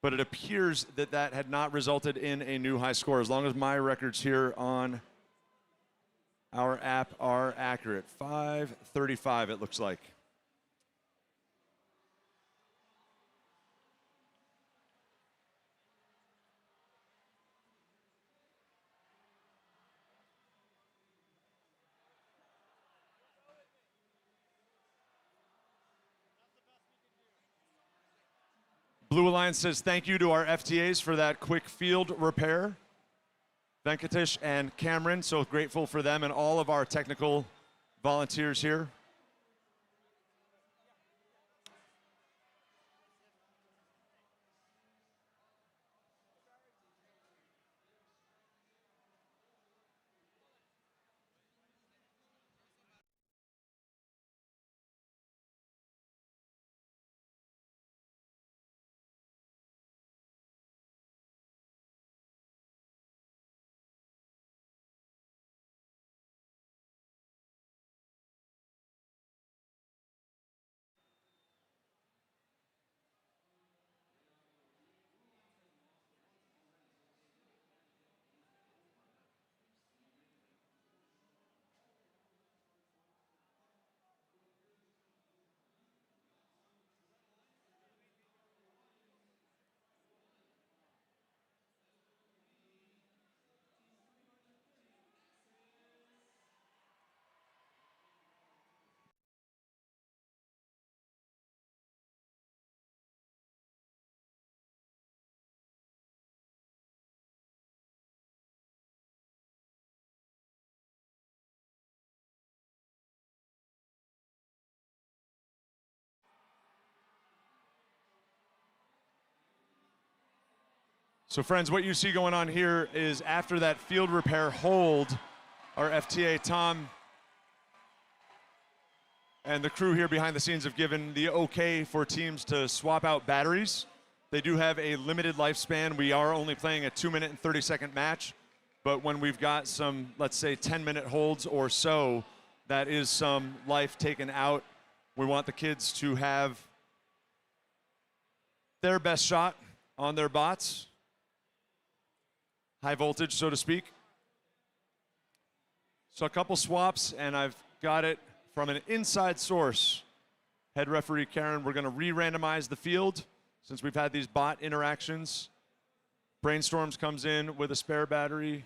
But it appears that that had not resulted in a new high score, as long as my records here on our app are accurate. 535, it looks like. Blue Alliance says thank you to our FTAs for that quick field repair. Venkatesh and Cameron, so grateful for them and all of our technical volunteers here. So friends, what you see going on here is after that field repair hold, our FTA Tom and the crew here behind the scenes have given the okay for teams to swap out batteries. They do have a limited lifespan. We are only playing a 2-minute and 30-second match, but when we've got some, let's say 10-minute holds or so, that is some life taken out. We want the kids to have their best shot on their bots. High voltage, so to speak. So a couple swaps, and I've got it from an inside source. Head referee Karen, we're going to re-randomize the field since we've had these bot interactions. Brainstorms comes in with a spare battery.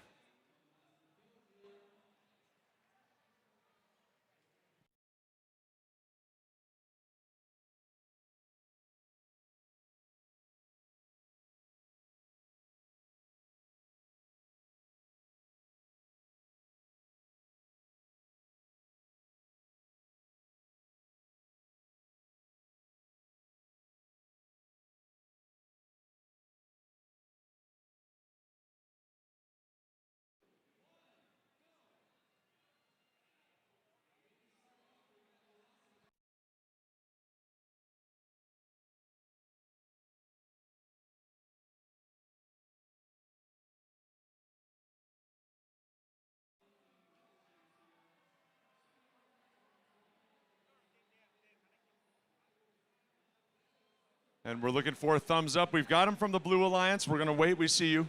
And we're looking for a thumbs up. We've got them from the Blue Alliance. We're going to wait. We see you.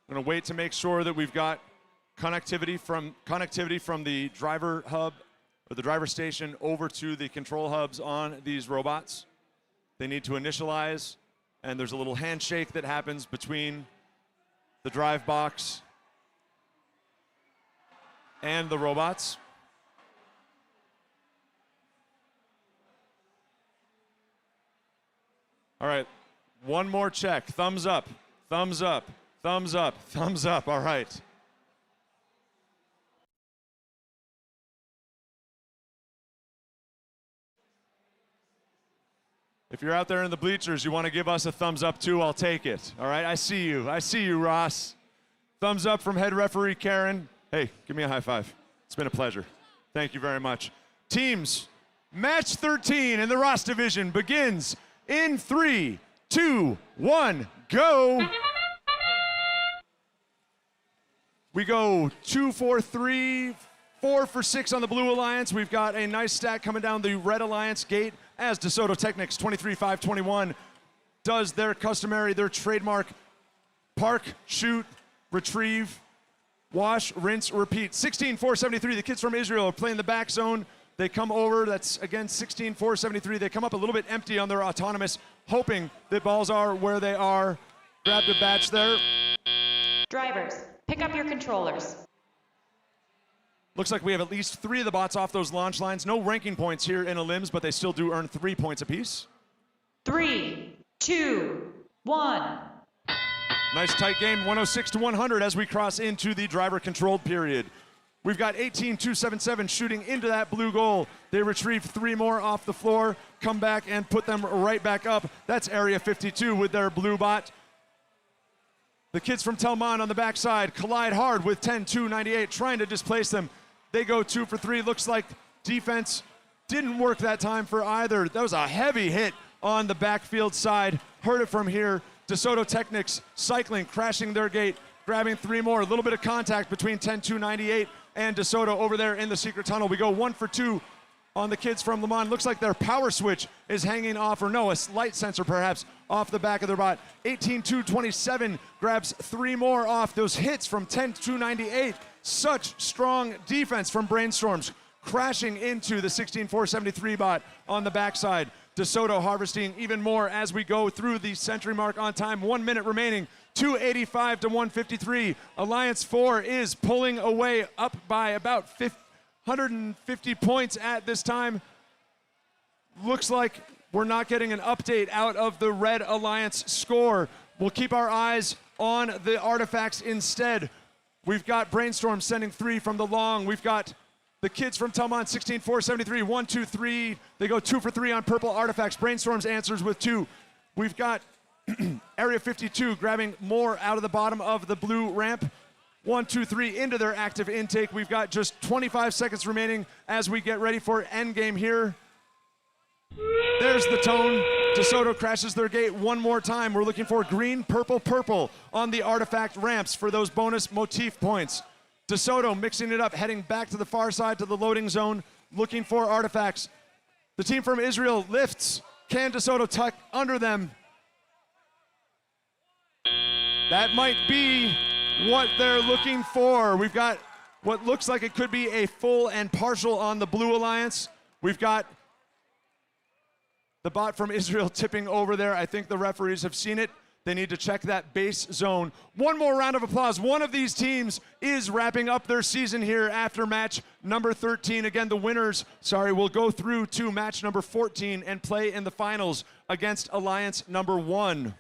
We're going to wait to make sure that we've got connectivity from the driver hub or the driver station over to the control hubs on these robots. They need to initialize, and there's a little handshake that happens between the drive box and the robots. All right, one more check. Thumbs up, thumbs up, thumbs up, thumbs up. All right. If you're out there in the bleachers, you want to give us a thumbs up too, I'll take it. All right, I see you. I see you, Ross. Thumbs up from head referee Karen. Hey, give me a high five. It's been a pleasure. Thank you very much. Teams, match 13 in the Ross division begins in 3, 2, 1, go. We go 2 for 3, 4 for 6 on the Blue Alliance. We've got a nice stack coming down the Red Alliance gate as DeSoto Technics 23-5-21 does their customary, their trademark park, shoot, retrieve, wash, rinse, repeat. 16-4-73, the kids from Israel are playing the back zone. They come over, that's again 16-4-73. They come up a little bit empty on their autonomous, hoping that balls are where they are. Grabbed a batch there. Drivers, pick up your controllers. Looks like we have at least 3 of the bots off those launch lines. No ranking points here in Elims, but they still do earn 3 points apiece. 3, 2, 1. Nice tight game, 106 to 100 as we cross into the driver-controlled period. We've got 18-277 shooting into that blue goal. They retrieve 3 more off the floor, come back and put them right back up. That's Area 52 with their blue bot. The kids from Telmon on the backside collide hard with 10-298, trying to displace them. They go 2 for 3. Looks like defense didn't work that time for either. That was a heavy hit on the backfield side. Heard it from here. DeSoto Technics cycling, crashing their gate, grabbing 3 more. A little bit of contact between 10-298 and DeSoto over there in the secret tunnel. We go 1 for 2 on the kids from Le Mans. Looks like their power switch is hanging off, or no, a light sensor perhaps, off the back of their bot. 18-227 grabs 3 more off those hits from 10-298. Such strong defense from Brainstorms, crashing into the 16-473 bot on the backside. DeSoto harvesting even more as we go through the century mark on time. 1 minute remaining, 285 to 153. Alliance 4 is pulling away, up by about 150 points at this time. Looks like we're not getting an update out of the Red Alliance score. We'll keep our eyes on the artifacts instead. We've got Brainstorm sending 3 from the long. We've got the kids from Telmon, 16-473, 1, 2, 3. They go 2 for 3 on purple artifacts. Brainstorms answers with 2. We've got Area 52 grabbing more out of the bottom of the blue ramp. 1, 2, 3 into their active intake. We've got just 25 seconds remaining as we get ready for endgame here. There's the tone. DeSoto crashes their gate one more time. We're looking for green, purple, purple on the artifact ramps for those bonus motif points. DeSoto mixing it up, heading back to the far side to the loading zone, looking for artifacts. The team from Israel lifts. Can DeSoto tuck under them? That might be what they're looking for. We've got what looks like it could be a full and partial on the Blue Alliance. We've got the bot from Israel tipping over there. I think the referees have seen it. They need to check that base zone. One more round of applause. One of these teams is wrapping up their season here after match number 13. Again, the winners, will go through to match number 14 and play in the finals against Alliance number 1.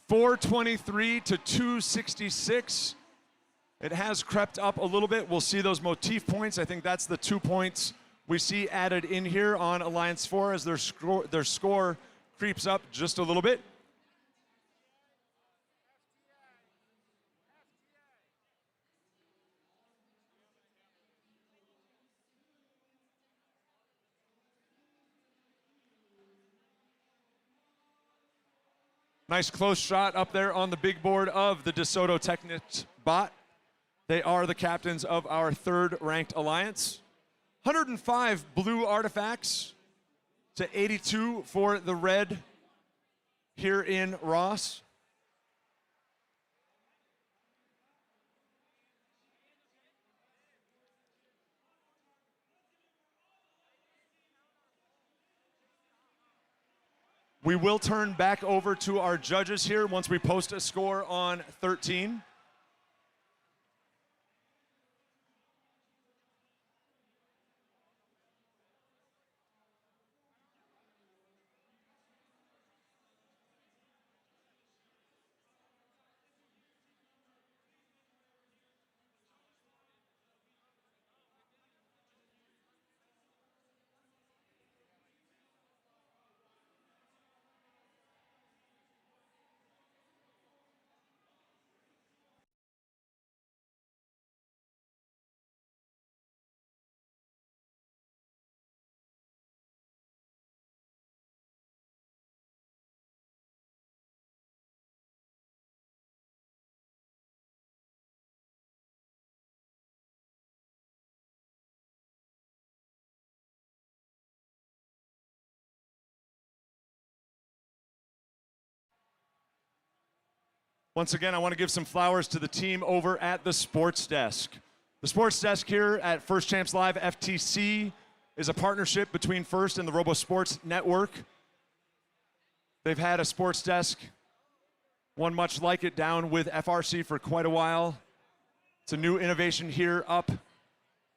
$423 to $266. It has crept up a little bit. We'll see those motif points. I think that's the 2 points we see added in here on Alliance 4 as their score creeps up just a little bit. Nice close shot up there on the big board of the DeSoto Technics bot. They are the captains of our 3rd ranked alliance. 105 blue artifacts to 82 for the red here in Ross. We will turn back over to our judges here once we post a score on 13. Once again, I want to give some flowers to the team over at the Sports Desk. The Sports Desk here at First Champs Live FTC is a partnership between First and the Robo Sports Network. They've had a Sports Desk, one much like it, down with FRC for quite a while. It's a new innovation here up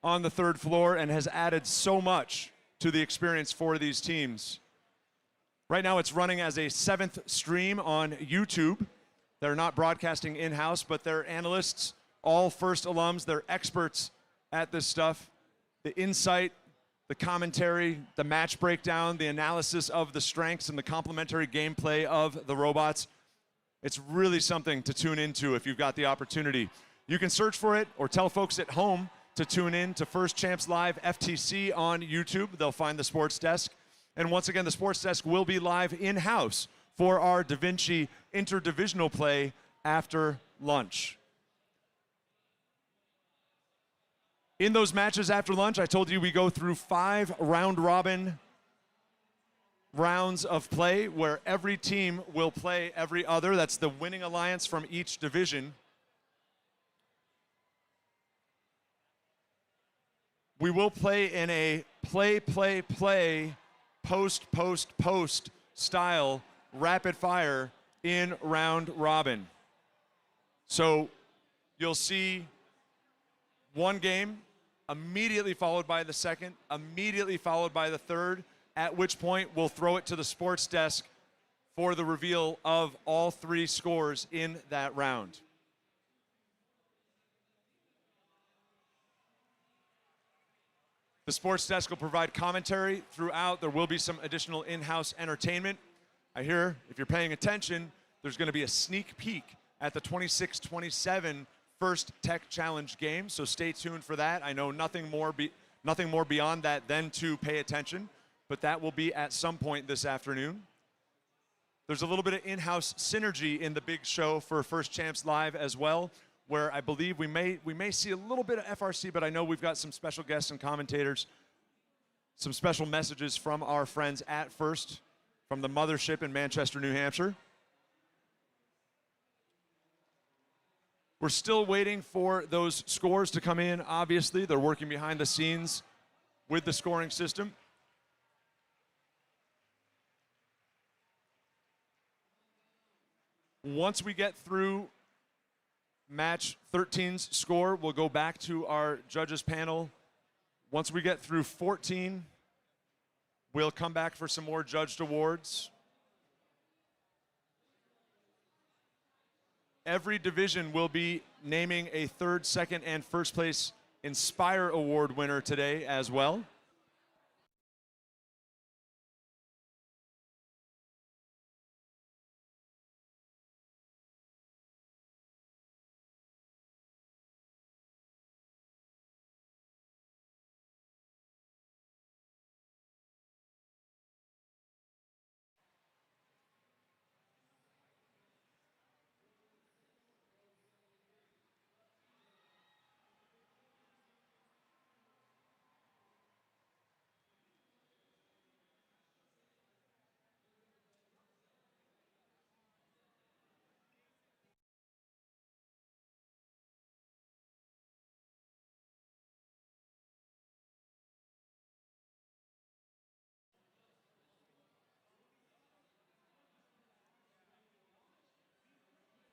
on the 3rd floor and has added so much to the experience for these teams. Right now it's running as a 7th stream on YouTube. They're not broadcasting in-house, but they're analysts, all First alums. They're experts at this stuff. The insight, the commentary, the match breakdown, the analysis of the strengths and the complementary gameplay of the robots. It's really something to tune into if you've got the opportunity. You can search for it or tell folks at home to tune in to First Champs Live FTC on YouTube. They'll find the Sports Desk. And once again, the Sports Desk will be live in-house for our Da Vinci interdivisional play after lunch. In those matches after lunch, I told you we go through 5 round-robin rounds of play where every team will play every other. That's the winning alliance from each division. We will play in a play, post style rapid fire in round robin. So you'll see one game immediately followed by the second, immediately followed by the third, at which point we'll throw it to the Sports Desk for the reveal of all 3 scores in that round. The Sports Desk will provide commentary throughout. There will be some additional in-house entertainment. I hear, if you're paying attention, there's going to be a sneak peek at the 26-27 First Tech Challenge game, so stay tuned for that. I know nothing more beyond that than to pay attention, but that will be at some point this afternoon. There's a little bit of in-house synergy in the big show for First Champs Live as well, where I believe we may see a little bit of FRC, but I know we've got some special guests and commentators, some special messages from our friends at First, from the mothership in Manchester, New Hampshire. We're still waiting for those scores to come in, obviously. They're working behind the scenes with the scoring system. Once we get through match 13's score, we'll go back to our judges panel. Once we get through 14, we'll come back for some more judged awards. Every division will be naming a 3rd, 2nd, and 1st place Inspire Award winner today as well.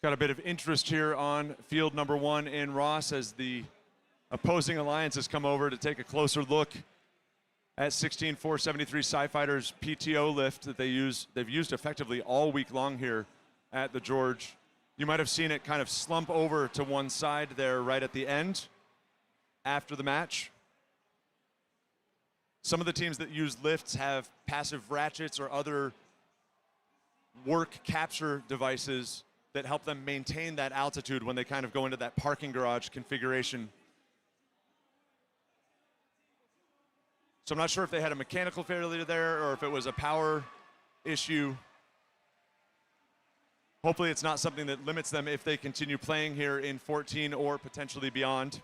Got a bit of interest here on field number 1 in Ross as the opposing alliances come over to take a closer look at 16-473 Sci-Fighters PTO lift that they've used effectively all week long here at the George. You might have seen it kind of slump over to one side there right at the end after the match. Some of the teams that use lifts have passive ratchets or other work capture devices that help them maintain that altitude when they kind of go into that parking garage configuration. So I'm not sure if they had a mechanical failure there or if it was a power issue. Hopefully it's not something that limits them if they continue playing here in 14 or potentially beyond.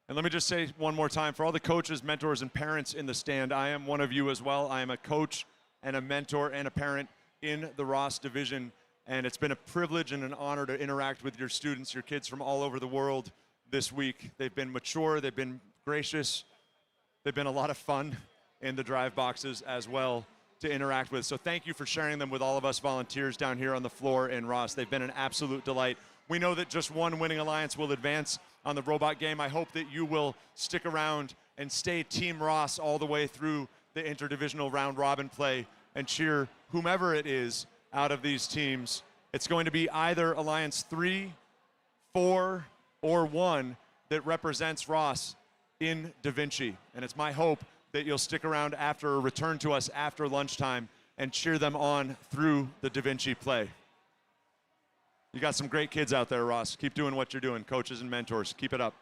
And let me just say one more time, for all the coaches, mentors, and parents in the stand, I am one of you as well. I am a coach and a mentor and a parent in the Ross division. And it's been a privilege and an honor to interact with your students, your kids from all over the world this week. They've been mature, they've been gracious, they've been a lot of fun in the drive boxes as well to interact with. So thank you for sharing them with all of us volunteers down here on the floor in Ross. They've been an absolute delight. We know that just one winning alliance will advance on the robot game. I hope that you will stick around and stay Team Ross all the way through the interdivisional round robin play and cheer whomever it is out of these teams. It's going to be either Alliance 3, 4, or 1 that represents Ross in Da Vinci. And it's my hope that you'll stick around after or return to us after lunchtime and cheer them on through the Da Vinci play. You got some great kids out there, Ross. Keep doing what you're doing, coaches and mentors. Keep it up.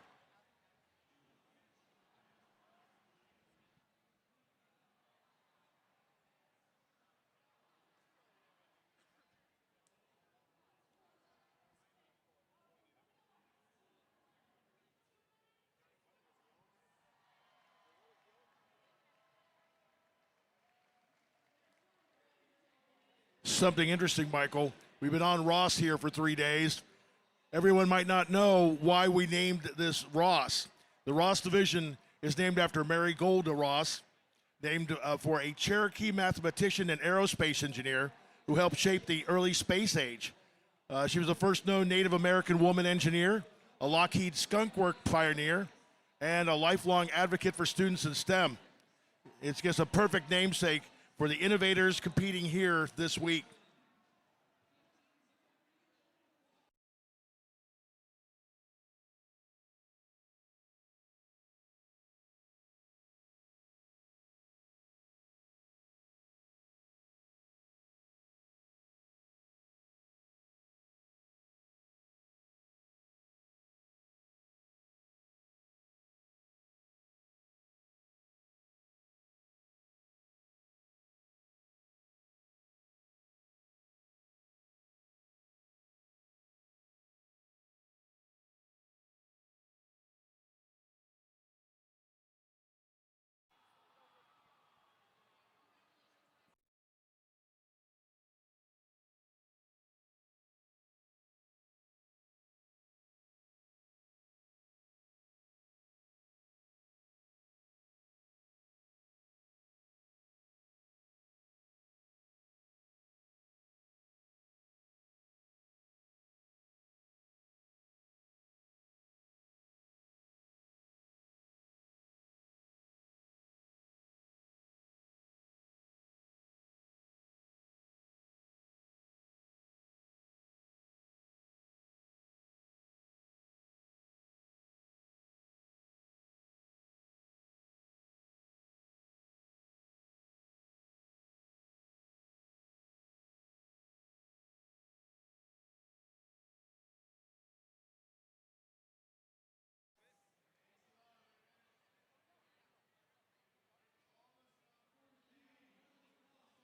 Something interesting, Michael. We've been on Ross here for 3 days. Everyone might not know why we named this Ross. The Ross division is named after Mary Golda Ross, named for a Cherokee mathematician and aerospace engineer who helped shape the early space age. She was the first known Native American woman engineer, a Lockheed Skunk Works pioneer, and a lifelong advocate for students in STEM. It's just a perfect namesake for the innovators competing here this week.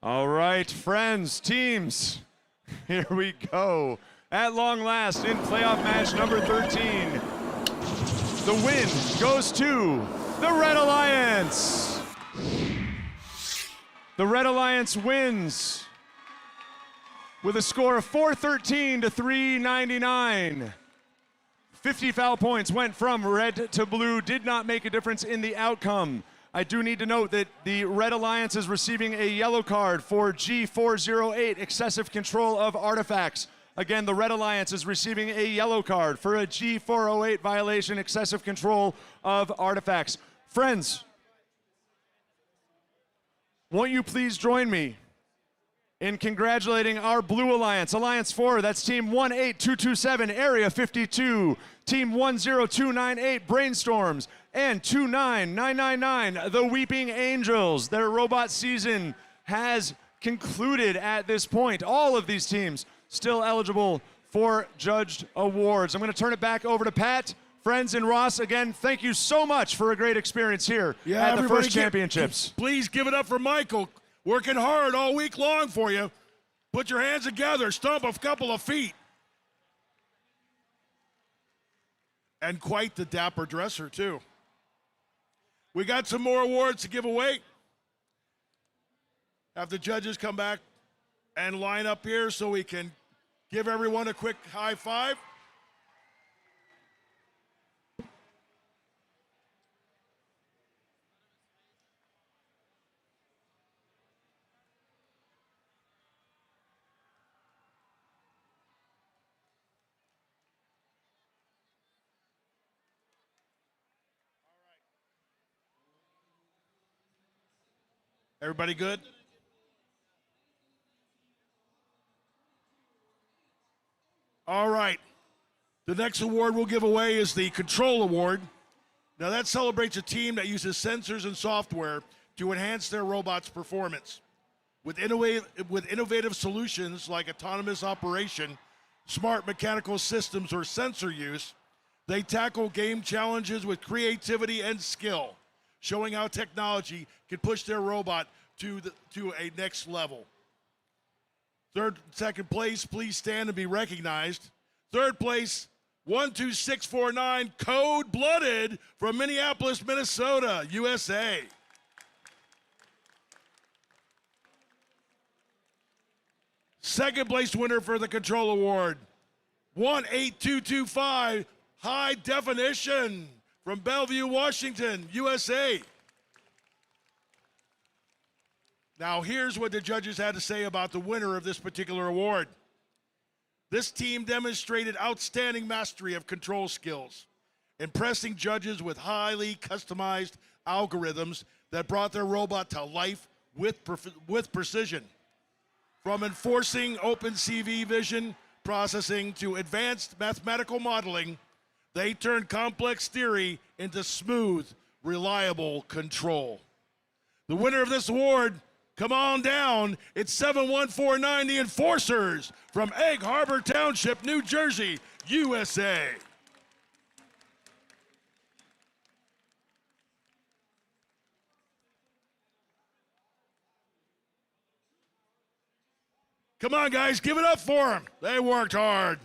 All right, friends, teams, here we go. At long last, in playoff match number 13, the win goes to the Red Alliance. The Red Alliance wins with a score of 413 to 399. 50 foul points went from red to blue, did not make a difference in the outcome. I do need to note that the Red Alliance is receiving a yellow card for G408, excessive control of artifacts. Again, the Red Alliance is receiving a yellow card for a G408 violation, excessive control of artifacts. Friends, won't you please join me in congratulating our Blue Alliance, Alliance 4, that's Team 18227, Area 52, Team 10298, Brainstorms, and 29999, the Weeping Angels. Their robot season has concluded at this point. All of these teams still eligible for judged awards. I'm going to turn it back over to Pat. Friends in Ross, again, thank you so much for a great experience here at the First Championships. Please give it up for Michael, working hard all week long for you. Put your hands together, stomp a couple of feet. And quite the dapper dresser, too. We got some more awards to give away. Have the judges come back and line up here so we can give everyone a quick high five. Everybody good? All right. The next award we'll give away is the Control Award. Now that celebrates a team that uses sensors and software to enhance their robot's performance. With innovative solutions like autonomous operation, smart mechanical systems, or sensor use, they tackle game challenges with creativity and skill, showing how technology can push their robot to a next level. Second place, please stand and be recognized. Third place, 12649, Code Blooded from Minneapolis, Minnesota, USA. Second place winner for the Control Award, 18225, High Definition from Bellevue, Washington, USA. Now, here's what the judges had to say about the winner of this particular award. This team demonstrated outstanding mastery of control skills, impressing judges with highly customized algorithms that brought their robot to life with precision. From enforcing OpenCV vision processing to advanced mathematical modeling, they turned complex theory into smooth, reliable control. The winner of this award, come on down, it's 7149, the Enforcers from Egg Harbor Township, New Jersey, USA. Come on, guys, give it up for them. They worked hard.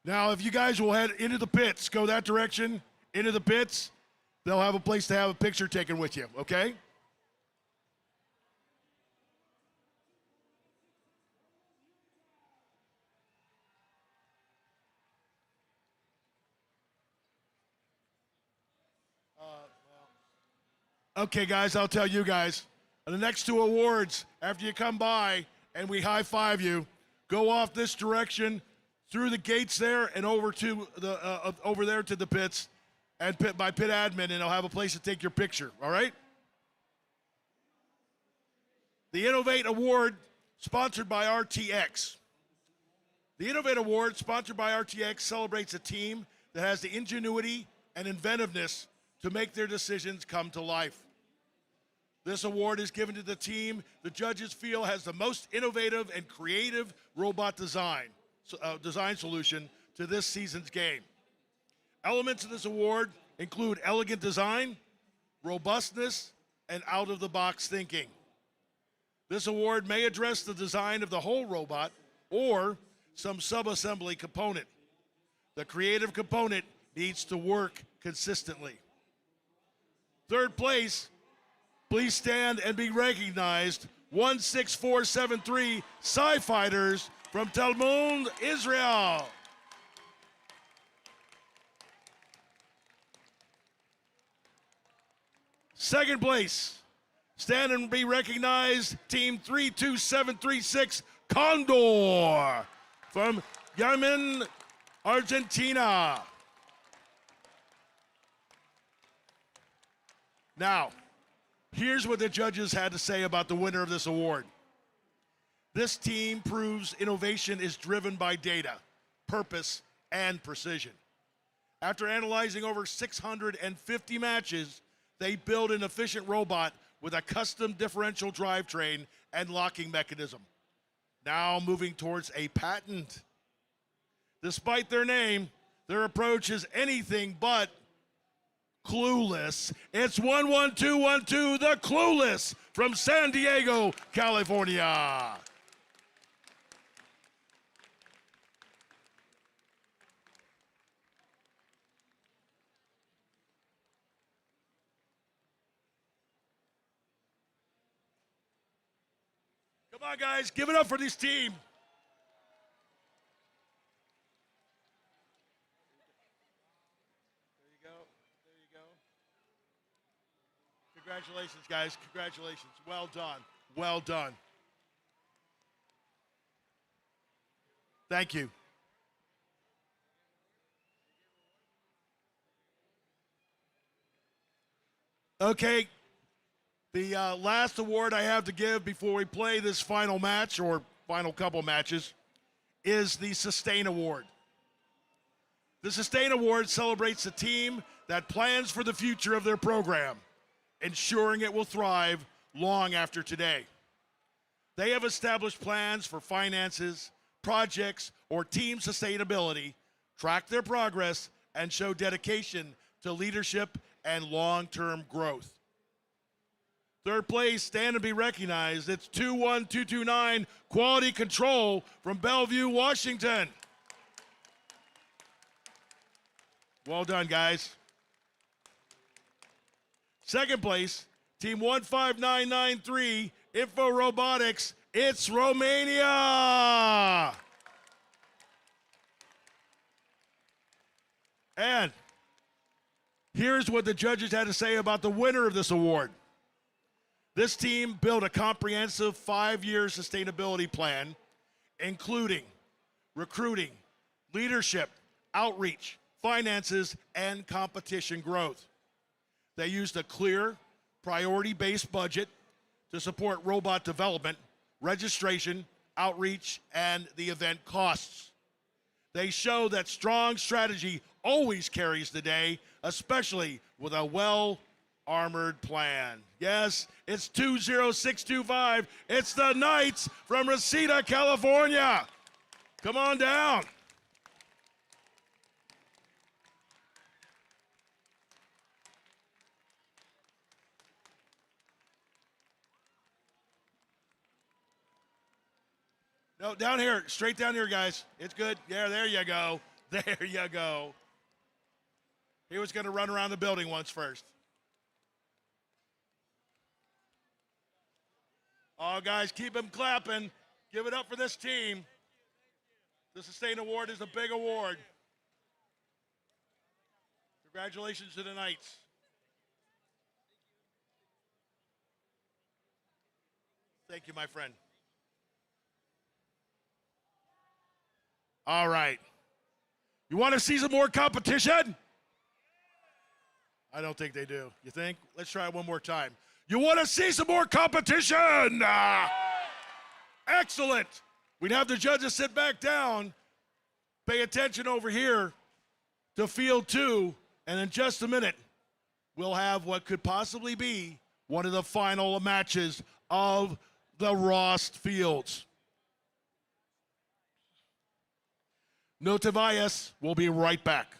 Now, if you guys will head into the pits, go that direction, into the pits, they'll have a place to have a picture taken with you, okay? Okay, guys, I'll tell you guys. The next two awards, after you come by and we high-five you, go off this direction, through the gates there and over to the over there to the pits, and by pit admin, and they'll have a place to take your picture. All right. The Innovate Award, sponsored by RTX. The Innovate Award, sponsored by RTX, celebrates a team that has the ingenuity and inventiveness to make their decisions come to life. This award is given to the team the judges feel has the most innovative and creative robot design solution to this season's game. Elements of this award include elegant design, robustness, and out-of-the-box thinking. This award may address the design of the whole robot or some sub-assembly component. The creative component needs to work consistently. Third place, please stand and be recognized, 16473 Sci-Fighters from Talmud, Israel. Second place, stand and be recognized, Team 32736 Condor from Yemen, Argentina. Now, here's what the judges had to say about the winner of this award. This team proves innovation is driven by data, purpose, and precision. After analyzing over 650 matches, they build an efficient robot with a custom differential drivetrain and locking mechanism. Now moving towards a patent. Despite their name, their approach is anything but clueless. It's 11212, the Clueless from San Diego, California. Come on, guys, give it up for this team. There you go. There you go. Congratulations, guys. Congratulations. Well done. Well done. Thank you. Okay. The last award I have to give before we play this final match, or final couple matches, is the Sustain Award. The Sustain Award celebrates a team that plans for the future of their program, ensuring it will thrive long after today. They have established plans for finances, projects, or team sustainability, track their progress, and show dedication to leadership and long-term growth. Third place, stand and be recognized. It's 21229 Quality Control from Bellevue, Washington. Well done, guys. Second place, team 15993 Info Robotics. It's Romania. And here's what the judges had to say about the winner of this award. This team built a comprehensive 5-year sustainability plan, including recruiting, leadership, outreach, finances, and competition growth. They used a clear, priority-based budget to support robot development, registration, outreach, and the event costs. They show that strong strategy always carries the day, especially with a well-armored plan. Yes, it's 20625. It's the Knights from Reseda, California. Come on down. No, down here, straight down here, guys. It's good. Yeah, there you go. There you go. He was going to run around the building once first. Oh, guys, keep him clapping. Give it up for this team. The Sustain Award is a big award. Congratulations to the Knights. Thank you, my friend. All right. You want to see some more competition? I don't think they do. You think? Let's try it one more time. You want to see some more competition? Excellent. We'd have the judges sit back down, pay attention over here to field 2, and in just a minute, we'll have what could possibly be one of the final matches of the Rost Fields. Notavaes will be right back.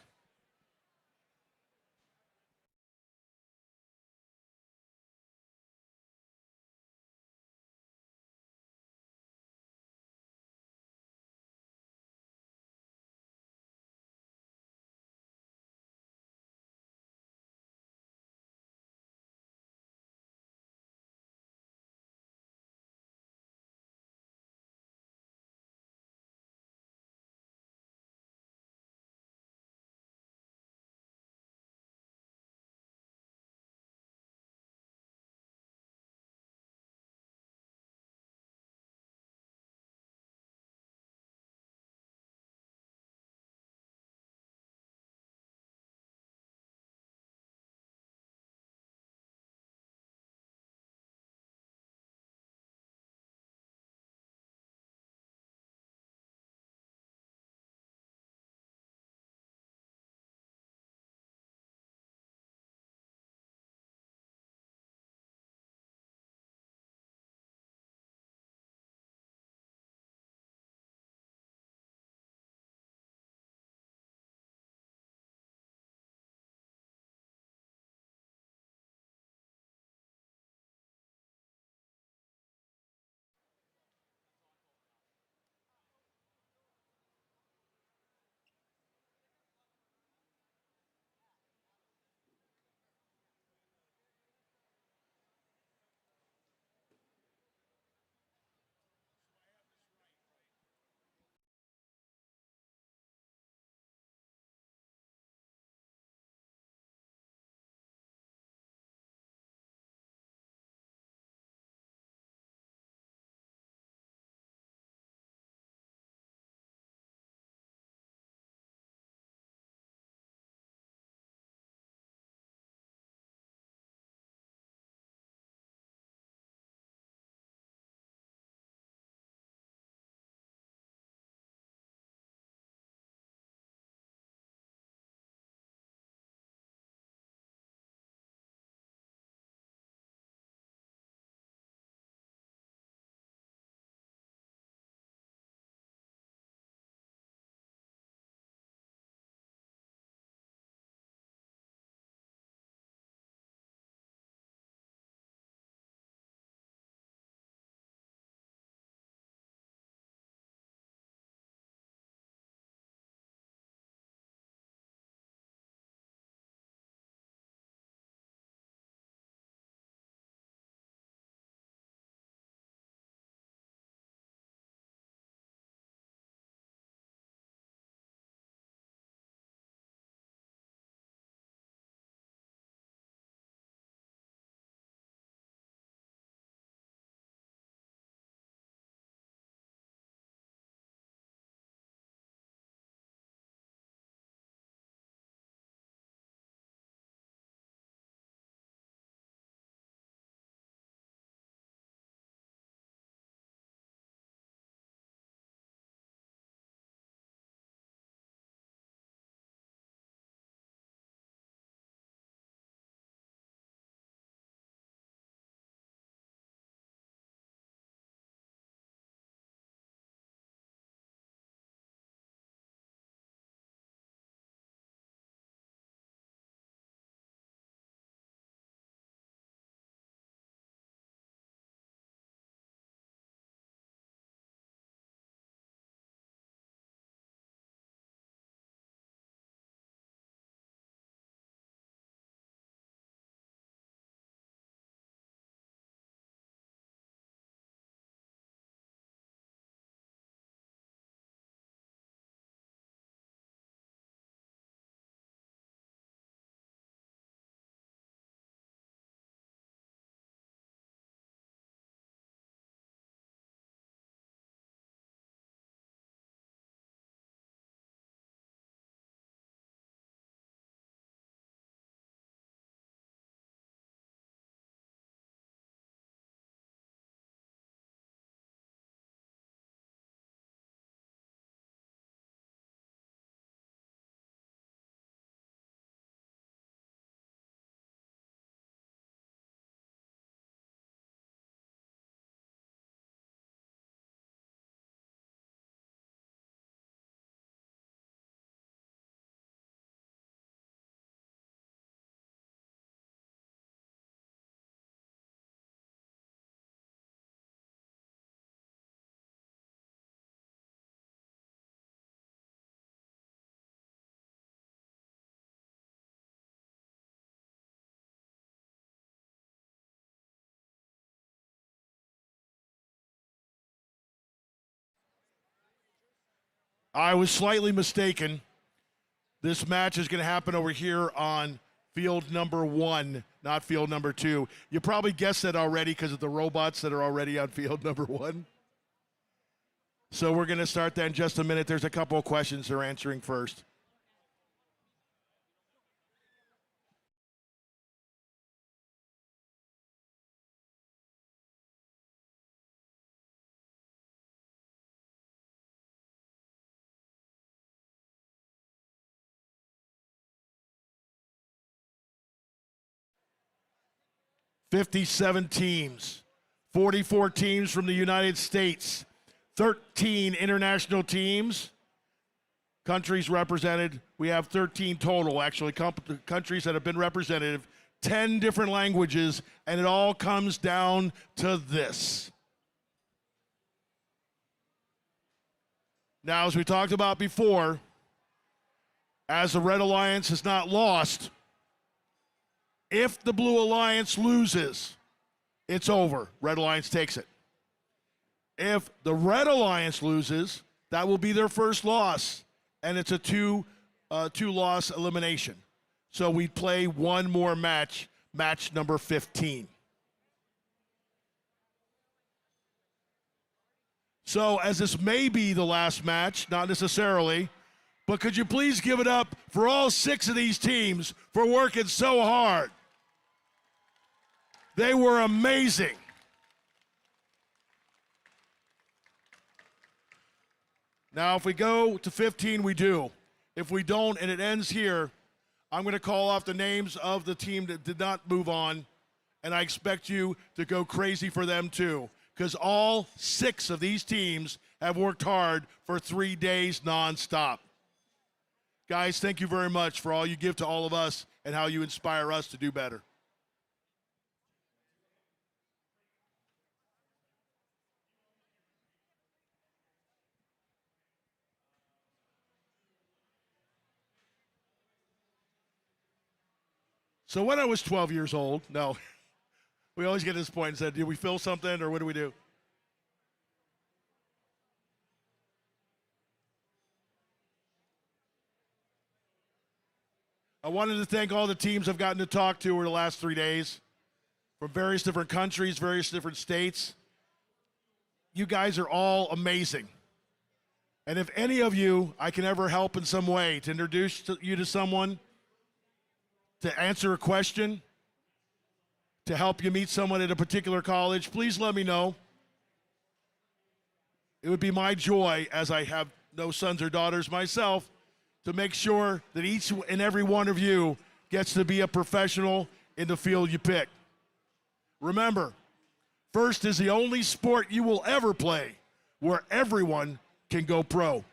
I was slightly mistaken. This match is going to happen over here on field number 1, not field number 2. You probably guessed that already because of the robots that are already on field number 1. So we're going to start that in just a minute. There's a couple of questions they're answering first. $57 teams, 44 teams from the United States, 13 international teams, countries represented. We have 13 total, actually, countries that have been represented, 10 different languages, and it all comes down to this. Now, as we talked about before, as the Red Alliance has not lost, if the Blue Alliance loses, it's over. Red Alliance takes it. If the Red Alliance loses, that will be their first loss, and it's a two-loss elimination. So we play one more match, match number 15. So as this may be the last match, not necessarily, but could you please give it up for all 6 of these teams for working so hard? They were amazing. Now, if we go to 15, we do. If we don't and it ends here, I'm going to call off the names of the team that did not move on, and I expect you to go crazy for them too, because all 6 of these teams have worked hard for 3 days nonstop. Guys, thank you very much for all you give to all of us and how you inspire us to do better. So when I was 12 years old, no, we always get to this point and said, did we feel something or what do we do? I wanted to thank all the teams I've gotten to talk to over the last 3 days from various different countries, various different states. You guys are all amazing. And if any of you I can ever help in some way to introduce you to someone, to answer a question, to help you meet someone at a particular college, please let me know. It would be my joy, as I have no sons or daughters myself, to make sure that each and every one of you gets to be a professional in the field you pick. Remember, first is the only sport you will ever play where everyone can go pro.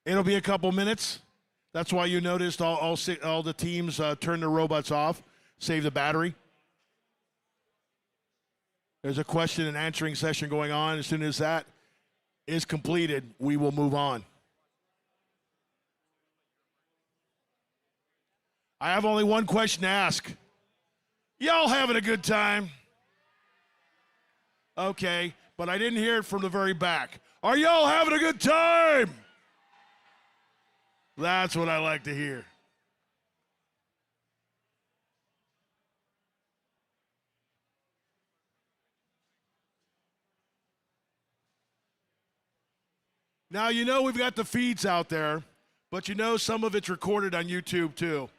It'll be a couple minutes. That's why you noticed all the teams turn their robots off, save the battery. There's a question and answering session going on. As soon as that is completed, we will move on. I have only one question to ask. Y'all having a good time? Okay, but I didn't hear it from the very back. Are y'all having a good time? That's what I like to hear. Now, you know we've got the feeds out there, but you know some of it's recorded on YouTube too.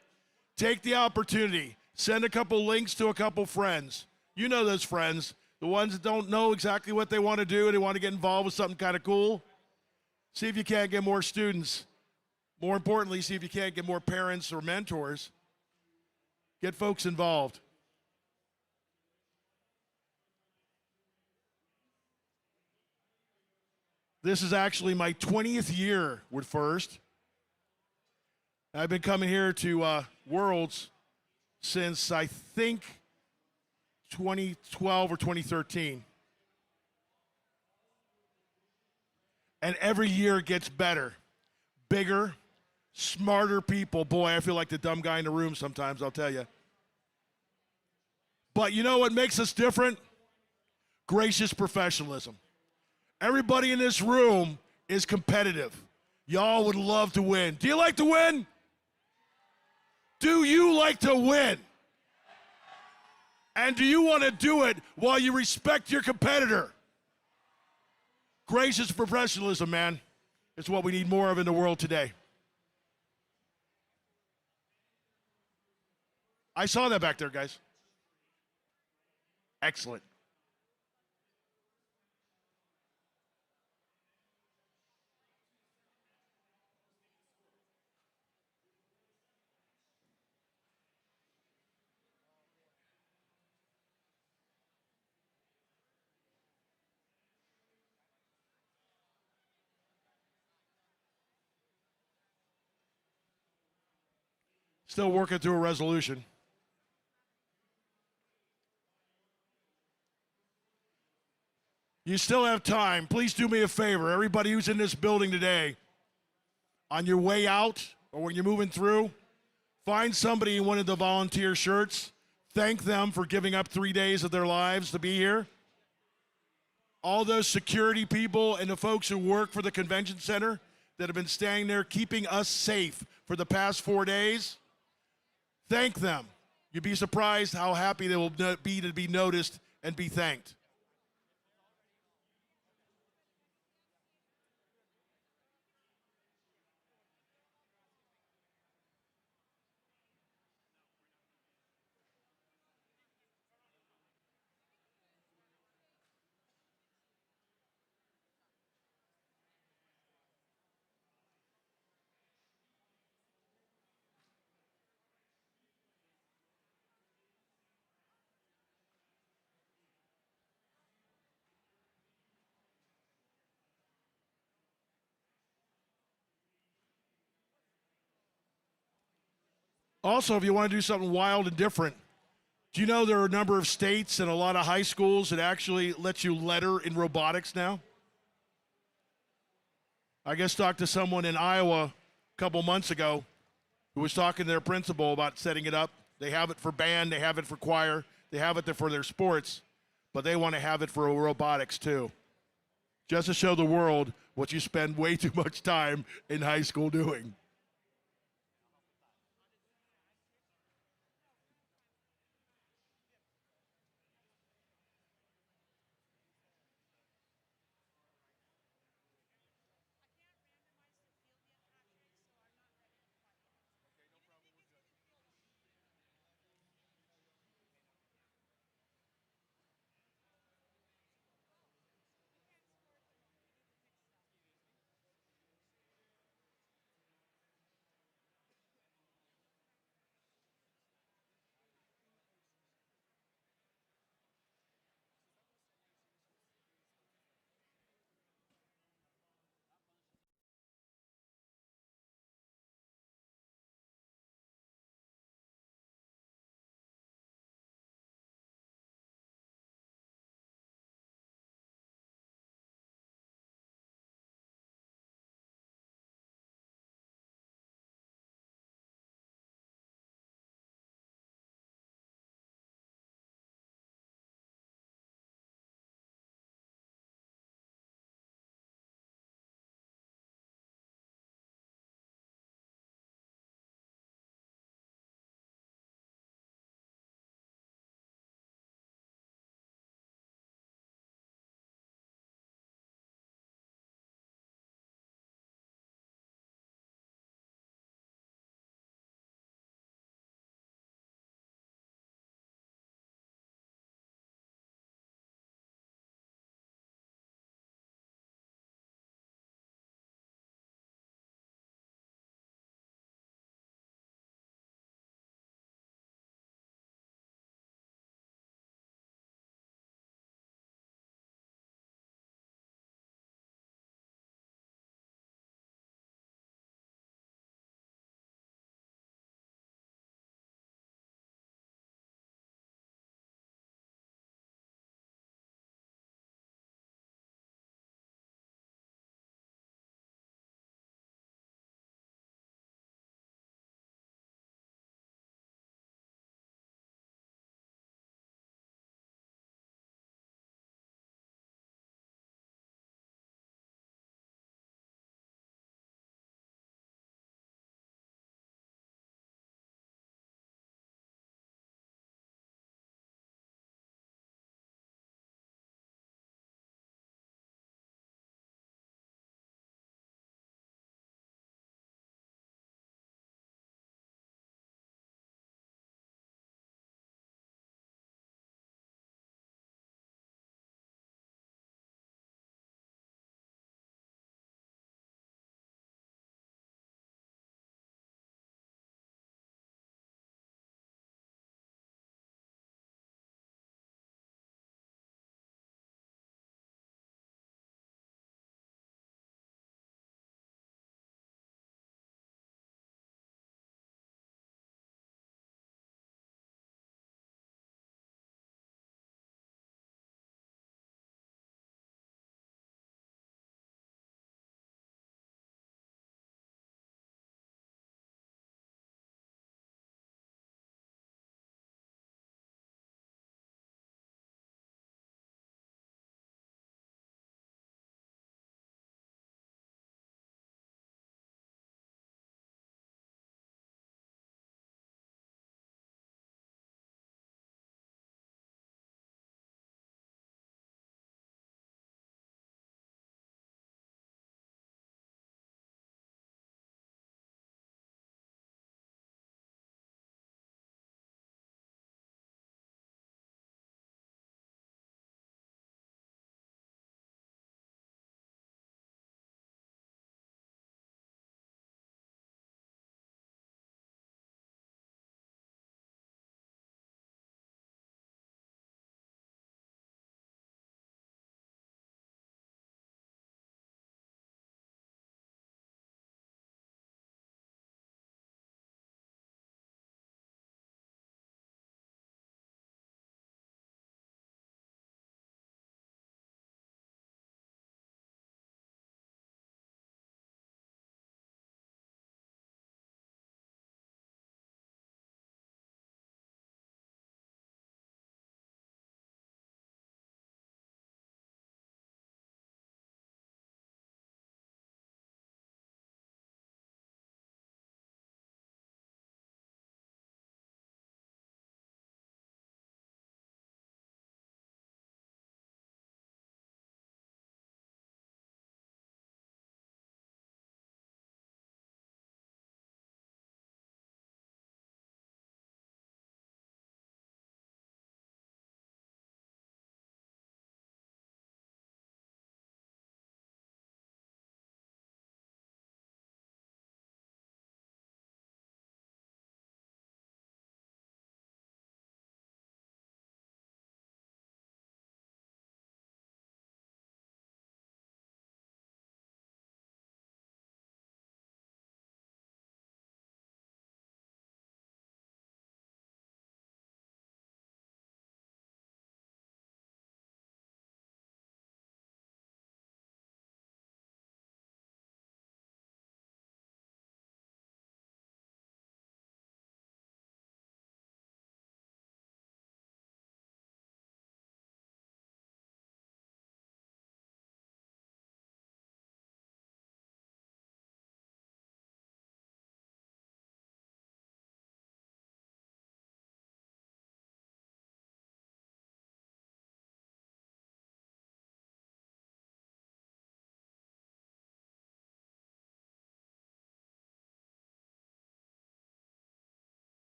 Take the opportunity. Send a couple links to a couple friends. You know those friends, the ones that don't know exactly what they want to do and they want to get involved with something kind of cool. See if you can't get more students. More importantly, see if you can't get more parents or mentors. Get folks involved. This is actually my 20th year with First. I've been coming here to Worlds since I think 2012 or 2013. And every year it gets better, bigger, smarter people. Boy, I feel like the dumb guy in the room sometimes, I'll tell you. But you know what makes us different? Gracious professionalism. Everybody in this room is competitive. Y'all would love to win. Do you like to win? Do you like to win? And do you want to do it while you respect your competitor? Gracious professionalism, man. It's what we need more of in the world today. I saw that back there, guys. Excellent. Still working through a resolution. You still have time. Please do me a favor. Everybody who's in this building today, on your way out or when you're moving through, find somebody in one of the volunteer shirts. Thank them for giving up 3 days of their lives to be here. All those security people and the folks who work for the convention center that have been standing there keeping us safe for the past 4 days. Thank them. You'd be surprised how happy they will be to be noticed and be thanked. Also, if you want to do something wild and different, do you know there are a number of states and a lot of high schools that actually let you letter in robotics now? I just talked to someone in Iowa a couple months ago who was talking to their principal about setting it up. They have it for band, they have it for choir, they have it for their sports, but they want to have it for robotics too. Just to show the world what you spend way too much time in high school doing.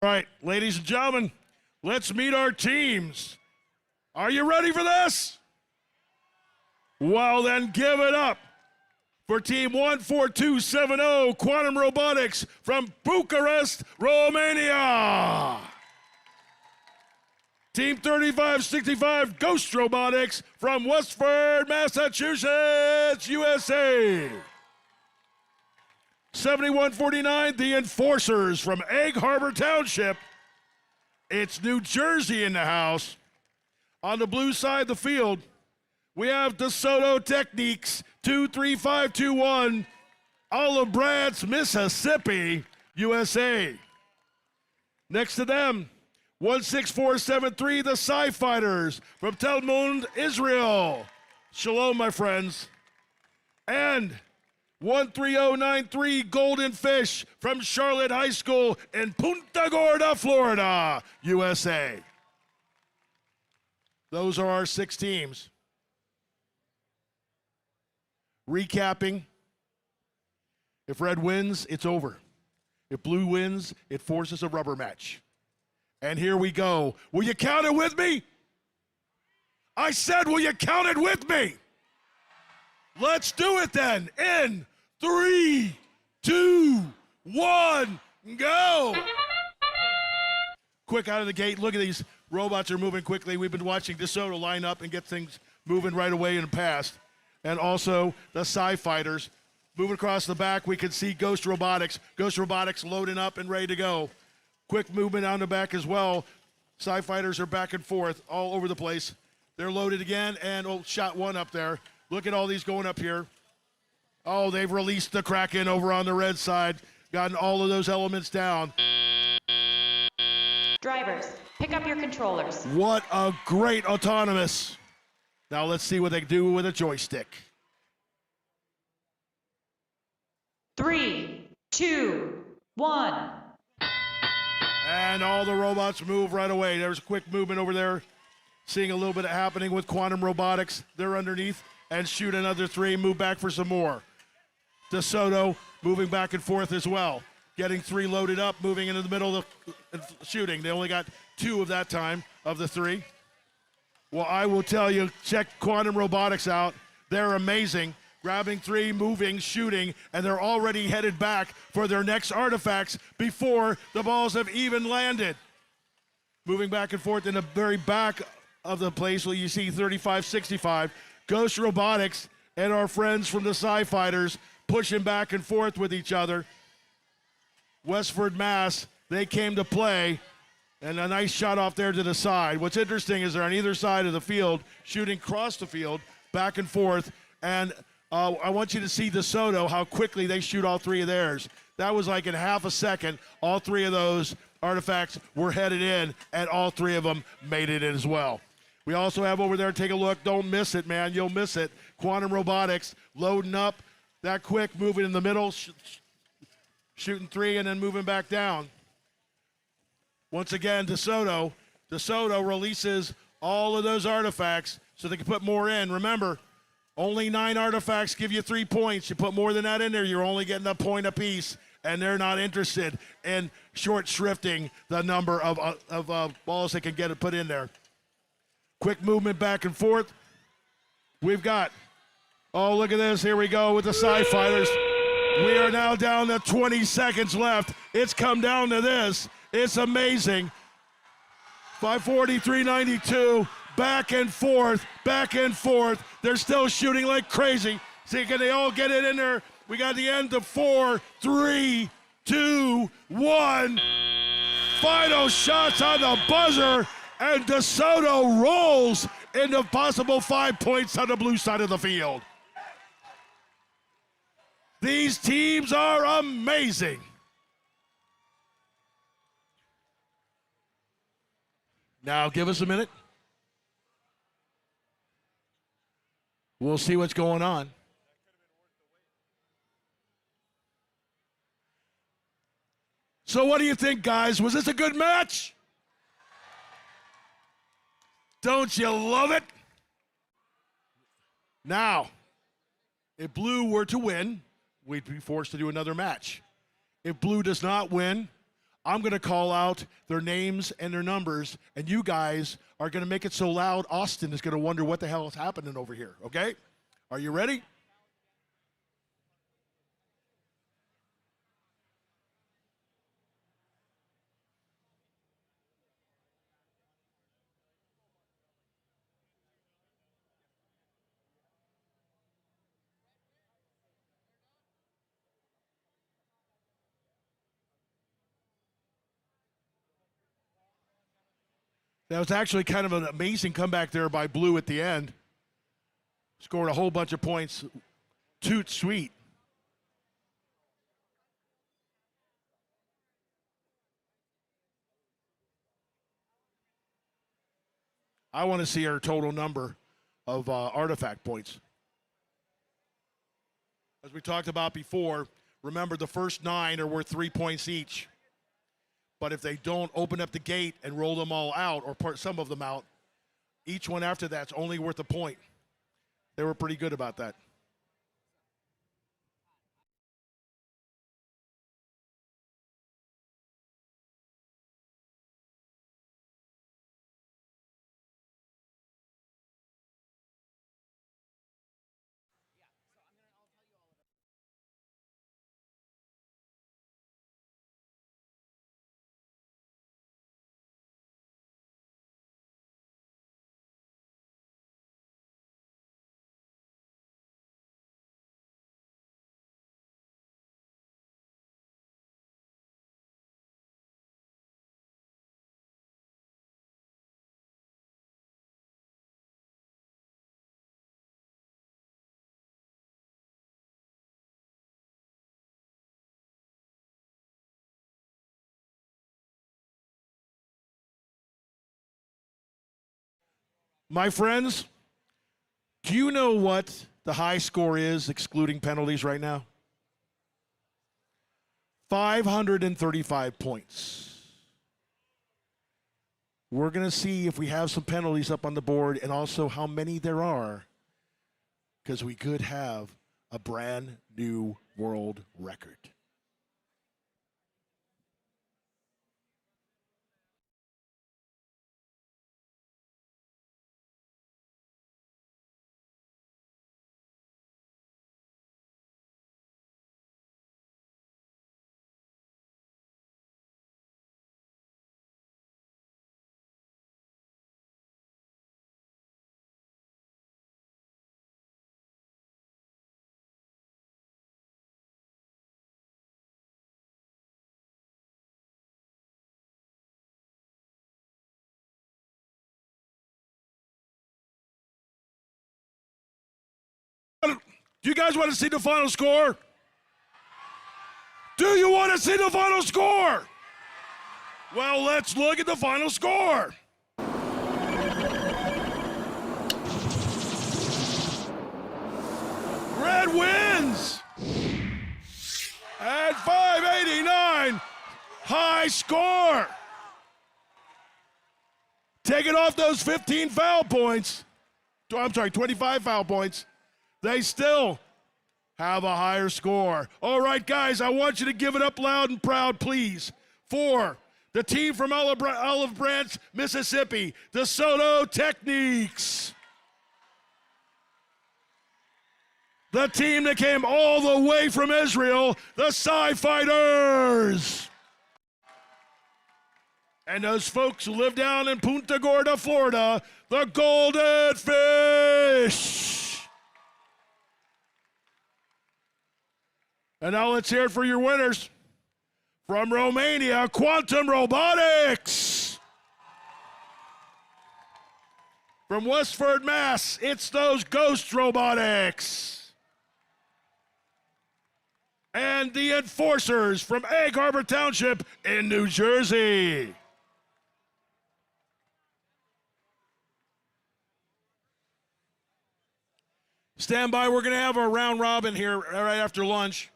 All right, ladies and gentlemen, let's meet our teams. Are you ready for this? Well, then give it up for Team 14270 Quantum Robotics from Bucharest, Romania. Team 3565 Ghost Robotics from Westford, Massachusetts, USA. 7149 The Enforcers from Egg Harbor Township. It's New Jersey in the house. On the blue side of the field, we have DeSoto Techniques 23521, Olive Branch, Mississippi, USA. Next to them, 16473, the Sci Fighters from Tel Mund, Israel. Shalom, my friends. And 13093, Golden Fish from Charlotte High School in Punta Gorda, Florida, USA. Those are our 6 teams. Recapping, if red wins, it's over. If blue wins, it forces a rubber match. And here we go. Will you count it with me? I said, will you count it with me? Let's do it then. In 3, 2, 1, go. Quick out of the gate. Look at these robots are moving quickly. We've been watching DeSoto line up and get things moving right away in the past. And also the Sci Fighters. Moving across the back, we can see Ghost Robotics. Ghost Robotics loading up and ready to go. Quick movement on the back as well. Sci Fighters are back and forth all over the place. They're loaded again, and shot one up there. Look at all these going up here. Oh, they've released the Kraken over on the red side. Gotten all of those elements down. Drivers, pick up your controllers. What a great autonomous. Now let's see what they do with a joystick. 3, 2, 1. And all the robots move right away. There's a quick movement over there. Seeing a little bit of happening with Quantum Robotics. They're underneath and shoot another 3, move back for some more. DeSoto moving back and forth as well. Getting 3 loaded up, moving into the middle of shooting. They only got 2 of that time of the 3. Well, I will tell you, check Quantum Robotics out. They're amazing. Grabbing 3, moving, shooting, and they're already headed back for their next artifacts before the balls have even landed. Moving back and forth in the very back of the place where you see 3565. Ghost Robotics and our friends from the Sci Fighters pushing back and forth with each other. Westford, Mass, they came to play, and a nice shot off there to the side. What's interesting is they're on either side of the field, shooting across the field, back and forth, and I want you to see DeSoto, how quickly they shoot all 3 of theirs. That was like in half a second, all 3 of those artifacts were headed in, and all 3 of them made it in as well. We also have over there, take a look, don't miss it, man, you'll miss it. Quantum Robotics loading up that quick, moving in the middle, shooting 3 and then moving back down. Once again, DeSoto releases all of those artifacts so they can put more in. Remember, only 9 artifacts give you 3 points. You put more than that in there, you're only getting a point apiece, and they're not interested in short shrifting the number of balls they can get it put in there. Quick movement back and forth. We've got, oh, look at this. Here we go with the Sci Fighters. We are now down to 20 seconds left. It's come down to this. It's amazing. 540, 392, back and forth, back and forth. They're still shooting like crazy. See, can they all get it in there? We got the end of 4, 3, 2, 1. Final shots on the buzzer, and DeSoto rolls into possible 5 points on the blue side of the field. These teams are amazing. Now, give us a minute. We'll see what's going on. So what do you think, guys? Was this a good match? Don't you love it? Now, if blue were to win, we'd be forced to do another match. If blue does not win, I'm going to call out their names and their numbers, and you guys are going to make it so loud Austin is going to wonder what the hell is happening over here, okay? Are you ready? That was actually kind of an amazing comeback there by Blue at the end. Scored a whole bunch of points. Toot sweet. I want to see our total number of artifact points. As we talked about before, remember the first 9 are worth 3 points each. But if they don't open up the gate and roll them all out, or some of them out, each one after that's only worth a point. They were pretty good about that. My friends, do you know what the high score is, excluding penalties right now? 535 points. We're going to see if we have some penalties up on the board and also how many there are, because we could have a brand new world record. Do you guys want to see the final score? Do you want to see the final score? Well, let's look at the final score. Red wins at 589. High score. Taking off those 15 foul points. I'm sorry, 25 foul points. They still have a higher score. All right, guys, I want you to give it up loud and proud, please, for the team from Olive Branch, Mississippi, the Soto Techniques. The team that came all the way from Israel, the Psi Fighters. And those folks who live down in Punta Gorda, Florida, the Golden Fish. And now let's hear it for your winners. From Romania, Quantum Robotics. From Westford, Mass, it's those Ghost Robotics. And the Enforcers from Egg Harbor Township in New Jersey. Stand by, we're going to have a round robin here right after lunch.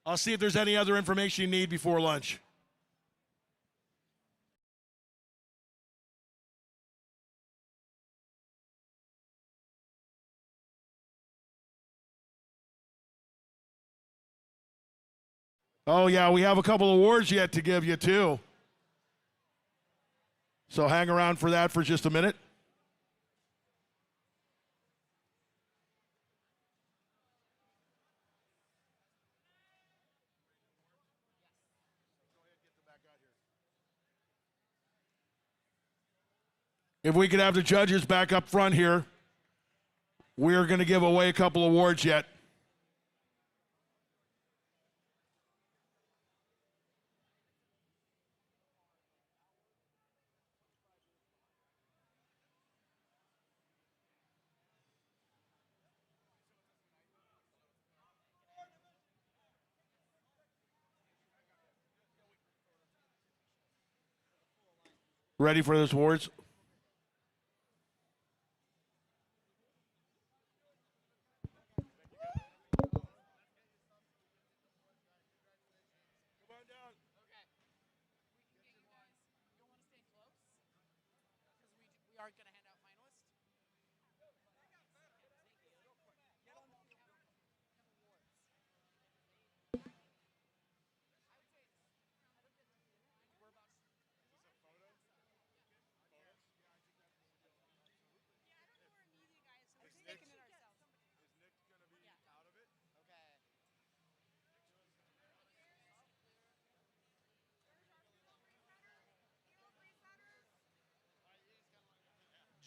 I'll see if there's any other information you need before lunch. Oh, yeah, we have a couple awards yet to give you, too. So hang around for that for just a minute. If we could have the judges back up front here, we're going to give away a couple awards yet. Ready for those awards?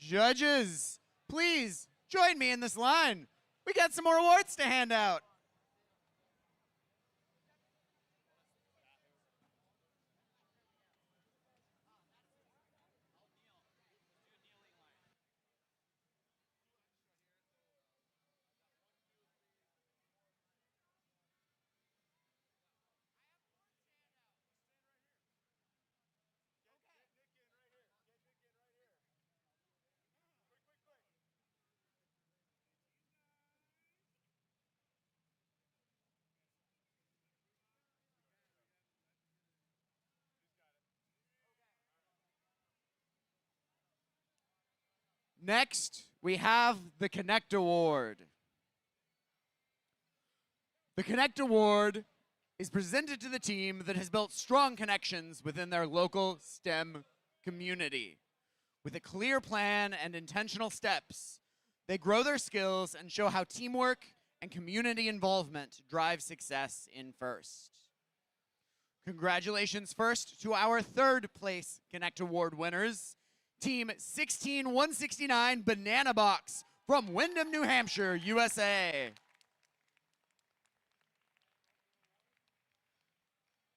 Judges, please join me in this line. We got some more awards to hand out. Next, we have the Connect Award. The Connect Award is presented to the team that has built strong connections within their local STEM community. With a clear plan and intentional steps, they grow their skills and show how teamwork and community involvement drive success in FIRST. Congratulations first to our third place Connect Award winners, Team 16169 Banana Box from Windham, New Hampshire, USA.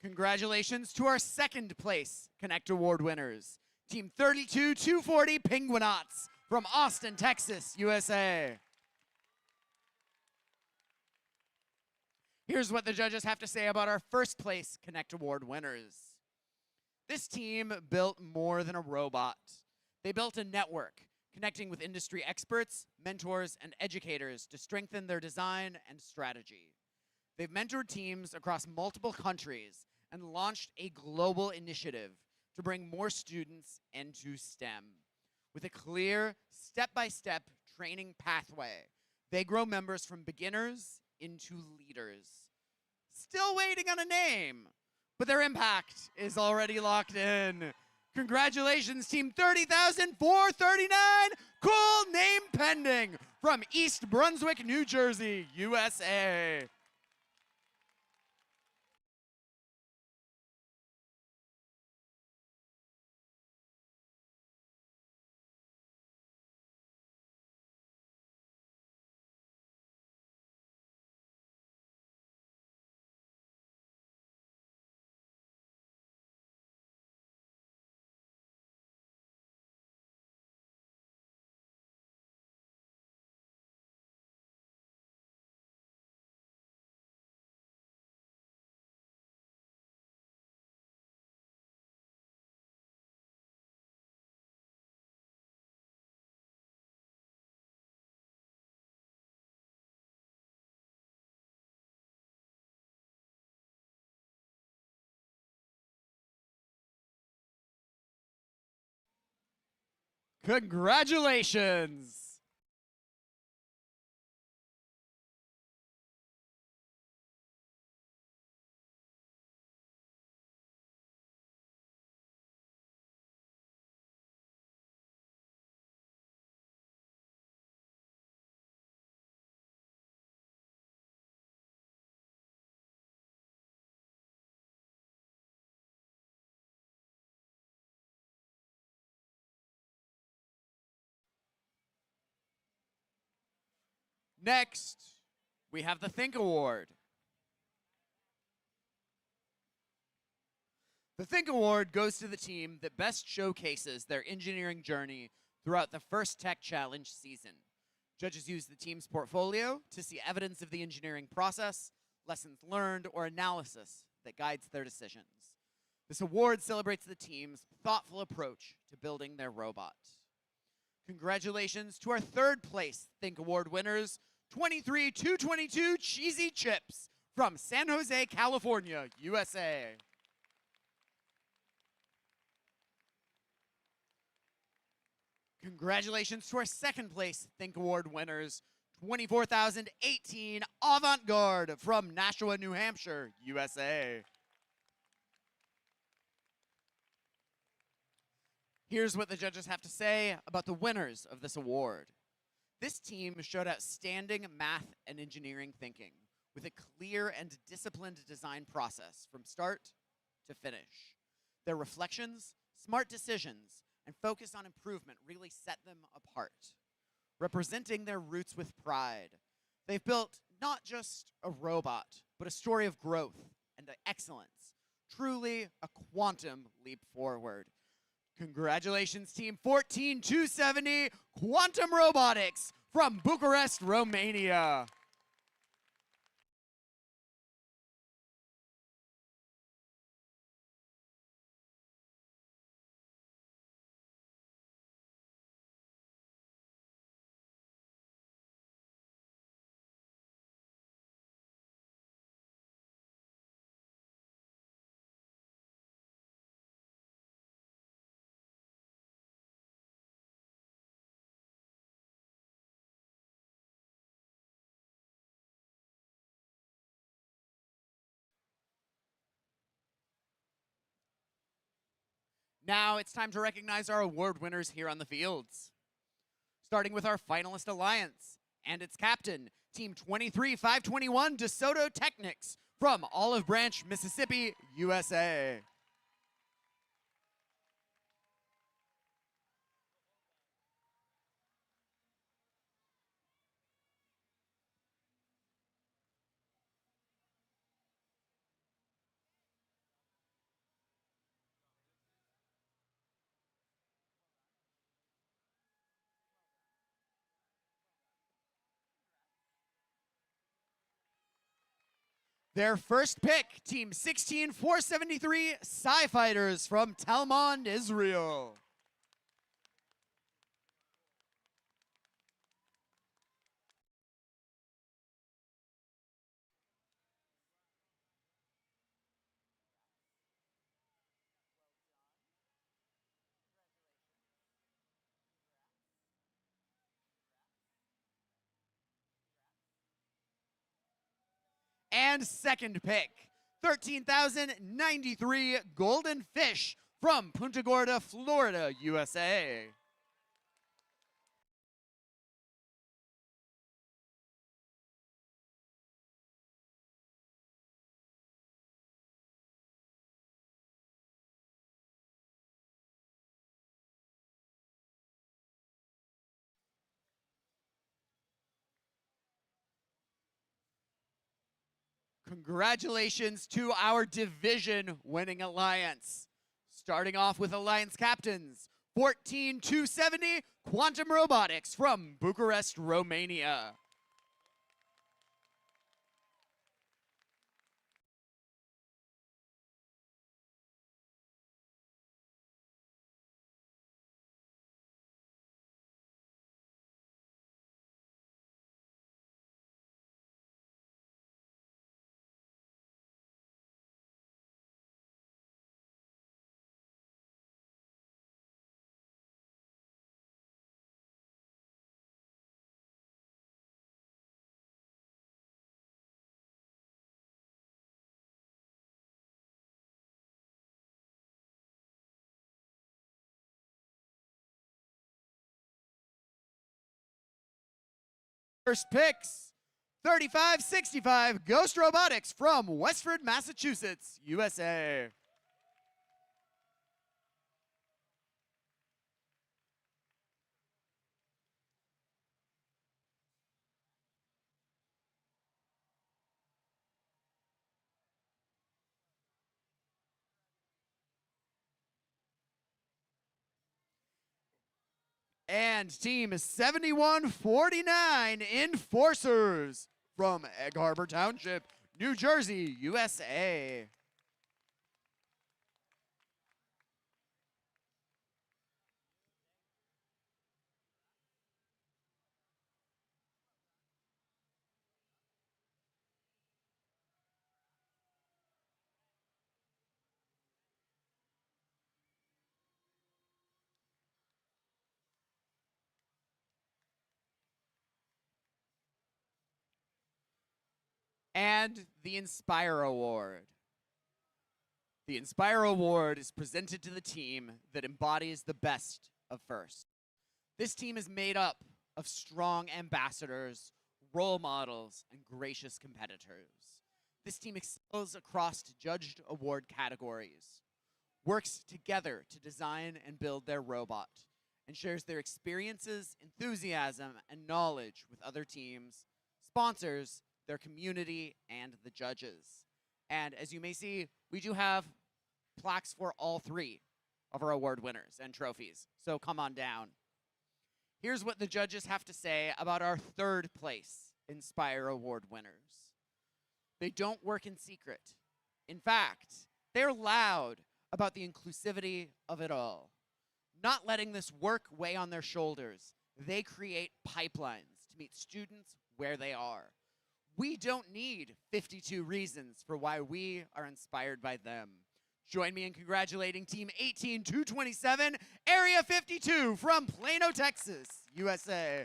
Congratulations to our second place Connect Award winners, Team 32240 Penguinauts from Austin, Texas, USA. Here's what the judges have to say about our first place Connect Award winners. This team built more than a robot. They built a network, connecting with industry experts, mentors, and educators to strengthen their design and strategy. They've mentored teams across multiple countries and launched a global initiative to bring more students into STEM. With a clear, step-by-step training pathway, they grow members from beginners into leaders. Still waiting on a name, but their impact is already locked in. Congratulations, Team 30,439, cool name pending from East Brunswick, New Jersey, USA. Congratulations! Next, we have the Think Award. The Think Award goes to the team that best showcases their engineering journey throughout the first Tech Challenge season. Judges use the team's portfolio to see evidence of the engineering process, lessons learned, or analysis that guides their decisions. This award celebrates the team's thoughtful approach to building their robot. Congratulations to our third place Think Award winners, 23222 Cheesy Chips from San Jose, California, USA. Congratulations to our second place Think Award winners, 24,018 Avant-Garde from Nashua, New Hampshire, USA. Here's what the judges have to say about the winners of this award. This team showed outstanding math and engineering thinking with a clear and disciplined design process from start to finish. Their reflections, smart decisions, and focus on improvement really set them apart. Representing their roots with pride, they've built not just a robot, but a story of growth and excellence. Truly a quantum leap forward. Congratulations, Team 14270 Quantum Robotics from Bucharest, Romania. Now it's time to recognize our award winners here on the fields. Starting with our finalist alliance and its captain, Team 23521 DeSoto Technics from Olive Branch, Mississippi, USA. Their first pick, Team 16473 Sci Fighters from Talmond, Israel. And second pick, 13,093 Golden Fish from Punta Gorda, Florida, USA. Congratulations to our division-winning alliance. Starting off with alliance captains, 14270 Quantum Robotics from Bucharest, Romania. First picks, 3565 Ghost Robotics from Westford, Massachusetts, USA. And team 7149 Enforcers from Egg Harbor Township, New Jersey, USA. And the Inspire Award. The Inspire Award is presented to the team that embodies the best of First. This team is made up of strong ambassadors, role models, and gracious competitors. This team excels across judged award categories, works together to design and build their robot, and shares their experiences, enthusiasm, and knowledge with other teams, sponsors, their community, and the judges. And as you may see, we do have plaques for all three of our award winners and trophies. So come on down. Here's what the judges have to say about our third place Inspire Award winners. They don't work in secret. In fact, they're loud about the inclusivity of it all. Not letting this work weigh on their shoulders, they create pipelines to meet students where they are. We don't need 52 reasons for why we are inspired by them. Join me in congratulating Team 18227, Area 52 from Plano, Texas, USA.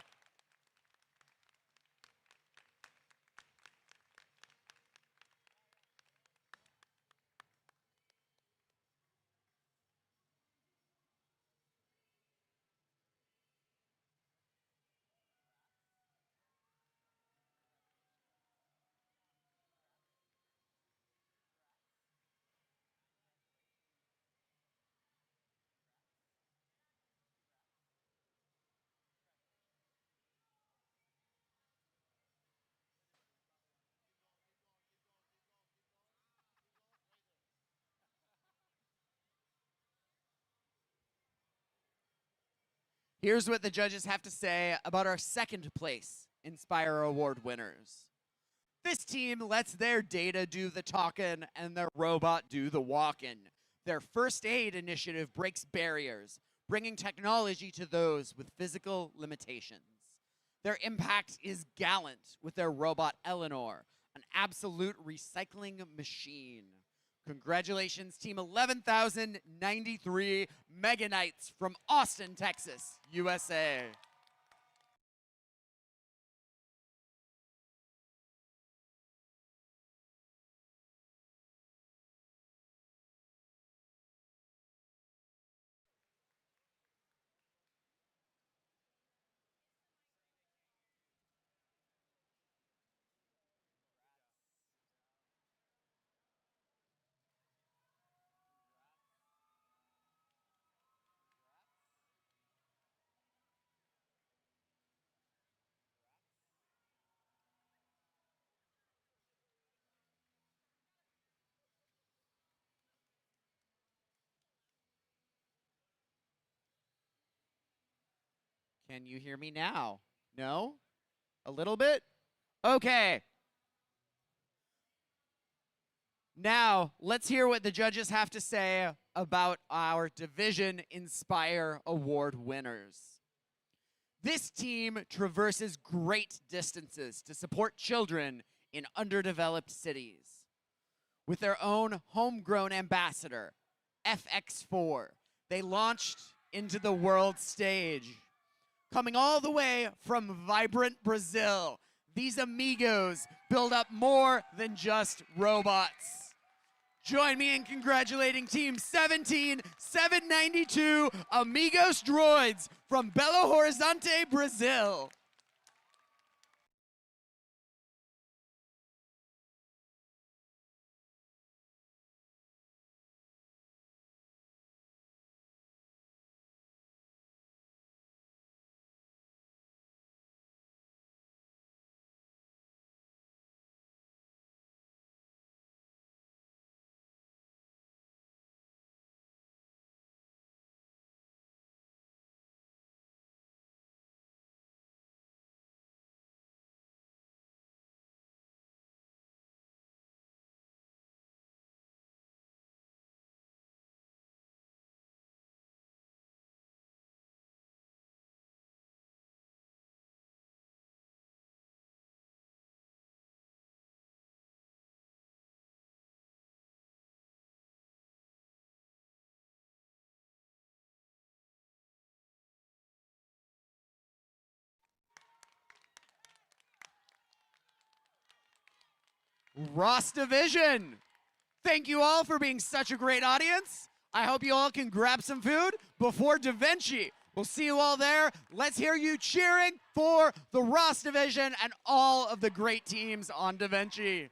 Here's what the judges have to say about our second place Inspire Award winners. This team lets their data do the talking and their robot do the walking. Their first aid initiative breaks barriers, bringing technology to those with physical limitations. Their impact is gallant with their robot Eleanor, an absolute recycling machine. Congratulations, Team 11,093 Mega Knights from Austin, Texas, USA. Can you hear me now? No? A little bit? Okay. Now, let's hear what the judges have to say about our Division Inspire Award winners. This team traverses great distances to support children in underdeveloped cities. With their own homegrown ambassador, FX4, they launched into the world stage. Coming all the way from vibrant Brazil, these amigos build up more than just robots. Join me in congratulating Team 17792 Amigos Droids from Belo Horizonte, Brazil. Ross Division. Thank you all for being such a great audience. I hope you all can grab some food before Da Vinci. We'll see you all there. Let's hear you cheering for the Ross Division and all of the great teams on Da Vinci.